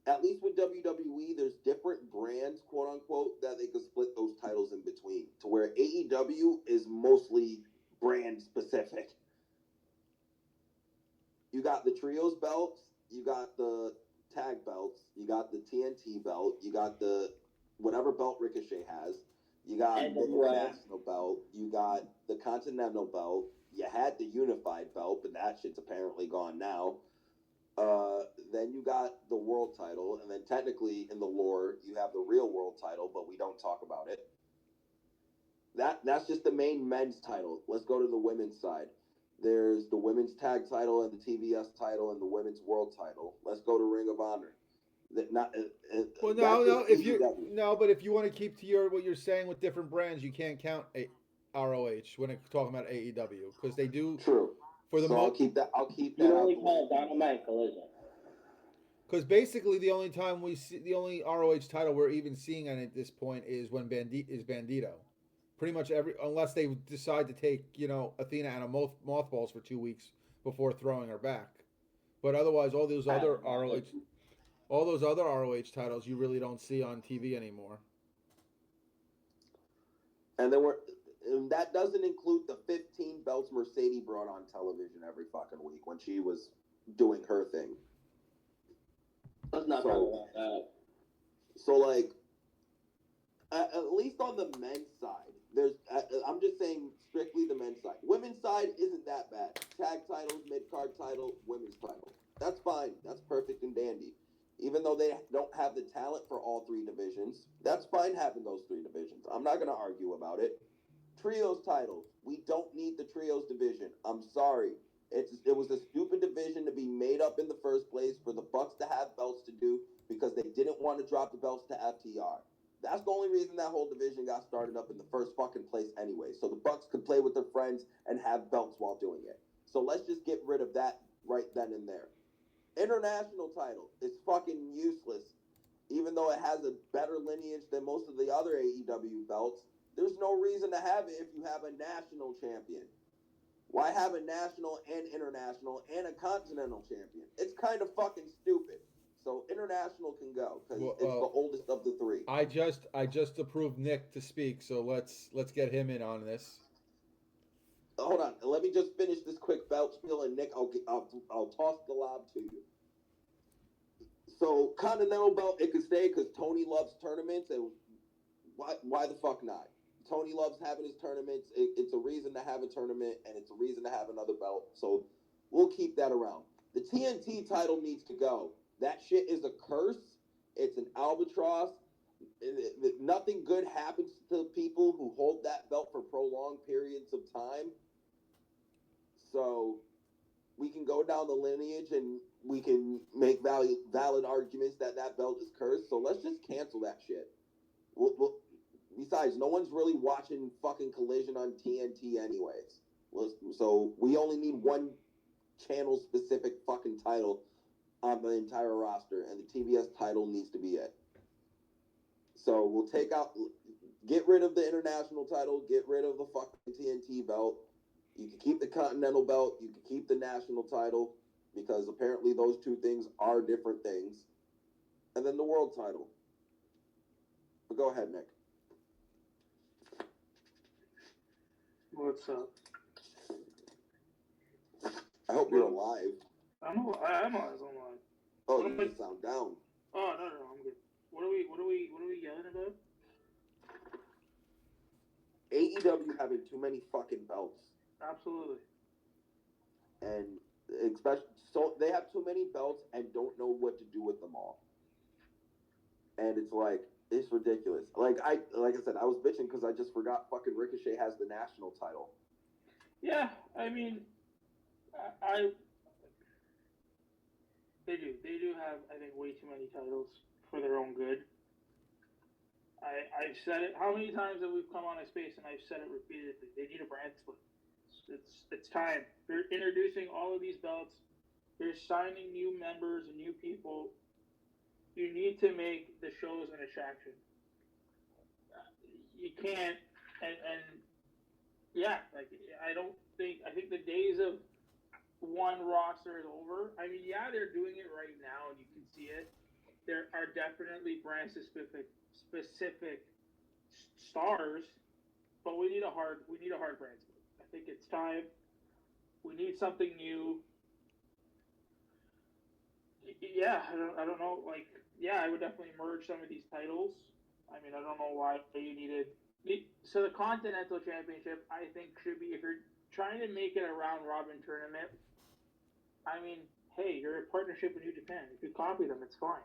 At least with WWE, there's different brands, quote unquote, that they could split those titles in between. To where AEW is mostly brand specific. You got the trios belts, you got the tag belts, you got the TNT belt, you got the whatever belt Ricochet has, you got the international belt, you got the continental belt, you had the unified belt, but that shit's apparently gone now. Then you got the world title, and then technically in the lore you have the real world title, but we don't talk about it. That's just the main men's title. Let's go to the women's side. There's the women's tag title and the TBS title and the women's world title. Let's go to Ring of Honor. But if you want to keep to what you're saying with different brands, you can't count ROH when it's talking about AEW because they do. True. For the I'll keep that. You only call Dynamite Collision. Because basically the only time the only ROH title we're even seeing on at this point is when Bandito. Pretty much unless they decide to take Athena out of mothballs for 2 weeks before throwing her back, but otherwise all those other ROH titles you really don't see on TV anymore. And that doesn't include the 15 belts Mercedes brought on television every fucking week when she was doing her thing. Let's not talk about that. So like, at least on the men's side. I'm just saying strictly the men's side. Women's side isn't that bad. Tag titles, mid-card title, women's title. That's fine. That's perfect and dandy. Even though they don't have the talent for all three divisions, that's fine having those three divisions. I'm not going to argue about it. Trios titles. We don't need the trios division. I'm sorry. It was a stupid division to be made up in the first place for the Bucks to have belts to do because they didn't want to drop the belts to FTR. That's the only reason that whole division got started up in the first fucking place anyway. So the Bucks could play with their friends and have belts while doing it. So let's just get rid of that right then and there. International title is fucking useless. Even though it has a better lineage than most of the other AEW belts, there's no reason to have it if you have a national champion. Why have a national and international and a continental champion? It's kind of fucking stupid. So international can go because Well, it's the oldest of the three. I just approved Nick to speak, so let's get him in on this. Hold on, let me just finish this quick belt spiel, and Nick, I'll toss the lob to you. So continental belt, it could stay because Tony loves tournaments, and why the fuck not? Tony loves having his tournaments. It's a reason to have a tournament, and it's a reason to have another belt. So we'll keep that around. The TNT title needs to go. That shit is a curse. It's an albatross. Nothing good happens to people who hold that belt for prolonged periods of time. So we can go down the lineage and we can make valid arguments that that belt is cursed. So let's just cancel that shit. Besides, no one's really watching fucking Collision on TNT anyways. So we only need one channel specific fucking title on the entire roster, and the TBS title needs to be it. So we'll get rid of the international title, get rid of the fucking TNT belt. You can keep the Continental belt, you can keep the national title, because apparently those two things are different things. And then the world title. But go ahead, Nick. What's up? I hope you're alive. I'm alive. Oh, you just sound down. Oh no, I'm good. What are we yelling about? AEW having too many fucking belts. Absolutely. And especially so they have too many belts and don't know what to do with them all. And it's ridiculous. Like I said, I was bitching because I just forgot fucking Ricochet has the national title. Yeah, I mean, they do have, I think, way too many titles for their own good. I've said it. How many times have we come on a space and I've said it repeatedly? They need a brand split. It's time. They're introducing all of these belts. They're signing new members and new people. You need to make the shows an attraction. You can't, and yeah, like I think the days of one roster is over. I mean, yeah, they're doing it right now, and you can see it. There are definitely brand specific stars, but we need a hard brand split. I think it's time. We need something new. Yeah, I don't know. Like, yeah, I would definitely merge some of these titles. I mean, I don't know why you needed. So the Continental Championship, I think, should be, if you're trying to make it a round robin tournament. I mean, hey, you're a partnership with New Japan. If you copy them, it's fine.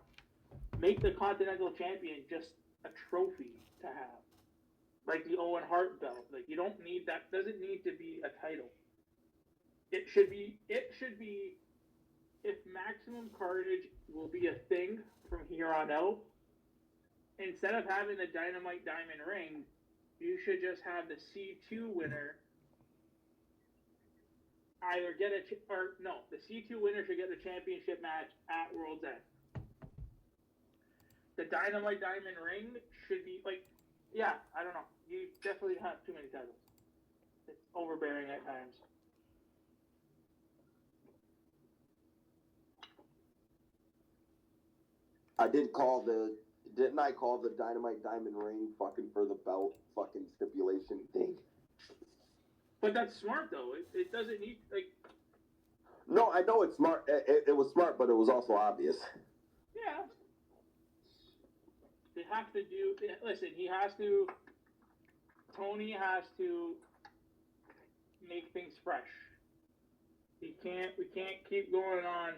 Make the Continental Champion just a trophy to have, like the Owen Hart belt. Like, you don't need that. Doesn't need to be a title. It should be. If Maximum Carnage will be a thing from here on out, instead of having the Dynamite Diamond Ring, you should just have the C2 winner either get the C2 winner should get the championship match at World's End. The Dynamite Diamond Ring should be I don't know. You definitely have too many titles. It's overbearing at times. Didn't I call the Dynamite Diamond Ring fucking for the belt fucking stipulation thing? But that's smart though. It doesn't need No, I know it's smart. It was smart, but it was also obvious. Yeah. They have to do. Listen, Tony has to make things fresh. We can't keep going on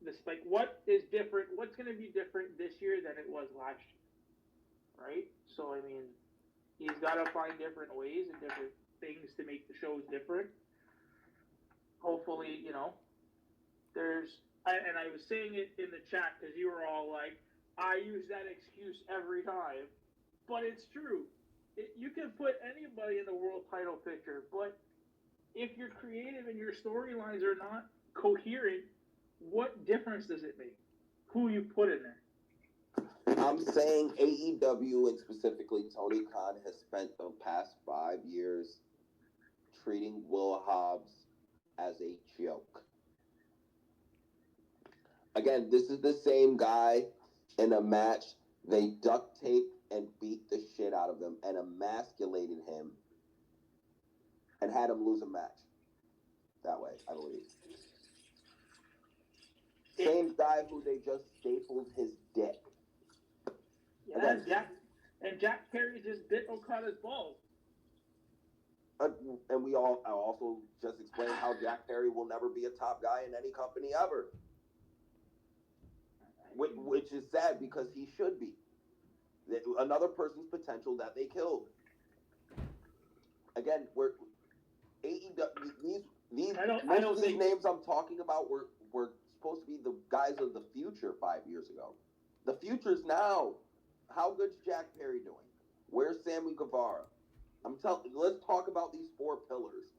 this. Like, what is different? What's going to be different this year than it was last year? Right. So I mean, he's got to find different ways and different things to make the shows different. Hopefully, and I was saying it in the chat because you were all like, I use that excuse every time, but it's true. You can put anybody in the world title picture, but if you're creative and your storylines are not coherent, what difference does it make? Who you put in there? I'm saying AEW and specifically Tony Khan has spent the past 5 years treating Will Hobbs as a joke. Again, this is the same guy in a match. They duct taped and beat the shit out of him and emasculated him and had him lose a match. That way, I believe. Same guy who they just stapled his dick. Yeah, Jack Perry just bit Okada's balls. And I also just explained how Jack Perry will never be a top guy in any company ever. Which is sad because he should be. Another person's potential that they killed. Again, we're AEW. These names I'm talking about were supposed to be the guys of the future 5 years ago. The future's now. How good's Jack Perry doing? Where's Sammy Guevara? Let's talk about these 4 pillars.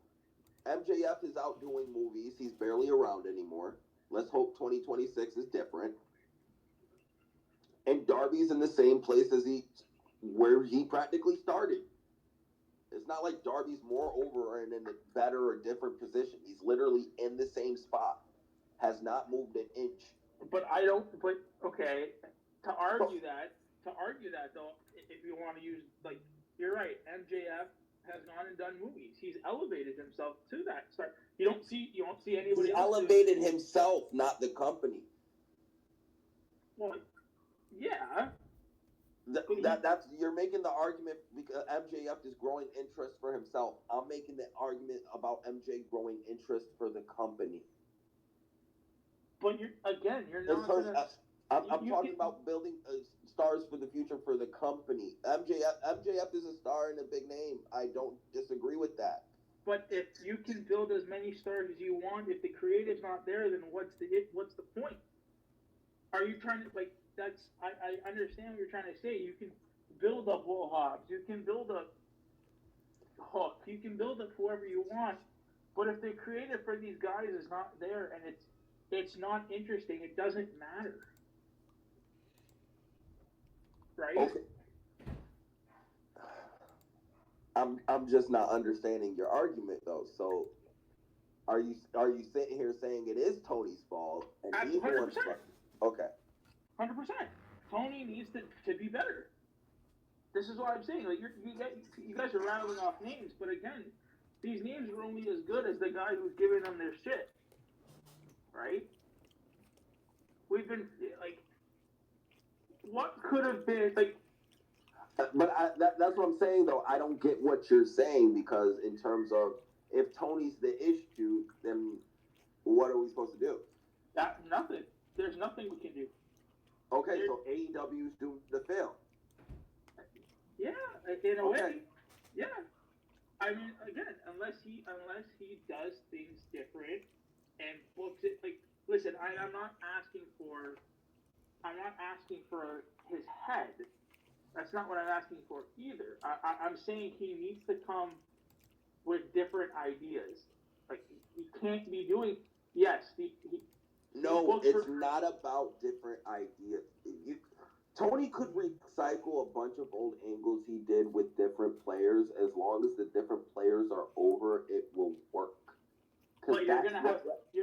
MJF is out doing movies. He's barely around anymore. Let's hope 2026 is different. And Darby's in the same place as where he practically started. It's not like Darby's more over and in a better or different position. He's literally in the same spot. Has not moved an inch. But okay, to argue that though, if you want to use, like, you're right, MJF has gone and done movies. He's elevated himself to that. So you don't see anybody He else elevated himself, not the company. Well, yeah. That's you're making the argument because MJF is growing interest for himself. I'm making the argument about MJ growing interest for the company. But you're not. I'm talking about building stars for the future for the company. MJF is a star and a big name. I don't disagree with that. But if you can build as many stars as you want, if the creative's not there, then what's the point? Are you trying to, like, I understand what you're trying to say. You can build up Will Hobbs, you can build up Hook, you can build up whoever you want, but if the creative for these guys is not there and it's not interesting, it doesn't matter. Right? Okay. I'm just not understanding your argument though. So are you sitting here saying it is Tony's fault and he's 100%. Okay. 100%. Tony needs to be better. This is what I'm saying. Like you guys are rattling off names, but again, these names are only as good as the guy who's giving them their shit. Right? We've been like, what could have been like. But that's what I'm saying though. I don't get what you're saying because in terms of if Tony's the issue, then what are we supposed to do? Nothing. There's nothing we can do. Okay, so AEW's doomed to fail. Yeah, in a way. Yeah. I mean, again, unless he does things different and books it, like, listen, I'm not asking for his head. That's not what I'm asking for either. I'm saying he needs to come with different ideas. Like, he can't be doing. Yes, No, it's not about different ideas. Tony could recycle a bunch of old angles he did with different players. As long as the different players are over, it will work. Because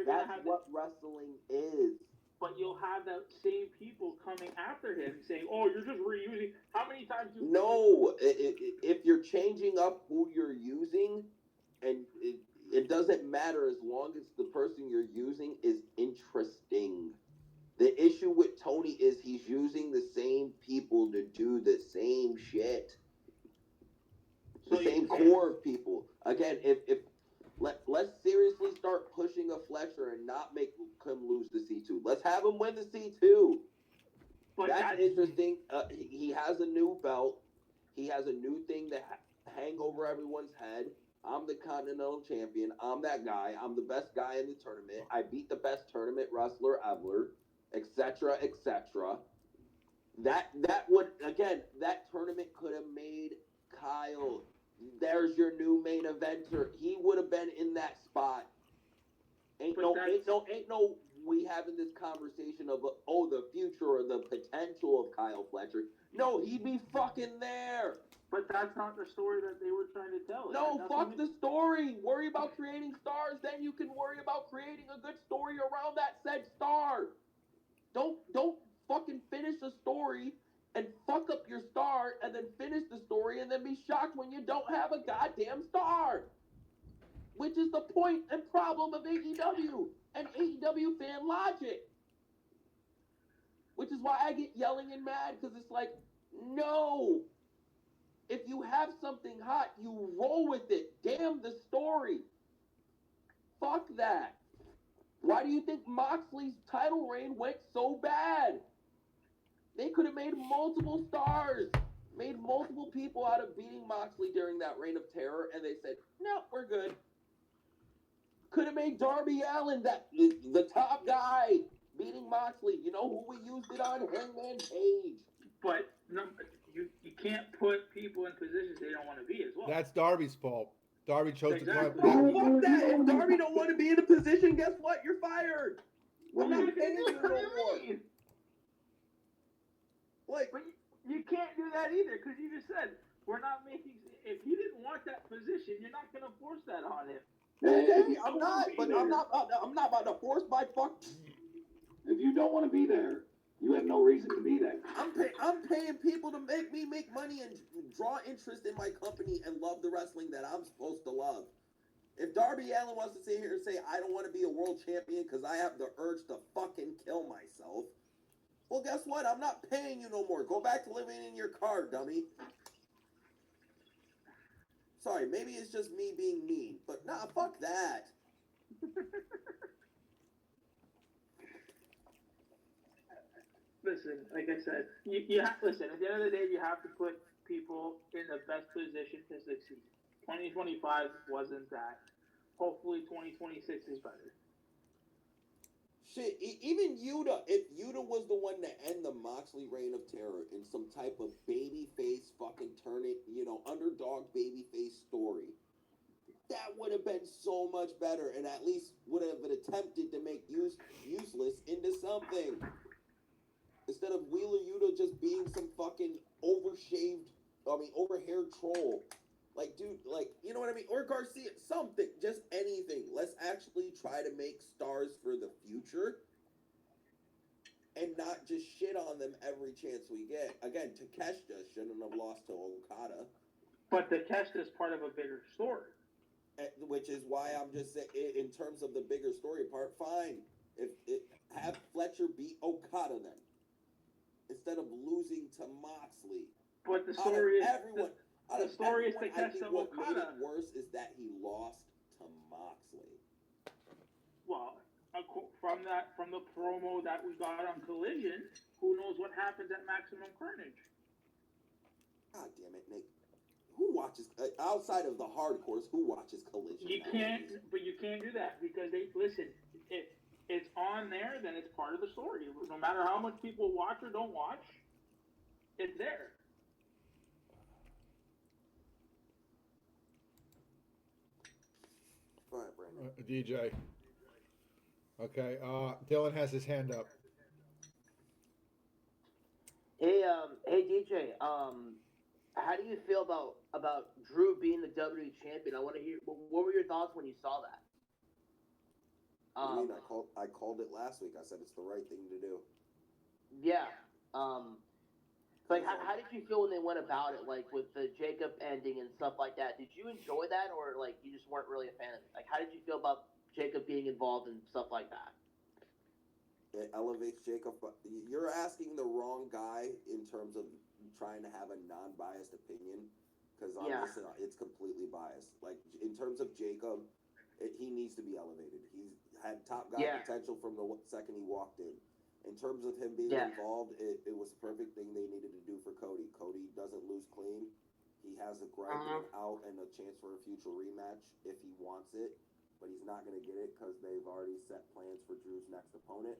that's what wrestling is. But you'll have the same people coming after him saying, "Oh, you're just reusing." How many times do? No, if you're changing up who you're using, and it doesn't matter as long as the person you're using is interesting. The issue with Tony is he's using the same people to do the same shit. The same core of people. Again, let's seriously start pushing a Fletcher and not make him lose the C2. Let's have him win the C2. That's interesting. He has a new belt. He has a new thing to hang over everyone's head. I'm the Continental Champion. I'm that guy. I'm the best guy in the tournament. I beat the best tournament wrestler ever, etc., etc. That tournament could have made Kyle. There's your new main eventer. He would have been in that spot. Ain't no we having this conversation of the future or the potential of Kyle Fletcher. No, he'd be fucking there. But that's not the story that they were trying to tell. No, fuck the story. Worry about creating stars, then you can worry about creating a good story around that said star. Don't fucking finish a story and fuck up your star and then finish the story and then be shocked when you don't have a goddamn star. Which is the point and problem of AEW and AEW fan logic. Which is why I get yelling and mad, because it's like, no. If you have something hot, you roll with it. Damn the story. Fuck that. Why do you think Moxley's title reign went so bad? They could have made multiple stars, made multiple people out of beating Moxley during that reign of terror, and they said, no, we're good. Could have made Darby Allin the top guy beating Moxley. You know who we used it on? Hangman Page. But no, you can't put people in positions they don't want to be as well. That's Darby's fault. Darby chose Exactly. to Oh, fuck that. If Darby don't want to be in a position, guess what? You're fired. I'm not paying you no more. Like, But you can't do that either, because you just said we're not making. If he didn't want that position, you're not going to force that on him. okay, I'm not, but I'm not about to force my fuck. If you don't want to be there, you have no reason to be there. I'm paying people to make me make money and draw interest in my company and love the wrestling that I'm supposed to love. If Darby Allin wants to sit here and say I don't want to be a world champion because I have the urge to fucking kill myself, well, guess what? I'm not paying you no more. Go back to living in your car, dummy. Sorry, maybe it's just me being mean, but nah, fuck that. Listen, like I said, you have listen. At the end of the day, you have to put people in the best position to succeed. 2025 wasn't that. Hopefully, 2026 is better. Shit, even Yuta, if Yuta was the one to end the Moxley reign of terror in some type of babyface fucking underdog babyface story, that would have been so much better and at least would have been attempted to make useless into something. Instead of Wheeler Yuta just being some fucking overhaired troll. Like, dude, like, you know what I mean? Or Garcia, something, just anything. Let's actually try to make stars for the future and not just shit on them every chance we get. Again, Takeshita shouldn't have lost to Okada. But Takeshita is part of a bigger story. Which is why I'm just saying, in terms of the bigger story part, fine. Have Fletcher beat Okada then, instead of losing to Moxley. But the story is everyone. The story is I think Takeshita what made Okada. it worse is that he lost to Moxley. Well, from the promo that we got on Collision, who knows what happens at Maximum Carnage? God damn it, Nick. Who watches outside of the hardcores? Who watches Collision? You can't do that because they listen. If it's on there, then it's part of the story. No matter how much people watch or don't watch, it's there. All right, Brandon. DJ. Okay, Dylan has his hand up. Hey, DJ. How do you feel about Drew being the WWE champion? I want to hear. What were your thoughts when you saw that? I mean, I called it last week. I said it's the right thing to do. Yeah. Like, how did you feel when they went about it, like with the Jacob ending and stuff like that? Did you enjoy that, or like you just weren't really a fan of it? Like, how did you feel about Jacob being involved and stuff like that? It elevates Jacob. You're asking the wrong guy in terms of trying to have a non-biased opinion, because it's completely biased. Like, in terms of Jacob, he needs to be elevated. He's had top guy potential from the second he walked in. In terms of him being involved, it was the perfect thing they needed to do for Cody. Cody doesn't lose clean. He has a gripe out and a chance for a future rematch if he wants it, but he's not going to get it because they've already set plans for Drew's next opponent.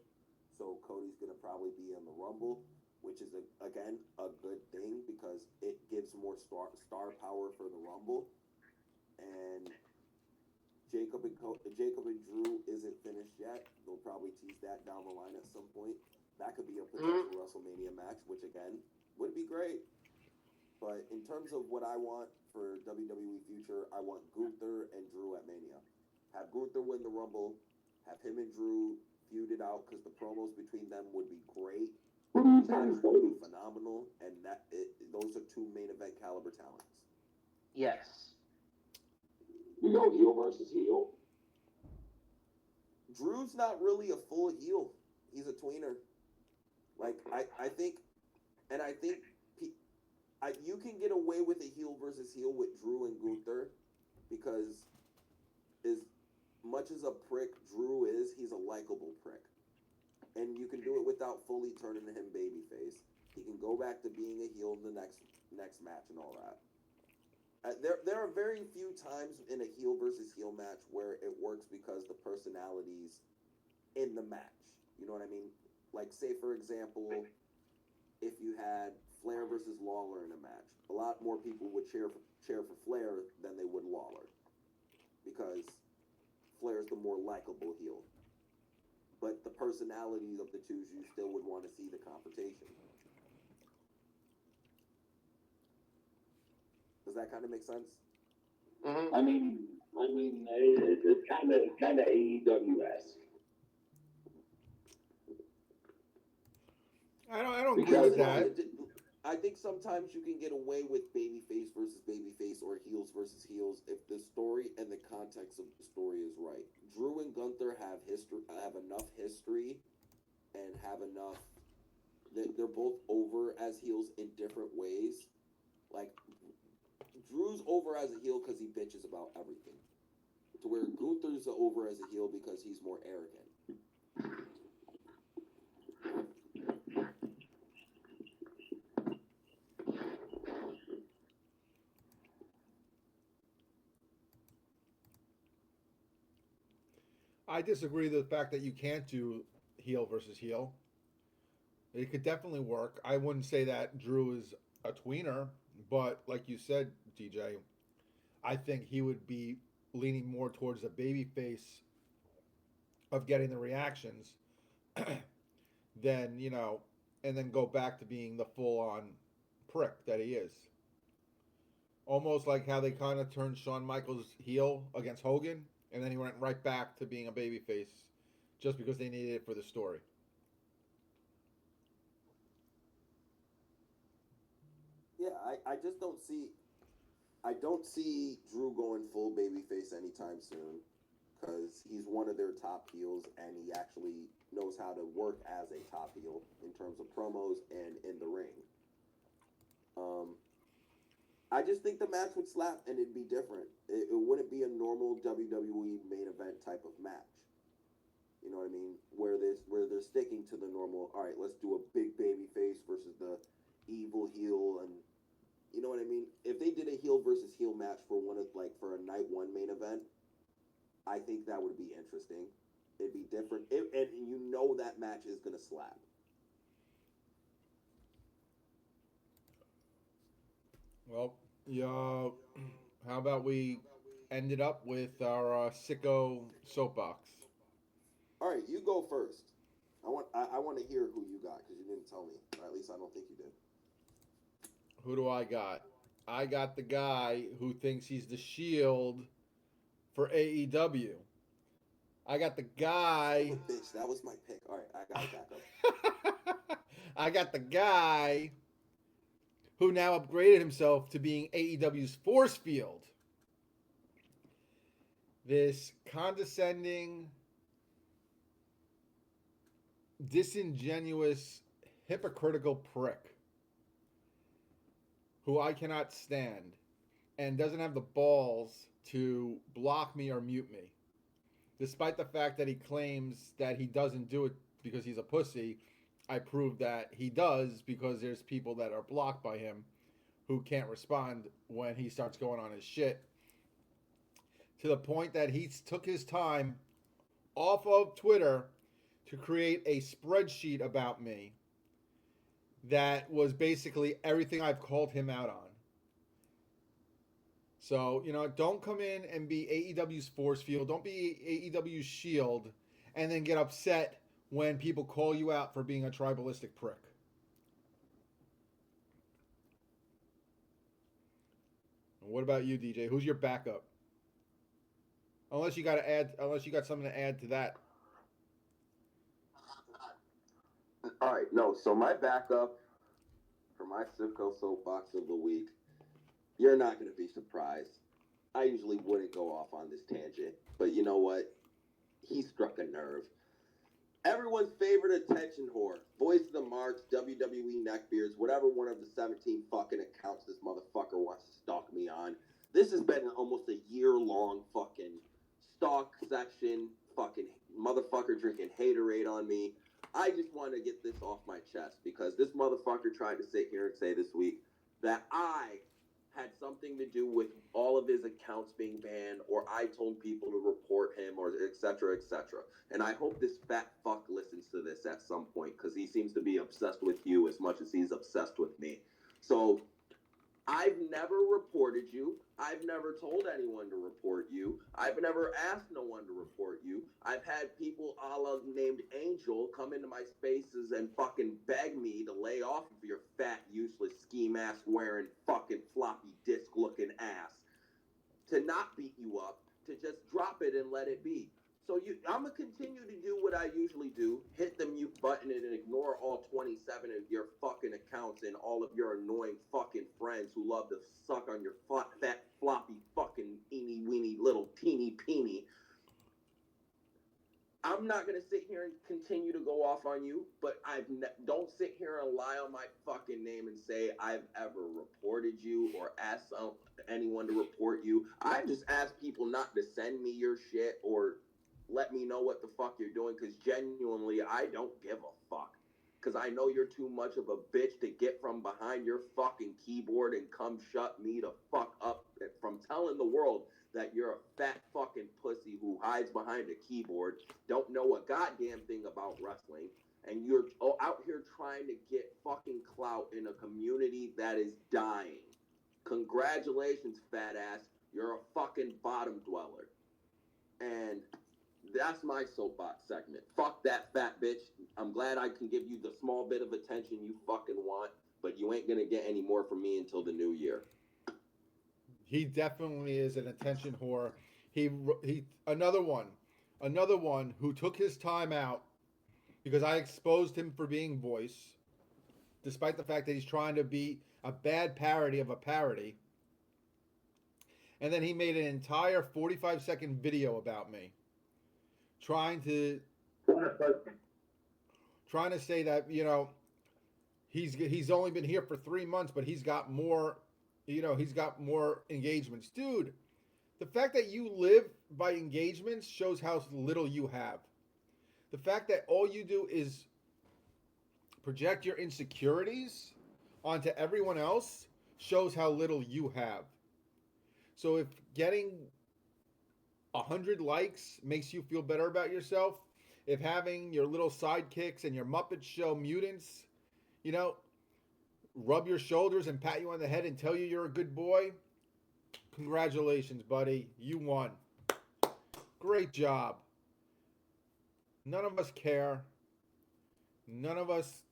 So Cody's going to probably be in the Rumble, which is, again, a good thing because it gives more star power for the Rumble. And Jacob and Drew isn't finished yet. They'll probably tease that down the line at some point. That could be a Mm-hmm. potential WrestleMania match, which again would be great. But in terms of what I want for WWE future, I want Gunther and Drew at Mania. Have Gunther win the Rumble. Have him and Drew feud it out because the promos between them would be great. What are you The trying match to would say? be phenomenal, and those are two main event caliber talents. Yes. You go heel versus heel. Drew's not really a full heel. He's a tweener. Like I think, and I think you can get away with a heel versus heel with Drew and Gunther because as much as a prick Drew is, he's a likable prick. And you can do it without fully turning him babyface. He can go back to being a heel in the next match and all that. There are very few times in a heel versus heel match where it works because the personalities in the match. You know what I mean? Like, say, for example, if you had Flair versus Lawler in a match, a lot more people would cheer for Flair than they would Lawler because Flair's the more likable heel. But the personalities of the two, you still would want to see the confrontation. Does that kind of make sense? Mm-hmm. I mean, it's kind of AEW-esque. I don't agree Because with that. I think sometimes you can get away with babyface versus babyface or heels versus heels if the story and the context of the story is right. Drew and Gunther have enough history and have enough. They're both over as heels in different ways. Like Drew's over as a heel because he bitches about everything, to where Gunther's over as a heel because he's more arrogant. I disagree with the fact that you can't do heel versus heel. It could definitely work. I wouldn't say that Drew is a tweener, but like you said, DJ, I think he would be leaning more towards the baby face of getting the reactions than, and then go back to being the full on prick that he is. Almost like how they kind of turned Shawn Michaels heel against Hogan, and then he went right back to being a babyface just because they needed it for the story. Yeah, I just don't see. I don't see Drew going full babyface anytime soon because he's one of their top heels and he actually knows how to work as a top heel in terms of promos and in the ring. I just think the match would slap and it'd be different. It wouldn't be a normal WWE main event type of match. You know what I mean? Where they're sticking to the normal. All right, let's do a big baby face versus the evil heel, and you know what I mean. If they did a heel versus heel match for for a night one main event, I think that would be interesting. It'd be different, and you know that match is gonna slap. Well, yeah. How about we end it up with our sicko soapbox? All right, you go first. I want to hear who you got because you didn't tell me, or at least I don't think you did. Who do I got? I got the guy who thinks he's the Shield for AEW. I got the guy. Son of a bitch, that was my pick. All right, I got it back up. I got the guy who now upgraded himself to being AEW's force field. This condescending, disingenuous, hypocritical prick who I cannot stand and doesn't have the balls to block me or mute me. Despite the fact that he claims that he doesn't do it because he's a pussy, I prove that he does because there's people that are blocked by him who can't respond when he starts going on his shit. To the point that he took his time off of Twitter to create a spreadsheet about me that was basically everything I've called him out on. So, don't come in and be AEW's force field. Don't be AEW's shield and then get upset when people call you out for being a tribalistic prick. And what about you, DJ? Who's your backup? Unless you got something to add to that. All right, no. So my backup for my Sipco soapbox of the week, you're not going to be surprised. I usually wouldn't go off on this tangent, but you know what? He struck a nerve. Everyone's favorite attention whore, voice of the marks, WWE neckbeards, whatever one of the 17 fucking accounts this motherfucker wants to stalk me on. This has been almost a year-long fucking stalk section, fucking motherfucker drinking haterade on me. I just want to get this off my chest because this motherfucker tried to sit here and say this week that I had something to do with all of his accounts being banned, or I told people to report him, or et cetera, et cetera. And I hope this fat fuck listens to this at some point because he seems to be obsessed with you as much as he's obsessed with me. So I've never reported you. I've never told anyone to report you. I've never asked no one to report you. I've had people a la named Angel come into my spaces and fucking beg me to lay off of your fat, useless, ski mask wearing, fucking floppy disk looking ass. To not beat you up, to just drop it and let it be. So I'm going to continue to do what I usually do, hit the mute button and ignore all 27 of your fucking accounts and all of your annoying fucking friends who love to suck on your fat, floppy, fucking eeny weeny little teeny peeny. I'm not going to sit here and continue to go off on you, but don't sit here and lie on my fucking name and say I've ever reported you or asked anyone to report you. I just ask people not to send me your shit or let me know what the fuck you're doing because genuinely I don't give a fuck. Because I know you're too much of a bitch to get from behind your fucking keyboard and come shut me the fuck up from telling the world that you're a fat fucking pussy who hides behind a keyboard, don't know a goddamn thing about wrestling, and you're out here trying to get fucking clout in a community that is dying. Congratulations, fat ass. You're a fucking bottom dweller. And that's my soapbox segment. Fuck that fat bitch. I'm glad I can give you the small bit of attention you fucking want, but you ain't gonna get any more from me until the new year. He definitely is an attention whore. He another one who took his time out because I exposed him for being voice, despite the fact that he's trying to be a bad parody of a parody. And then he made an entire 45-second video about me, trying to say that he's only been here for 3 months, but he's got more. He's got more engagements. Dude, the fact that you live by engagements shows how little you have. The fact that all you do is project your insecurities onto everyone else shows how little you have. So if getting 100 likes makes you feel better about yourself, if having your little sidekicks and your Muppet Show mutants, rub your shoulders and pat you on the head and tell you you're a good boy, congratulations, buddy. You won. Great job. None of us care. None of us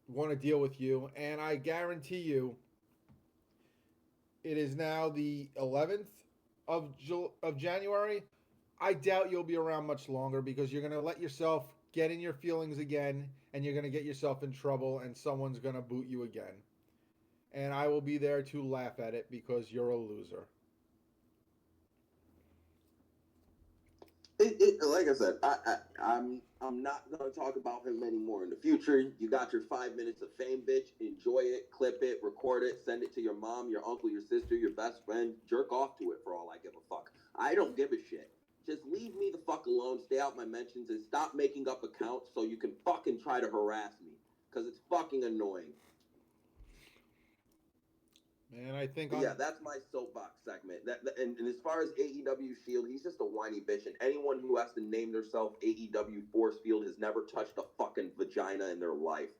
want to deal with you. And I guarantee you, it is now the 11th of January. I doubt you'll be around much longer because you're going to let yourself get in your feelings again and you're going to get yourself in trouble and someone's going to boot you again. And I will be there to laugh at it because you're a loser. Like I said, I'm not gonna talk about him anymore in the future. You got your 5 minutes of fame, bitch. Enjoy it, clip it, record it, send it to your mom, your uncle, your sister, your best friend. Jerk off to it for all I give a fuck. I don't give a shit. Just leave me the fuck alone. Stay out my mentions and stop making up accounts so you can fucking try to harass me because it's fucking annoying. And I think yeah, that's my soapbox segment. And as far as AEW Shield, he's just a whiny bitch. And anyone who has to name themselves AEW Force Field has never touched a fucking vagina in their life.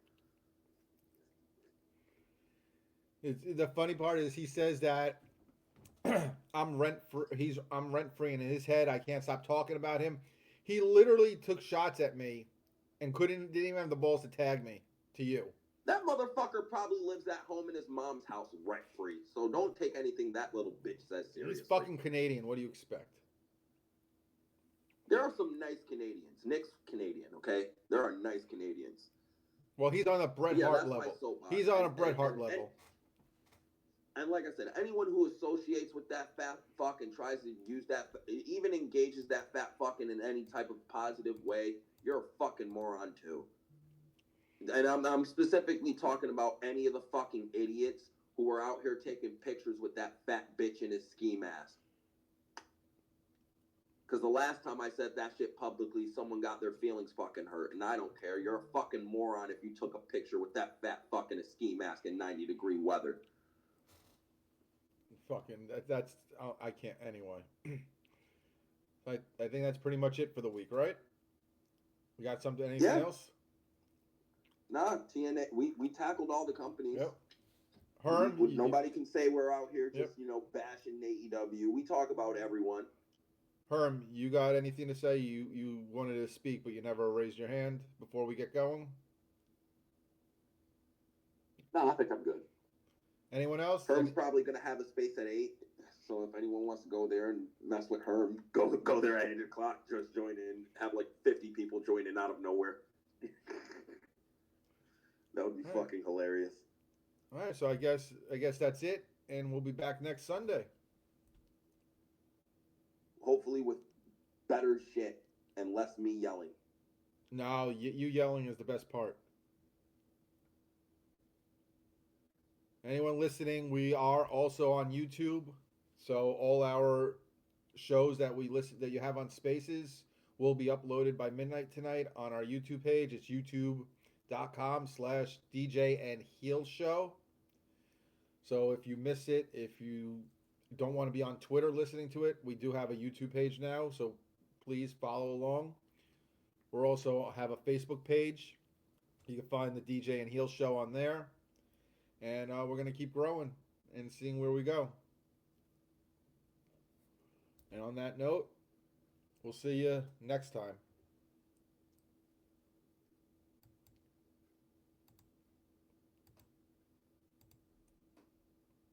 The funny part is he says that I'm rent free. I'm rent free, and in his head, I can't stop talking about him. He literally took shots at me, and didn't even have the balls to tag me to you. That motherfucker probably lives at home in his mom's house rent free. So don't take anything that little bitch says seriously. He's fucking Canadian. What do you expect? There are some nice Canadians. Nick's Canadian, okay? There are nice Canadians. Well, he's on a Bret Hart level. He's on a Bret Hart level. And like I said, anyone who associates with that fat fuck and tries to use that, even engages that fat fucking in any type of positive way, you're a fucking moron too. And I'm specifically talking about any of the fucking idiots who are out here taking pictures with that fat bitch in his ski mask. Because the last time I said that shit publicly, someone got their feelings fucking hurt, and I don't care. You're a fucking moron if you took a picture with that fat fuck in a ski mask in 90-degree weather. Fucking that's I can't anyway. I think that's pretty much it for the week, right? We got something? Anything else? Nah, TNA. We tackled all the companies. Yep. Herm, nobody can say we're out here just bashing AEW. We talk about everyone. Herm, you got anything to say? You wanted to speak, but you never raised your hand before we get going. No, I think I'm good. Anyone else? Herm's probably going to have a space at 8. So if anyone wants to go there and mess with Herm, go there at 8 o'clock. Just join in. Have like 50 people join in out of nowhere. That would be fucking hilarious. All right, so I guess that's it, and we'll be back next Sunday. Hopefully with better shit and less me yelling. No, you yelling is the best part. Anyone listening, we are also on YouTube. So all our shows that you have on Spaces will be uploaded by midnight tonight on our YouTube page. It's youtube.com/DJ and Heel Show. So if you miss it, if you don't want to be on Twitter listening to it, we do have a YouTube page now. So please follow along. We're also have a Facebook page. You can find the DJ and Heel Show on there. And we're going to keep growing and seeing where we go. And on that note, we'll see you next time.